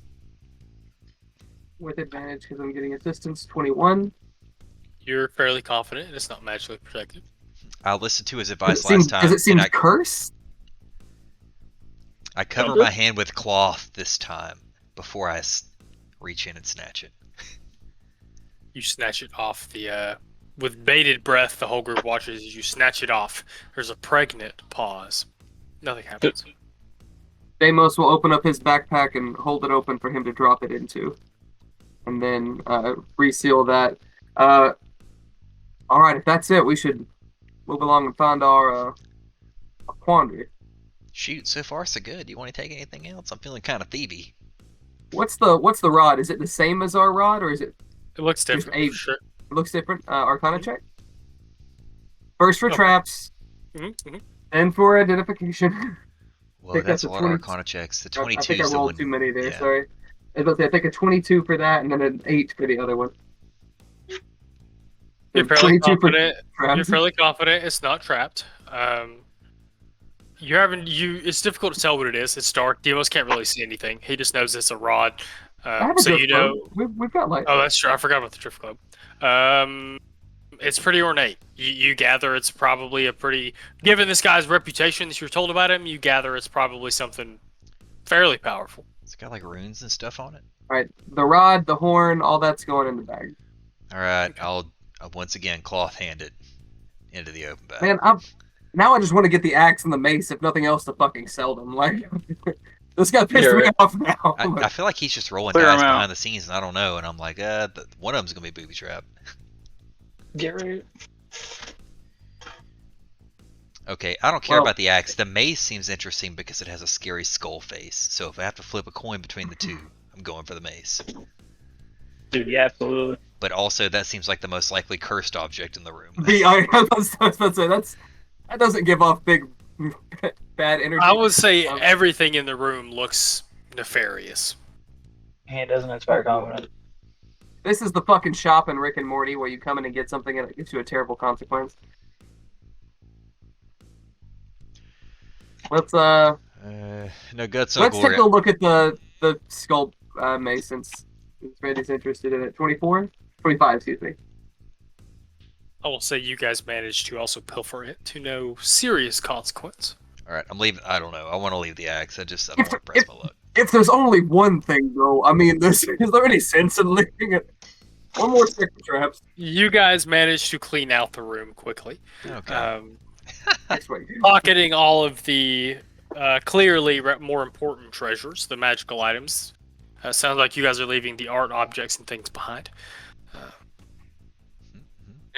With advantage because I'm getting assistance. 21.
You're fairly confident it's not magically protected.
I listened to his
Does
advice
it seem,
last time,
does it seem
and
cursed?
I cover my hand with cloth this time before I reach in and snatch it.
You snatch it off the... with bated breath, the whole group watches as you snatch it off. There's a pregnant pause. Nothing happens.
Deimos will open up his backpack and hold it open for him to drop it into. And then reseal that. Alright, if that's it, we should move along and find our quandary.
Shoot, so far so good. You want to take anything else? I'm feeling kind of thievy.
What's the rod? Is it the same as our rod, or is it...
It looks
Just
different. For sure.
It looks different. Arcana check. First for
Okay.
traps,
Mm-hmm.
and for identification.
Whoa,
think
that's
that's
a
a
lot
20
of Arcana checks. The
I
22
think I
is the
rolled
one.
too many there.
yeah.
Sorry. I think a 22 for that, and then an 8 for the other one.
You're fairly
22 for
confident.
traps.
You're fairly confident it's not trapped. It's difficult to tell what it is. It's dark. Demos can't really see anything. He just knows it's a rod.
I have a
So
drift
you know.
club. We've got like...
Oh, that's true. I forgot about the drift club. It's pretty ornate. You gather it's probably a pretty. Given this guy's reputation that you're told about him, you gather it's probably something fairly powerful.
It's got like runes and stuff on it.
Alright, the rod, the horn, all that's going in the bag.
All right, I'll once again cloth hand it into the open bag.
Man, now I just want to get the axe and the mace, if nothing else, to fucking sell them. Like, this guy pissed me off now.
I feel like he's just rolling
Clear
dice
him out.
behind the scenes, and I don't know. And I'm like, one of them's gonna be booby trap.
Get right.
Okay, I don't care
Well-
about the axe. The mace seems interesting because it has a scary skull face. So if I have to flip a coin between the two, I'm going for the mace.
Dude, yeah, absolutely.
But also, that seems like the most likely cursed object in the room.
I was about to say, that doesn't give off big bad energy.
I would say
Um,
everything in the room looks nefarious.
He doesn't inspire confidence.
This is the fucking shop in Rick and Morty where you come in and get something and it gives you a terrible consequence. Let's
No guts, no
let's
glory.
take a look at the skull mace since Randy's interested in it. 24? 25, excuse me.
I will say you guys managed to also pilfer it to no serious consequence.
All right, I'm leaving. I don't know. I want to leave the axe. I don't want to press my luck.
If there's only one thing though, I mean, is there any sense in leaving it? One more stick for traps.
You guys managed to clean out the room quickly,
Okay.
Next week.
pocketing all of the clearly more important treasures, the magical items. Sounds like you guys are leaving the art objects and things behind.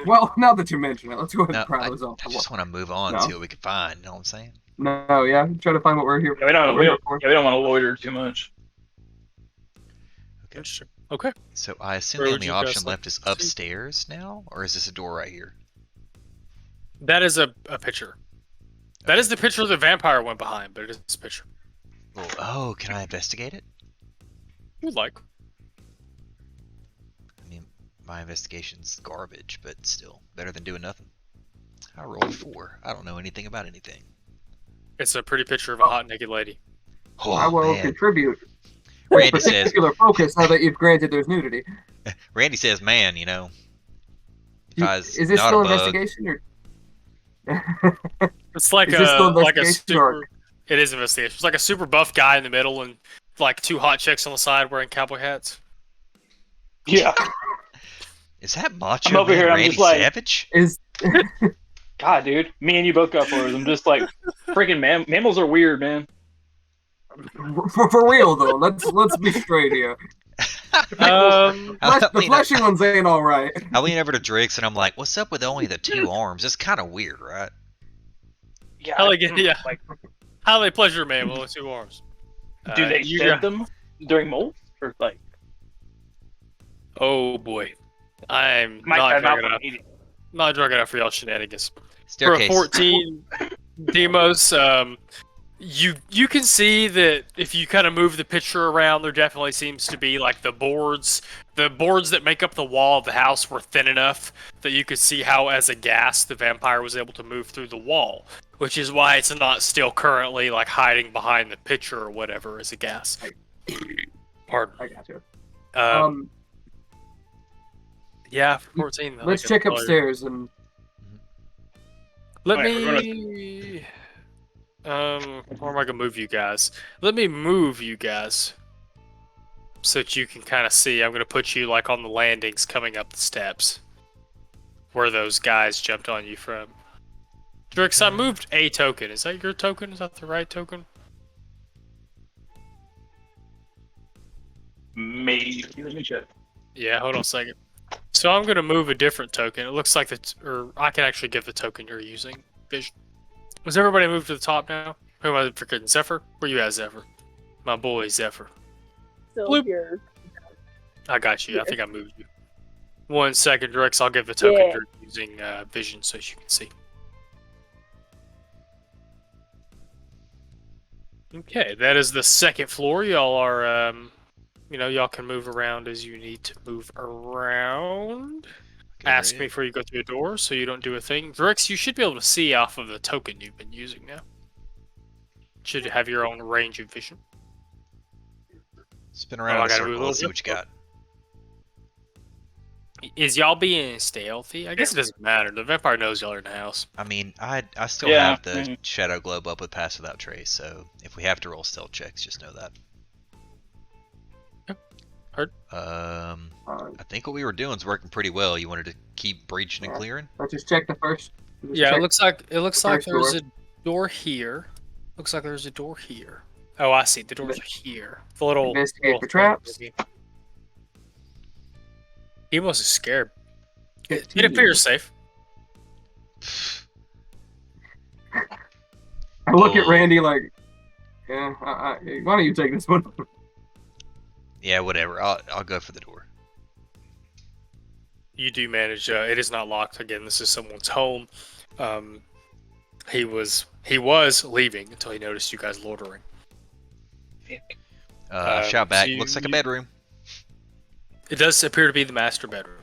Well, now that you mention it, let's go ahead
No,
and pry those off.
I just want to move on,
No.
see what we can find. You know what I'm saying?
No, yeah, try to find what we're here.
Yeah, we don't
what we're here for.
want to loiter too much.
Interesting. Okay.
So I assume
Where
the
would
only
you
option
best like
left is
to see?
upstairs now, or is this a door right here?
That is a picture. That is the picture the vampire went behind, but it is a picture.
Well, oh, can I investigate it?
You'd like.
I mean, my investigation's garbage, but still better than doing nothing. I rolled 4. I don't know anything about anything.
It's a pretty picture of a hot naked lady.
Oh,
I will
man.
contribute.
Randy says,
Particular focus now that you've granted there's nudity.
Randy says, man, you know, if I was
Is this
not
still
a bug,
investigation or?
It's like
Is this still
like a
investigation or-
super. It is investigation. It's like a super buff guy in the middle and like 2 hot chicks on the side wearing cowboy hats.
Yeah.
is that Macho
I'm over
Man
here, I'm
Randy
just like-
Savage?
Is
God, dude. Me and you both got floors. I'm just like, freaking mammals are weird, man.
for real though? Let's be straight here.
Um,
The fleshy ones ain't all right.
I lean over to Drix and I'm like, what's up with only the 2 arms? It's kind of weird, right?
Yeah.
How they get- yeah.
Like,
how they pleasure a man with 2 arms?
do they
you
shed
got-
them during molt? Or like,
Oh boy, I'm
might
not
I'm
drunk
not
enough.
eating.
Not drunk enough for y'all shenanigans.
Staircase.
For a 14 Demos, you can see that if you kind of move the picture around, there definitely seems to be like the boards that make up the wall of the house were thin enough that you could see how, as a gas, the vampire was able to move through the wall, which is why it's not still currently like hiding behind the picture or whatever as a gas. Pardon.
I got you.
Yeah, for 14.
Let's
like,
check
I'll tell you.
upstairs and
Let
Alright, we're
me. Where am I gonna move you guys? Let me move you guys so that you can kind of see. I'm gonna put you like on the landings coming up the steps where those guys jumped on you from. Drix, I moved a token. Is that your token? Is that the right token?
Maybe. Let me check.
Yeah, hold on a second. So I'm gonna move a different token. It looks like or I can actually give the token you're using. Vision. Was everybody moved to the top now? Who am I forgetting? Zephyr? Where you at, Zephyr? My boy, Zephyr.
Still
Bloop.
here.
I got you. I
Here.
think I moved you. 1 second, Rex. I'll give the token
Yeah.
you're using vision so you can see. Okay, that is the 2nd floor. Y'all are, y'all can move around as you need to move around.
Okay,
Ask
ready?
me before you go through the door so you don't do a thing. Rex, you should be able to see off of the token you've been using now. Should have your own range of vision.
Spin
Oh,
around
I
in a
gotta move a
circle. Let's see
little
what you got.
Is y'all being stealthy? I guess it doesn't matter. The vampire knows y'all are in the house.
I mean, I still
Yeah,
have the
mhm.
shadow globe up with pass without trace, so if we have to roll stealth checks, just know that.
Heard.
I think what we were doing is working pretty well. You wanted to keep breaching and
Yeah.
clearing?
let's just check the first. Just
Yeah,
check.
it looks like
first
there's
door.
a door here. Looks like there's a door here. Oh, I see. The door's here. The little
Investigate for
thing,
traps.
maybe. He was scared. It
15.
appears safe.
I look at
Oh.
Randy like, yeah. Why don't you take this one?
Yeah, whatever. I'll go for the door.
You do manage. It is not locked. Again, this is someone's home. He was leaving until he noticed you guys loitering.
Shout back.
so you-
Looks like a
you-
bedroom.
It does appear to be the master bedroom.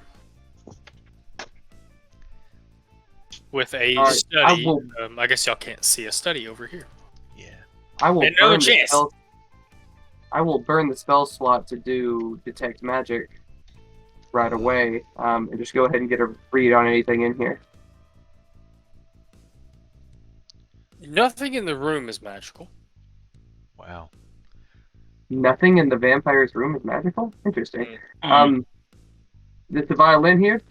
With a
Alright,
study.
I will-
I guess y'all can't see a study over here.
Yeah.
I will
And another
burn the
chance.
spell. I will burn the spell slot to do detect magic right away, and just go ahead and get a read on anything in here.
Nothing in the room is magical.
Wow.
Nothing in the vampire's room is magical. Interesting.
Mhm.
Is the violin here?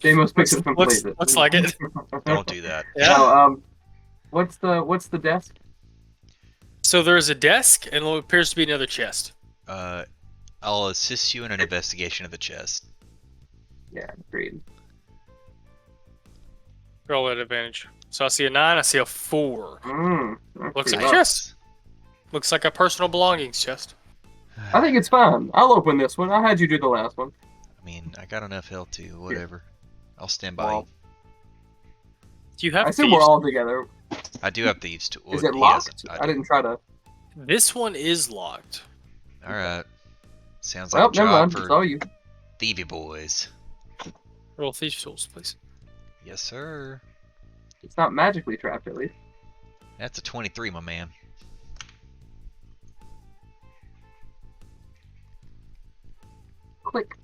Damos picks it up and
Looks-
plays it.
looks like it.
Don't do that.
Yeah.
No, what's the desk?
So there's a desk and what appears to be another chest.
I'll assist you in an investigation of the chest.
Yeah, agreed.
Roll at advantage. So I see a 9, I see a 4.
That's
Looks
pretty
like a
rough.
chest. Looks like a personal belongings chest.
I think it's fine. I'll open this one. I had you do the last one.
I mean, I got enough health to whatever. I'll stand by.
Well,
Do you
I
have
assume we're
thieves?
all together.
I do have thieves too.
Is it locked? I didn't try to.
This one is locked.
All right. Sounds
Well,
like a
never
job
mind.
for
It's all you.
thievy boys.
Roll thieves tools, please.
Yes, sir.
It's not magically trapped, at least.
That's a 23, my man.
Click.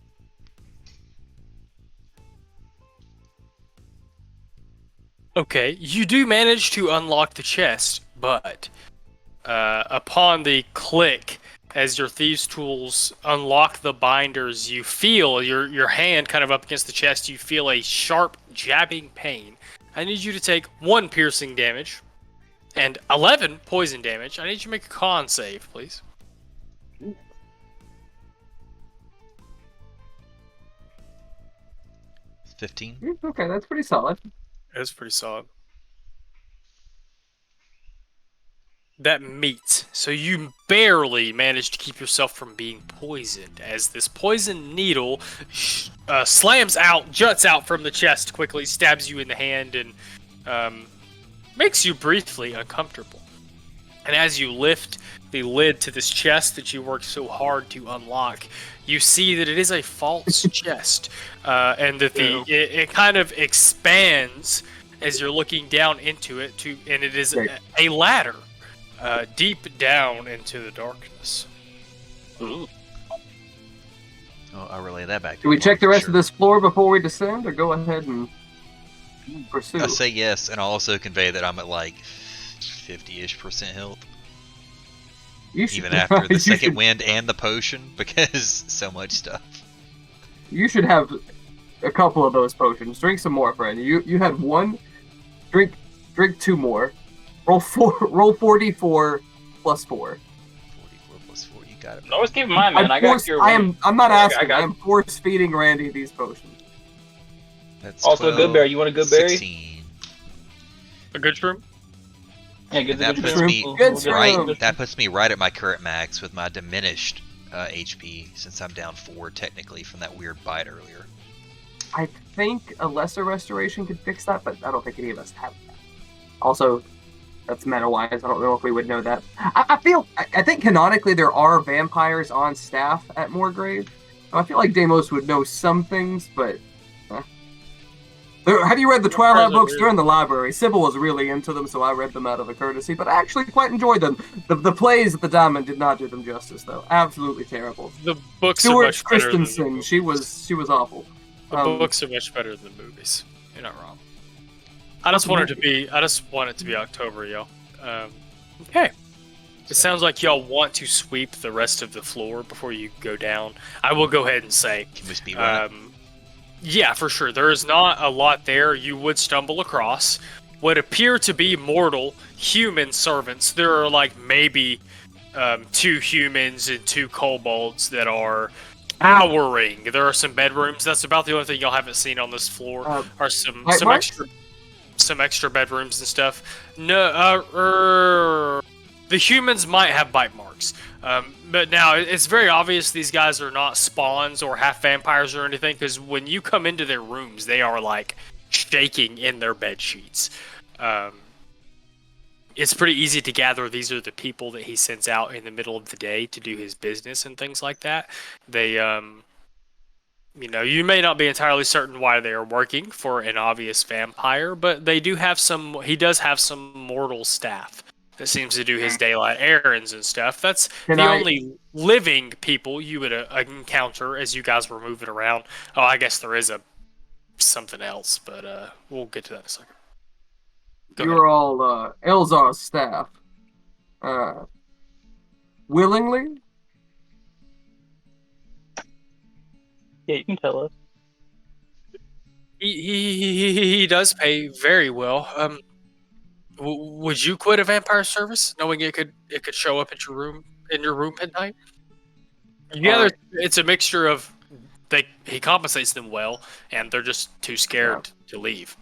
Okay, you do manage to unlock the chest, but upon the click, as your thieves' tools unlock the binders, you feel your hand kind of up against the chest. You feel a sharp, jabbing pain. I need you to take 1 piercing damage and 11 poison damage. I need you to make a con save, please.
It's 15.
Okay, that's pretty solid.
That's pretty solid. That meets. So you barely managed to keep yourself from being poisoned as this poison needle slams out, juts out from the chest quickly, stabs you in the hand, and makes you briefly uncomfortable. And as you lift the lid to this chest that you worked so hard to unlock, you see that it is a false chest, and that it kind of expands as you're looking down into it, and it is a ladder deep down into the darkness.
Ooh.
Oh, I'll relay that back.
Do we check the rest of this floor before we descend, or go ahead and pursue?
I say yes, and I'll also convey that I'm at like 50-ish% health.
You should,
Even after the
you
second
should-
wind and the potion, because so much stuff.
You should have a couple of those potions. Drink some more, friend. You had 1. Drink 2 more. Roll 44 plus 4.
44 plus 4, you got it.
Always keep in mind, man. I'm
not
I
asking.
got-
I am force feeding Randy these potions.
That's
Also,
12,
good berry. You want a good berry?
16.
A good shroom?
Yeah, get the
That
good
puts
shroom.
me
We'll
Good
get the
shroom.
good
That puts me right at my current max with my diminished HP, since I'm down 4 technically from that weird bite earlier.
I think a lesser restoration could fix that, but I don't think any of us have that. Also, that's meta-wise. I don't know if we would know that. I think canonically there are vampires on staff at Moorgrave. I feel like Deimos would know some things, but... Have you read the Twilight books? They're in the library. Sybil was really into them, so I read them out of a courtesy, but I actually quite enjoyed them. The plays at the Diamond did not do them justice, though. Absolutely terrible.
The books
Stuart
are much better than the
Christensen,
movies.
she was awful.
The books are much better than the movies. You're not wrong. I just want it to be October, yo. Okay. It sounds like y'all want to sweep the rest of the floor before you go down. I will go ahead and say,
Can we speed run it?
yeah, for sure. There is not a lot there. You would stumble across what appear to be mortal human servants. There are like maybe 2 humans and 2 kobolds that are cowering. There are some bedrooms. That's about the only thing y'all haven't seen on this floor. Are some extra bedrooms and stuff. No, the humans might have bite marks. But now, it's very obvious these guys are not spawns or half vampires or anything, because when you come into their rooms, they are, like, shaking in their bed sheets. It's pretty easy to gather these are the people that he sends out in the middle of the day to do his business and things like that. They, you may not be entirely certain why they are working for an obvious vampire, but he does have some mortal staff that seems to do his daylight errands and stuff. That's only living people you would encounter as you guys were moving around. Oh, I guess there is something else, but we'll get to that in a second.
You're all Elzar's staff. Willingly?
Yeah, you can tell us.
He does pay very well. Would you quit a vampire service, knowing it could show up at your room at night? Yeah, it's a mixture of he compensates them well, and they're just too scared to leave.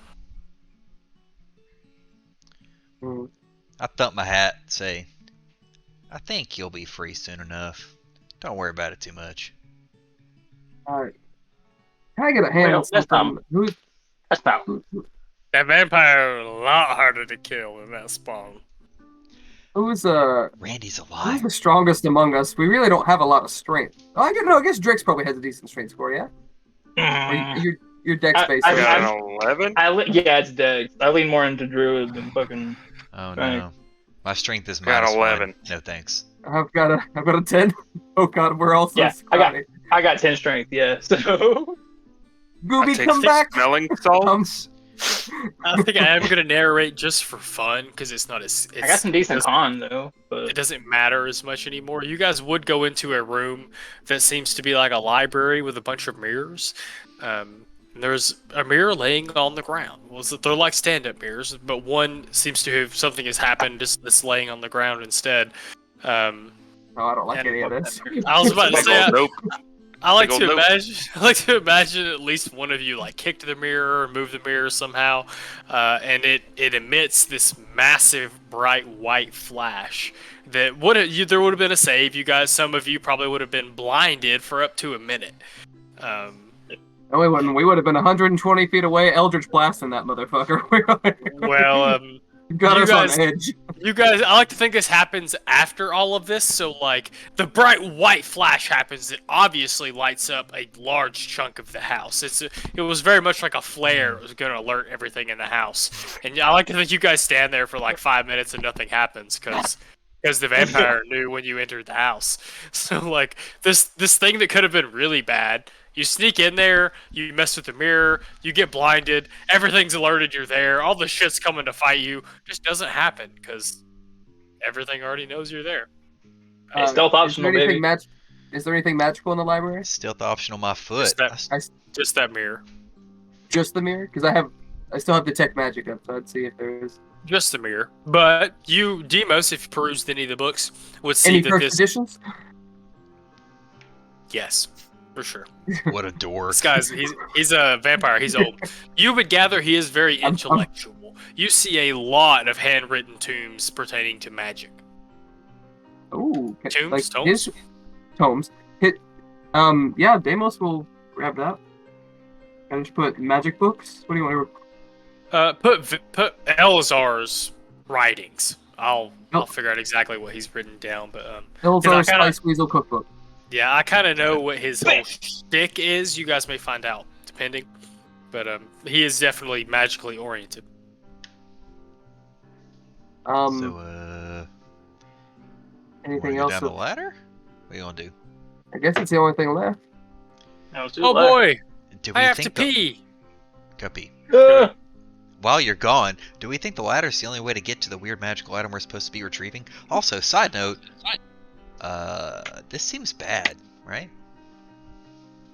I thump my hat and say, I think you'll be free soon enough. Don't worry about it too much.
All right. Can I get a hand on
That's
something?
That's power.
That vampire a lot harder to kill than that spawn.
Who's
Randy's
who's
alive.
the strongest among us? We really don't have a lot of strength. Oh, I guess Drix probably has a decent strength score, yeah. Or your dex based.
I
I-
got an 11.
Yeah, it's dead. I lean more into druid than fucking.
Oh
Right.
no. My strength is
Got
minus
11.
1. No thanks.
I've got a 10. Oh god, we're all so
Yeah,
scrawny.
I got 10 strength. Yeah. So.
Gooby,
I take
come back.
smelling salts.
I think I am gonna narrate just for fun because it's not as.
I got some decent con though,
It
but
doesn't matter as much anymore. You guys would go into a room that seems to be like a library with a bunch of mirrors. There's a mirror laying on the ground. Well, they're like stand-up mirrors, but one seems to have something has happened. Just that's laying on the ground instead.
No, I don't like
And-
any of this.
I was about to
Big
say.
old nope.
I like
Big
to
ol' nope.
imagine. I like to imagine at least one of you like kicked the mirror or moved the mirror somehow, and it emits this massive bright white flash. That there would have been a save. You guys, some of you probably would have been blinded for up to a minute.
No, we wouldn't. We would have been 120 feet away, Eldritch blasting that motherfucker.
Well,
got
you
us
guys-
on edge.
you guys, I like to think this happens after all of this. So like the bright white flash happens, it obviously lights up a large chunk of the house. It was very much like a flare. It was going to alert everything in the house. And I like to think you guys stand there for like 5 minutes and nothing happens because the vampire knew when you entered the house. So like this thing that could have been really bad. You sneak in there, you mess with the mirror, you get blinded, everything's alerted you're there, all the shit's coming to fight you. Just doesn't happen because everything already knows you're there.
Hey, stealth optional, baby.
Is there anything magical in the library?
Stealth option on my foot.
Just that mirror.
Just the mirror? Because I still have detect magic up, so I'd see if there is
Just the mirror. But you, Demos, if you perused any of the books, would see
any
that
first
this.
editions.
Yes, for sure.
What a dork.
This guy's he's a vampire. He's old. You would gather he is very
I'm-
intellectual. You see a lot of handwritten tomes pertaining to magic.
Ooh,
Tomes? Tomes?
his tomes. Yeah, Deimos will grab that. And just put magic books. What do you want to?
Put Elazar's writings. I'll
Oh.
figure out exactly what he's written down. But
Elzar's
I kinda-
Spice Weasel cookbook.
yeah, I kind of know what his whole shtick is. You guys may find out depending. But he is definitely magically oriented.
So,
anything
wanna go
else?
down the ladder? What you gonna do?
I guess it's the only thing left.
That was too
Oh
low.
boy,
Do we
I have to
think
pee.
Guppy,
Ah!
while you're gone, do we think the ladder's the only way to get to the weird magical item we're supposed to be retrieving? Also, side note, this seems bad, right?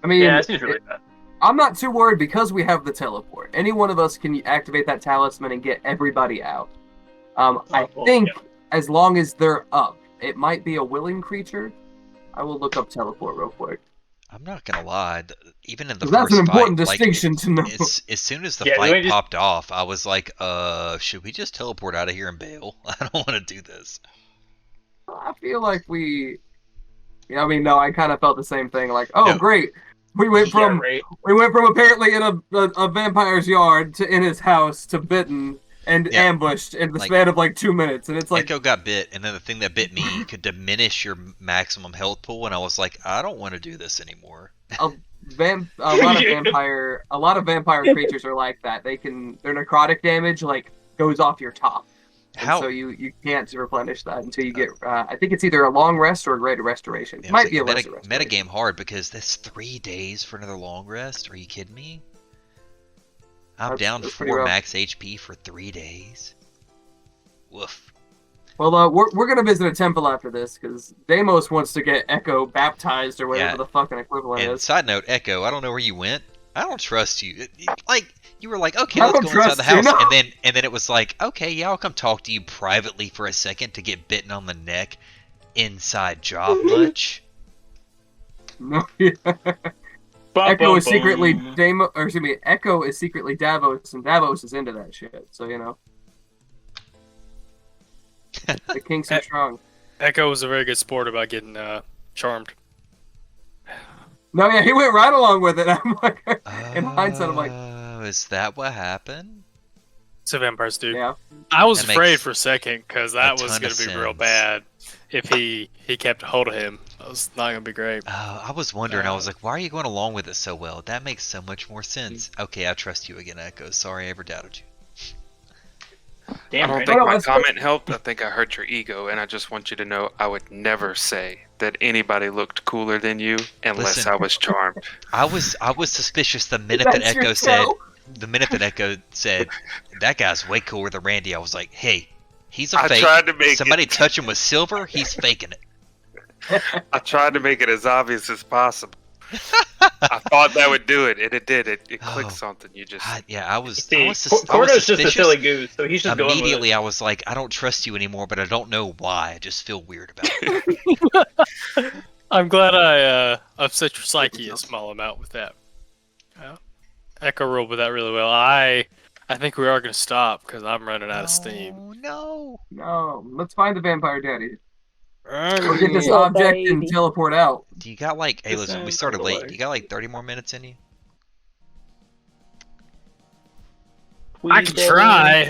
I mean,
Yeah, it seems really bad.
I'm not too worried because we have the teleport. Any one of us can activate that talisman and get everybody out. I
well,
think
yeah.
as long as they're up, it might be a willing creature. I will look up teleport real quick.
I'm not gonna lie. Even in the
'Cause that's
first
an important
fight, like,
distinction to know.
as soon as the
Yeah,
fight
let me just-
popped off, I was like, should we just teleport out of here and bail? I don't want to do this.
I feel like we. Yeah, I mean, no, I kind of felt the same thing. Like, oh,
No.
great, we went
Yeah,
from
right.
apparently in a vampire's yard to in his house to bitten and
Yeah.
ambushed in the
Like-
span of like 2 minutes, and it's like,
Echo got bit, and then the thing that bit me could diminish your maximum health pool, and I was like, I don't want to do this anymore.
a lot of vampire creatures are like that. Their necrotic damage like goes off your top. And
How?
so you can't replenish that until you get I think it's either a long rest or a greater restoration.
Yeah,
It might
it's
be a
like
lesser restoration.
metagame hard because that's 3 days for another long rest. Are you kidding me? I'm
That's-
down
that's pretty
4
rough.
max HP for 3 days. Woof.
Well, we're gonna visit a temple after this because Deimos wants to get Echo baptized or whatever
Yeah.
the fucking equivalent
And
is.
side note, Echo, I don't know where you went. I don't trust you. Like you were like, okay,
I
let's
don't
go inside the
trust you,
house,
no.
and then it was like, okay, yeah, I'll come talk to you privately for a second to get bitten on the neck. Inside job much?
No, yeah.
Bum,
Echo
bum,
is secretly
bum.
Echo is secretly Davos, and Davos is into that shit. So you know, the kinks are strong.
Echo was a very good sport about getting charmed.
No, yeah, he went right along with it. I'm like, in hindsight, I'm like,
Oh, is that what happened?
It's a vampires, dude.
yeah.
I was
That
afraid
makes
for a second because
a
that was
ton
going
of
to be real
sense.
bad if he kept hold of him. That was not going to be great.
I was wondering. I was like, why are you going along with it so well? That makes so much more sense. Okay, I trust you again, Echo. Sorry I ever doubted you.
Damn
I don't
right.
think
No,
my
that's-
comment helped. I think I hurt your ego, and I just want you to know I would never say that anybody looked cooler than you unless
Listen.
I was charmed.
I was suspicious the minute that
That's your
Echo said
show.
that guy's way cooler than Randy. I was like, hey, he's a
I
fake.
tried to make
Somebody
it.
touch him with silver, he's faking it.
I tried to make it as obvious as possible. I thought that would do it, and it did. It
Oh.
clicked something. You just.
I was
See,
suspicious.
Cordo's just a silly goose, so he's just
Immediately,
going
I was like, I don't trust you anymore, but I don't know why. I just feel weird about it.
I'm glad I upset your psyche a small amount with that. Echo rolled with that really well. I think we are going to stop because I'm running out of steam.
Oh no!
No, let's find the vampire daddy. Or
Alright.
get this
Little
object and
baby.
teleport out.
Do you got like? Hey,
This
listen, we
sounds
started late.
like-
Do you got like 30 more minutes in you?
I can try.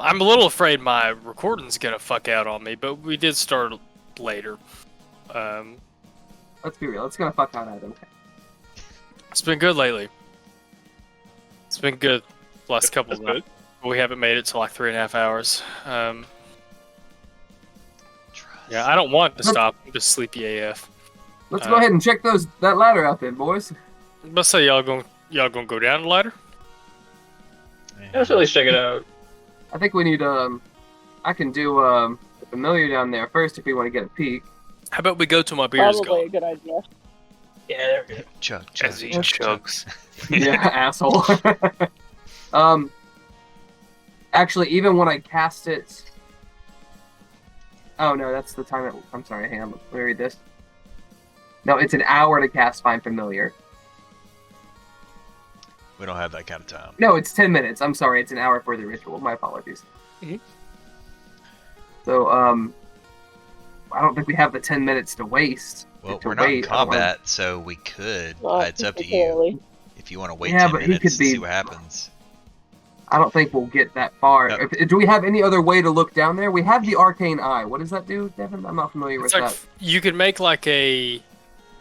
I'm a little afraid my recording's going to fuck out on me, but we did start later.
Let's be real. It's gonna fuck out Adam.
It's been good lately. It's been good the last couple of
That's
nights. We haven't made it to like 3.5 hours. Yeah, I don't want to stop. I'm just sleepy AF.
Let's go ahead and check that ladder out then, boys.
Let's say y'all gonna go down the ladder.
Let's at least check it out.
I think we need I can do a familiar down there first if we want to get a peek.
How about we go till my beer's
Probably a
gone?
good idea.
Yeah, there we go.
Chug,
As he
chug, chug.
chugs.
Yeah, asshole. Actually, even when I cast it. Oh no, that's the time. I'm sorry, hang on. Let me read this. No, it's an hour to cast Find Familiar.
We don't have that kind of time.
No, it's 10 minutes. I'm sorry, it's an hour for the ritual. My apologies.
Mhm.
So, I don't think we have the 10 minutes to waste.
Well,
to
we're not in
wait, otherwise-
combat, so we could.
Not
It's up to you.
particularly.
If you want to wait
Yeah,
10
but he
minutes
could
and
be-
see what happens.
I don't think we'll get that far.
No.
Do we have any other way to look down there? We have the arcane eye. What does that do, Devin? I'm not familiar
It's
with
like
that.
you could make like a.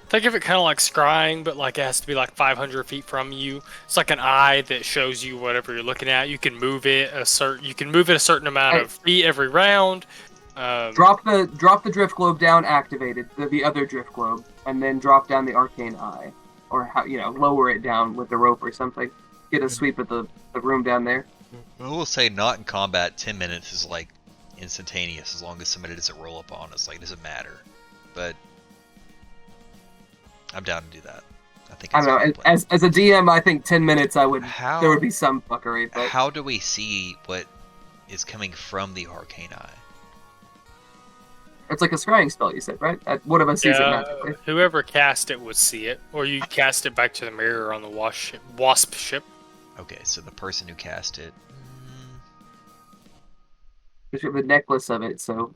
Think of it kind of like scrying, but like it has to be like 500 feet from you. It's like an eye that shows you whatever you're looking at. You can move it a certain amount of feet every round.
Drop the drift globe down, activated the other drift globe, and then drop down the arcane eye, or how lower it down with the rope or something. Get a sweep at the room down there.
I will say, not in combat, 10 minutes is like instantaneous as long as somebody doesn't roll up on us. Like, it doesn't matter. But I'm down to do that. I think
I
it's
don't
a
know.
good plan.
As a DM, I think 10 minutes. There would be some fuckery, but
How do we see what is coming from the arcane eye?
it's like a scrying spell. You said, right? One of us sees it magically.
Whoever cast it would see it, or you cast it back to the mirror on the wasp ship.
Okay, so the person who cast it.
There's the necklace of it, so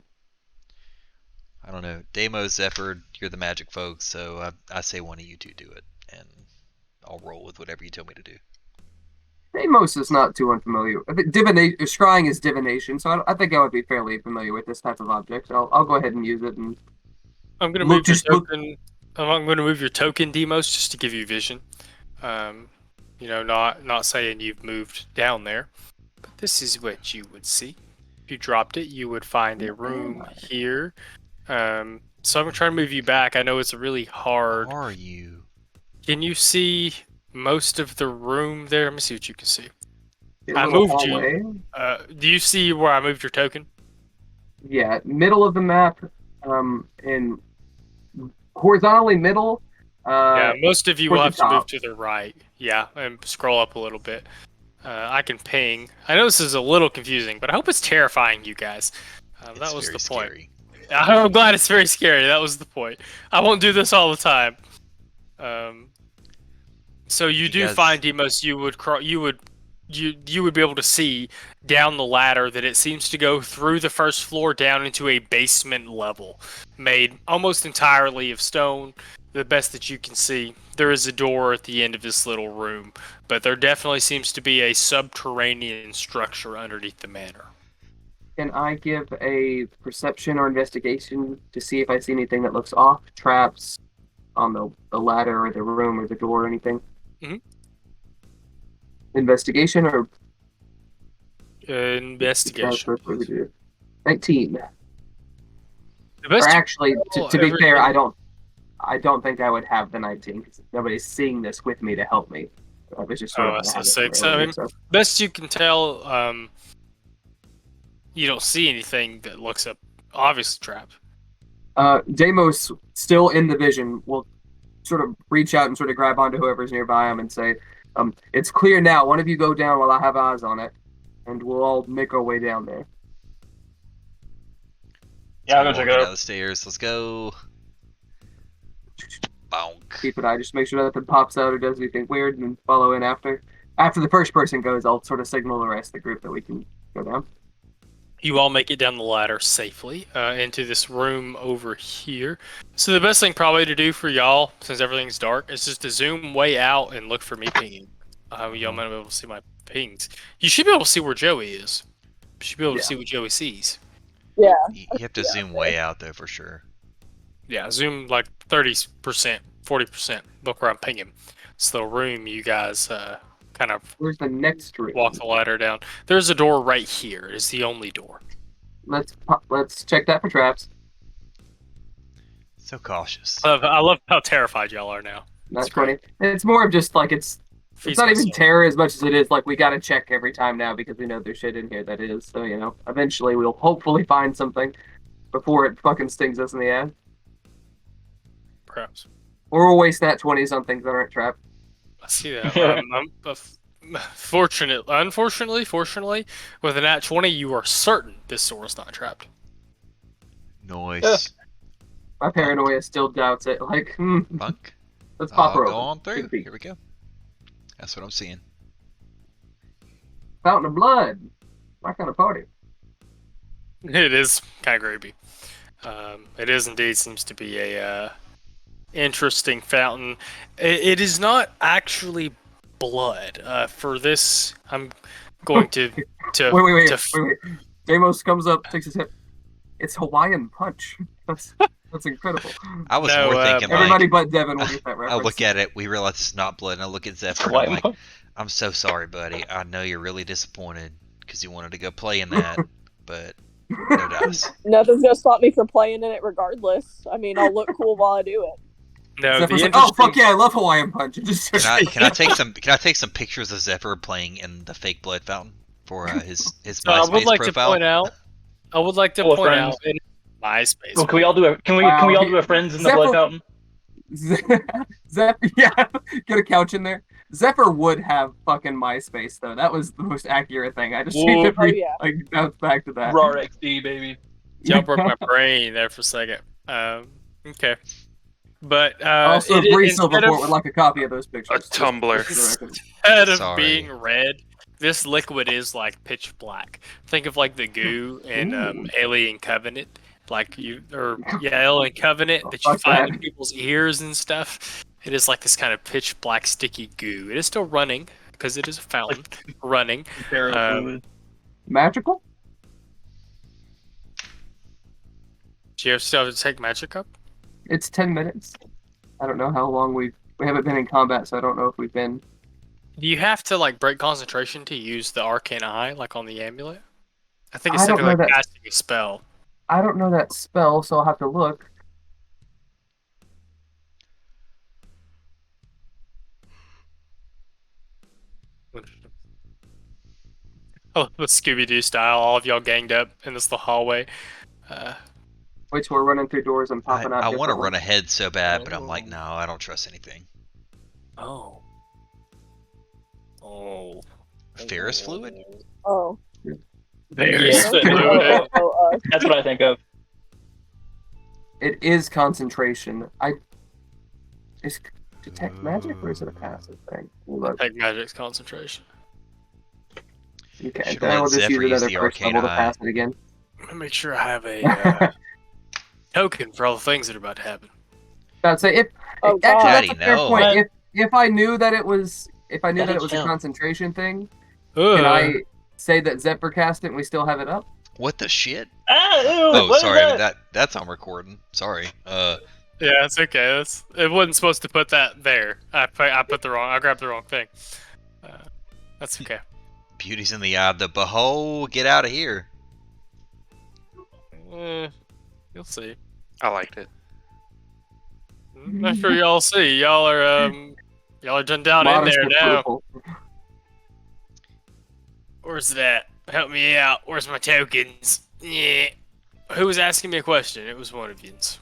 I don't know. Deimos, Zephyr, you're the magic folks, so I say one of you two do it, and I'll roll with whatever you tell me to do.
Deimos is not too unfamiliar. I think scrying is divination, so I think I would be fairly familiar with this type of object. So I'll go ahead and use it. And
I'm gonna
Look,
move your
just look-
token. I'm gonna move your token, Demos, just to give you vision. Not saying you've moved down there, but this is what you would see. If you dropped it, you would find a room here. So I'm gonna try to move you back. I know it's really hard.
Where are you?
Can you see most of the room there? Let me see what you can see.
a
I
little
moved you.
hallway.
Do you see where I moved your token?
Yeah, middle of the map, in horizontally middle.
Yeah, most of you will
towards
have
the
to move
top.
to the right. Yeah, and scroll up a little bit. I can ping. I know this is a little confusing, but I hope it's terrifying you guys. That
It's
was
very
the point.
scary.
I'm glad it's very scary. That was the point. I won't do this all the time. So you do
guys-
find Demos. You would be able to see down the ladder that it seems to go through the first floor down into a basement level, made almost entirely of stone. the best that you can see, there is a door at the end of this little room, but there definitely seems to be a subterranean structure underneath the manor.
Can I give a perception or investigation to see if I see anything that looks off? Traps on the ladder or the room or the door or anything?
Mhm.
Investigation or
Investigation.
19.
The best
Or
you
actually,
roll
to be fair,
everything-
I don't think I would have the 19 because nobody's seeing this with me to help me. I was just sort
Oh,
of
so
have it
6.
from
I
earlier,
mean,
so.
best you can tell, you don't see anything that looks up obviously trapped.
Deimos, still in the vision, will sort of reach out and sort of grab onto whoever's nearby him and say, it's clear now. One of you go down while I have eyes on it, and we'll all make our way down there.
Yeah, I'll go
I'm
check
walking
it
down
out.
the stairs. Let's go. Bonk.
Keep an eye. Just make sure nothing pops out or does anything weird, and follow in after. After the first person goes, I'll sort of signal the rest of the group that we can go down.
You all make it down the ladder safely into this room over here. So the best thing probably to do for y'all, since everything's dark, is just to zoom way out and look for me pinging. Y'all might be able to see my pings. You should be able to see where Joey is. You should be able to
Yeah.
see what Joey sees.
Yeah.
You have to zoom way out though for sure.
Yeah, zoom like 30%, 40%. Look where I'm pinging. It's the room you guys kind of
Where's the next room?
walk the ladder down. There's a door right here. It's the only door.
Let's check that for traps.
So cautious.
I love how terrified y'all are now.
Not
That's great.
20. It's more of just like it's
Feeds
not
my
even
soul.
terror as much as it is like we gotta check every time now because we know there's shit in here that is. So, eventually we'll hopefully find something before it fucking stings us in the ass.
Perhaps.
Or we'll waste that 20s on things that aren't trapped.
I see that. Unfortunately, with an at 20, you are certain this door is not trapped.
Noise.
My paranoia still doubts it. Like,
Bunk.
let's pop her
Go
open.
on through.
Good beat.
Here we go. That's what I'm seeing.
Fountain of blood. My kind of party.
It is kind of creepy. It is indeed seems to be a interesting fountain. It is not actually blood. For this, I'm going to
Wait. Deimos comes up, takes his hit. It's Hawaiian punch. That's incredible.
I was
No,
more thinking
Everybody
like,
but Devin will get that
I
reference.
look at it, we realize it's not blood, and I look at Zephyr, and
Why?
I'm like, I'm so sorry, buddy. I know you're really disappointed because you wanted to go play in that, but no dice.
Nothing's gonna stop me from playing in it regardless. I mean, I'll look cool while I do it.
No,
Zephyr's
the
like, oh
interesting.
fuck yeah, I love Hawaiian punch. It just
Can I take some pictures of Zephyr playing in the fake blood fountain for his
So I would
MySpace
like
profile?
to point out. I would like to
Full of
point
friends.
out in MySpace.
Well, can we all do a can we all do a friends in the
Zephyr-
blood fountain?
Zephyr, yeah, get a couch in there. Zephyr would have fucking MySpace though. That was the most accurate thing. I just
Whoa.
need to
Oh, yeah.
bounce back to that.
Raw XD baby.
Jump broke my brain there for a second. Okay. But
Also,
it-
Bree
instead
Silverport
of-
would like a copy of those pictures.
A Tumblr.
Just for the record.
Instead of
Sorry.
being red, this liquid is like pitch black. Think of like the goo in
Ooh.
Alien Covenant, Alien Covenant
Oh,
that you
fuck
find
that.
in people's ears and stuff. It is like this kind of pitch black sticky goo. It is still running because it is a fountain running.
Magical?
Do you still have to take magic up?
It's 10 minutes. I don't know how long we haven't been in combat, so I don't know if we've been.
Do you have to like break concentration to use the arcane eye, like on the amulet? I think it's
I don't
simply like
know that-
casting a spell.
I don't know that spell, so I'll have to look.
Oh, the Scooby-Doo style, all of y'all ganged up in this little hallway.
Wait till we're running through doors and popping out.
I want to
different
run
ones.
ahead so bad, but I'm like, no, I don't trust anything.
Oh. Oh.
Ferrous fluid?
Oh.
There's
Yeah.
the
That's what I think of.
It is concentration. Is detect magic or is it a passive thing? Look,
Take magic's concentration.
okay.
Should've
Then I will
let
just use
Zephyr use
another
the
first
arcane
level to
eye.
pass it again.
Let me make sure I have a token for all the things that are about to happen.
I'd say if
Oh,
actually
God.
that's a
Daddy,
fair
no.
point. If I knew that it was a
chill.
concentration thing, can I say that Zephyr cast it and we still have it up?
What the shit?
Ah, ew,
Oh,
what is
sorry.
that?
That's on recording. Sorry.
Yeah, it's okay. It wasn't supposed to put that there. I grabbed the wrong thing. That's okay.
Beauty's in the eye of the behold. Get out of here.
You'll see.
I liked it.
I'm sure y'all see. Y'all are done down
Modest
in there now.
approval.
Where's that? Help me out. Where's my tokens? Yeah. Who was asking me a question? It was one of yous.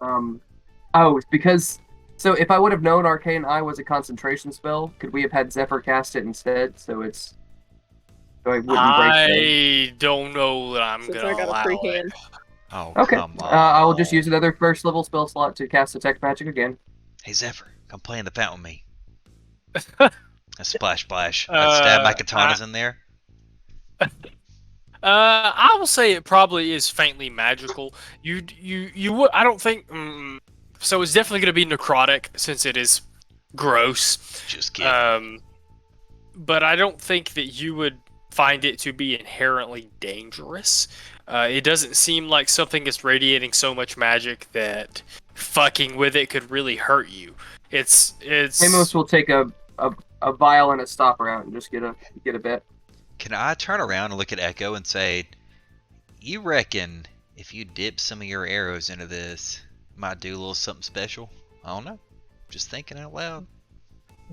Oh, it's because. So if I would have known Arcane Eye was a concentration spell, could we have had Zephyr cast it instead? So it's. So it wouldn't break.
I don't know that I'm
Since
gonna
I got a
allow
free
it.
hand.
Oh,
Okay.
come on.
I will just use another first level spell slot to cast Detect Magic again.
Hey, Zephyr, come play in the fountain with me. A splash. I'd stab my katanas in there.
I will say it probably is faintly magical. You would. I don't think. So it's definitely going to be necrotic since it is gross.
Just kidding.
But I don't think that you would find it to be inherently dangerous. It doesn't seem like something that's radiating so much magic that fucking with it could really hurt you. It's.
Amos will take a vial and a stopper out and just get a bit.
Can I turn around and look at Echo and say, you reckon if you dip some of your arrows into this, it might do a little something special? I don't know. Just thinking out loud.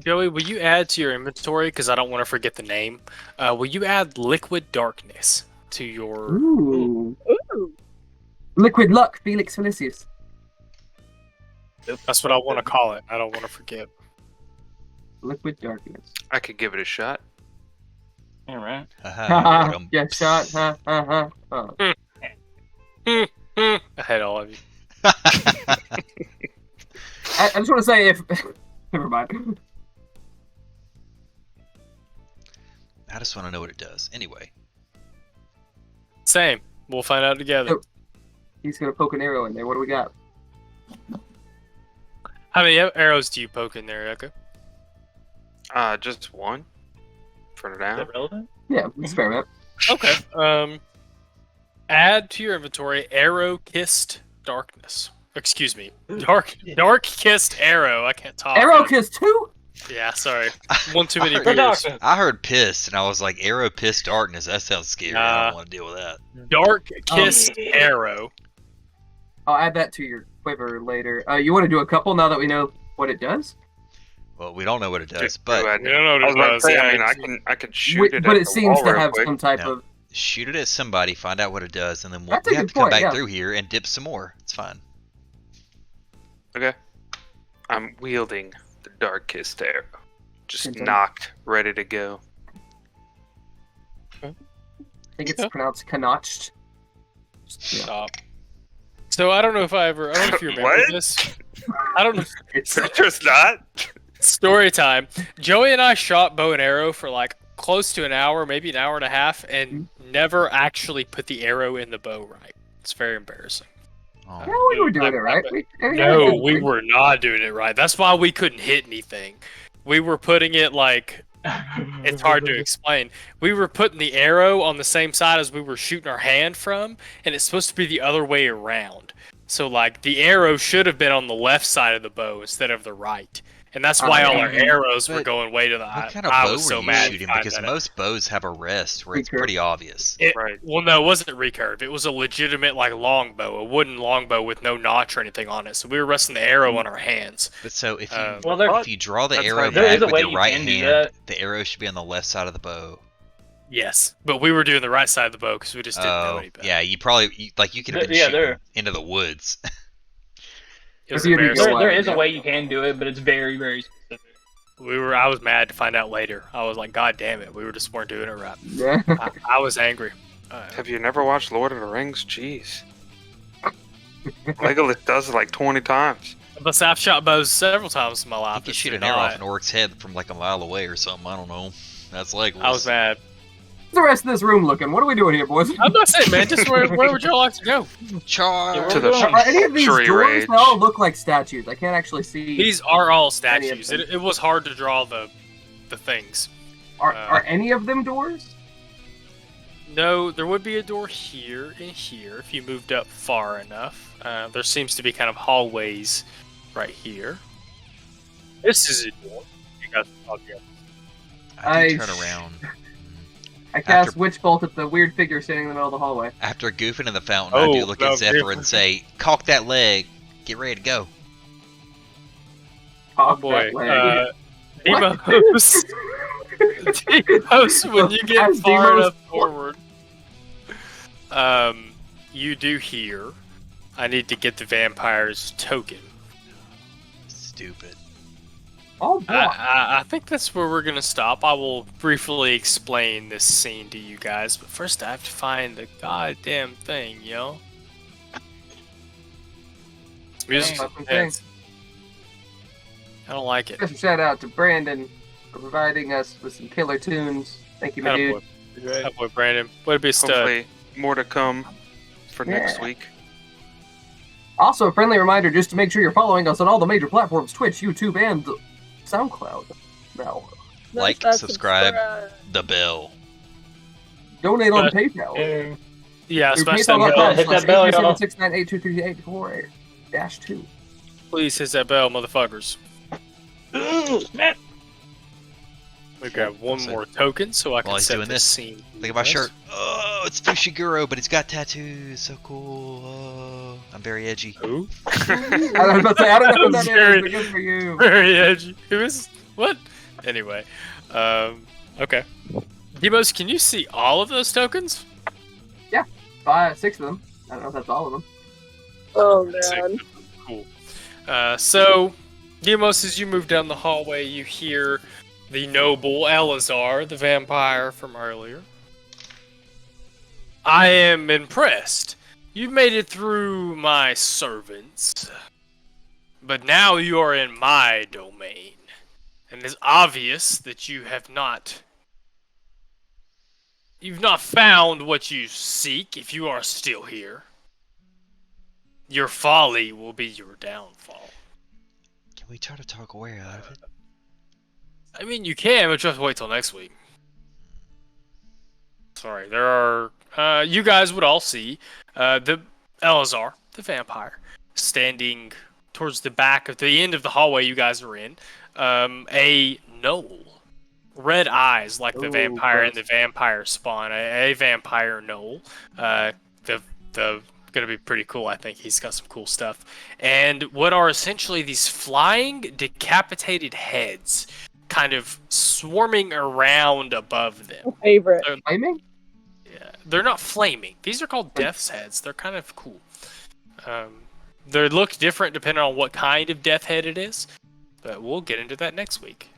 Joey, will you add to your inventory, because I don't want to forget the name, will you add Liquid Darkness to your...
Ooh.
Ooh.
Liquid Luck, Felix Felicius.
That's what I want to call it. I don't want to forget.
Liquid Darkness.
I could give it a shot.
Yeah, right.
Haha,
Get shot. Oh.
I hate all of you.
I just want to say if... Never mind.
I just want to know what it does. Anyway.
Same. We'll find out together.
He's going to poke an arrow in there. What do we got?
How many arrows do you poke in there, Echo?
Just one. For
Is
now.
that relevant?
Yeah, experiment.
Okay. Add to your inventory Arrow Kissed Darkness. Excuse me. Dark Kissed Arrow. I can't talk.
Arrow Kiss 2?
Yeah, sorry. One too many
I heard-
beers.
I heard pissed, and I was like, arrow pissed darkness. That sounds scary. I don't want to deal with that.
Dark Kissed Arrow.
I'll add that to your quiver later. You want to do a couple now that we know what it does?
Well, we don't know what it does,
Just
but
do it.
You don't know what
I was
it
about to
does.
say,
Yeah,
I mean,
it's-
I can shoot it.
But
at
it
the
seems
wall
to
real
have
quick.
some type
No.
of...
shoot it at somebody, find out what it does, and then we'll,
That's a
we have
good
to come
point,
back
yeah.
through here and dip some more. It's fine.
Okay. I'm wielding the Dark Kissed Arrow. Just
Continue.
knocked, ready to go.
I think it's pronounced Kanoched.
Stop. So I don't know if I don't know if you remember
What?
this. I don't know.
It's
Just not?
Story time. Joey and I shot bow and arrow for like close to an hour, maybe an hour and a half, and never actually put the arrow in the bow right. It's very embarrassing.
Oh.
yeah, we were doing it right.
No, we were not doing it right. That's why we couldn't hit anything. We were putting it like it's hard to explain. We were putting the arrow on the same side as we were shooting our hand from, and it's supposed to be the other way around. So like the arrow should have been on the left side of the bow instead of the right. And that's why all our arrows were
But
going way to the
What
eye.
kind of
I
bow
was so
were you
mad
shooting?
to find
Because
that
most bows have a rest where it's
Recurve.
pretty obvious.
Right.
Well, no, it wasn't recurve. It was a legitimate like longbow, a wooden longbow with no notch or anything on it. So we were resting the arrow on our hands.
But so if you
Well, there,
if you draw the
That's
arrow
right.
There is
back
a
with
way
your
you
right
can do
hand,
that.
the arrow should be on the left side of the bow.
Yes, but we were doing the right side of the bow because we just didn't know any better.
yeah, you probably you could have been
Yeah,
shooting
there.
into the woods.
It was
If you do
embarrassing.
go
there
out,
is a
yeah.
way you can do it, but it's very, very specific.
I was mad to find out later. I was like, God damn it, we were just weren't doing it right.
Yeah.
I was angry.
Have you never watched Lord of the Rings? Jeez. Legolas does it like 20 times.
But I've shot bows several times in my
You
life.
could
It's
shoot an
not-
arrow off an orc's head from like a mile away or something. I don't know. That's Legolas.
I was mad.
the rest of this room looking? What are we doing here, boys?
I'm not saying, man. Just where would y'all like to go?
Charge.
To the
Are any of these
Shuri
doors?
Rage.
They all look like statues. I can't actually see.
These are all
Any of
statues.
them.
It was hard to draw the things.
Are any of them doors?
No, there would be a door here and here if you moved up far enough. There seems to be kind of hallways right here. This is a door. You guys are talking.
I do
I-
turn around.
I cast
After-
Witch Bolt at the weird figure standing in the middle of the hallway.
After goofing in the fountain, I do look at Zephyr and say, "Caulk that leg. Get ready to go."
Oh boy. Demos. Demos, when you get
As
far
Demos-
enough forward, you do hear, I need to get the vampire's token.
Stupid.
Oh boy.
I think that's where we're gonna stop. I will briefly explain this scene to you guys, but first I have to find the goddamn thing, yo. Music's
fucking
intense. I don't like it.
Special shout out to Brandon for providing us with some killer tunes. Thank you, my dude.
Attaboy, Brandon. Way to be a stud.
Hopefully, more to come for next
Yeah.
week.
Also, a friendly reminder just to make sure you're following us on all the major platforms: Twitch, YouTube, and SoundCloud. Now,
Like, subscribe, the bell.
donate on
But-
PayPal.
Yeah,
Through
smash that
PayPal.com
bell.
Hit that bell, y'all.
837-698-2848-2.
Please hit that bell, motherfuckers. We got one
So-
more token so I can
While he's
set
doing
this
this,
scene.
Look at my shirt. Oh, it's Fushiguro, but it's got tattoos. So cool. Oh, I'm very edgy.
Who?
I was about to say, I don't know what that
Very-
is, but good for you.
Very edgy. Who is what? Anyway, okay. Demos, can you see all of those tokens?
6 of them. I don't know if that's all of them.
Oh
Six.
god.
Cool. So, Demos, as you move down the hallway, you hear the noble Elazar, the vampire from earlier. I am impressed. You've made it through my servants, but now you are in my domain, and it's obvious that you've not found what you seek. If you are still here, your folly will be your downfall.
Can we try to talk our way out of it?
I mean, you can, but you have to wait till next week. Sorry, there are. You guys would all see the Elazar, the vampire, standing towards the back of the end of the hallway you guys are in. A gnoll, red eyes like the
Ooh,
vampire
gross.
in the vampire spawn. A vampire gnoll. The gonna be pretty cool. I think he's got some cool stuff. And what are essentially these flying, decapitated heads, kind of swarming around above them.
Favorite.
Flaming?
Yeah, they're not flaming. These are called death's heads. They're kind of cool. They look different depending on what kind of death head it is, but we'll get into that next week.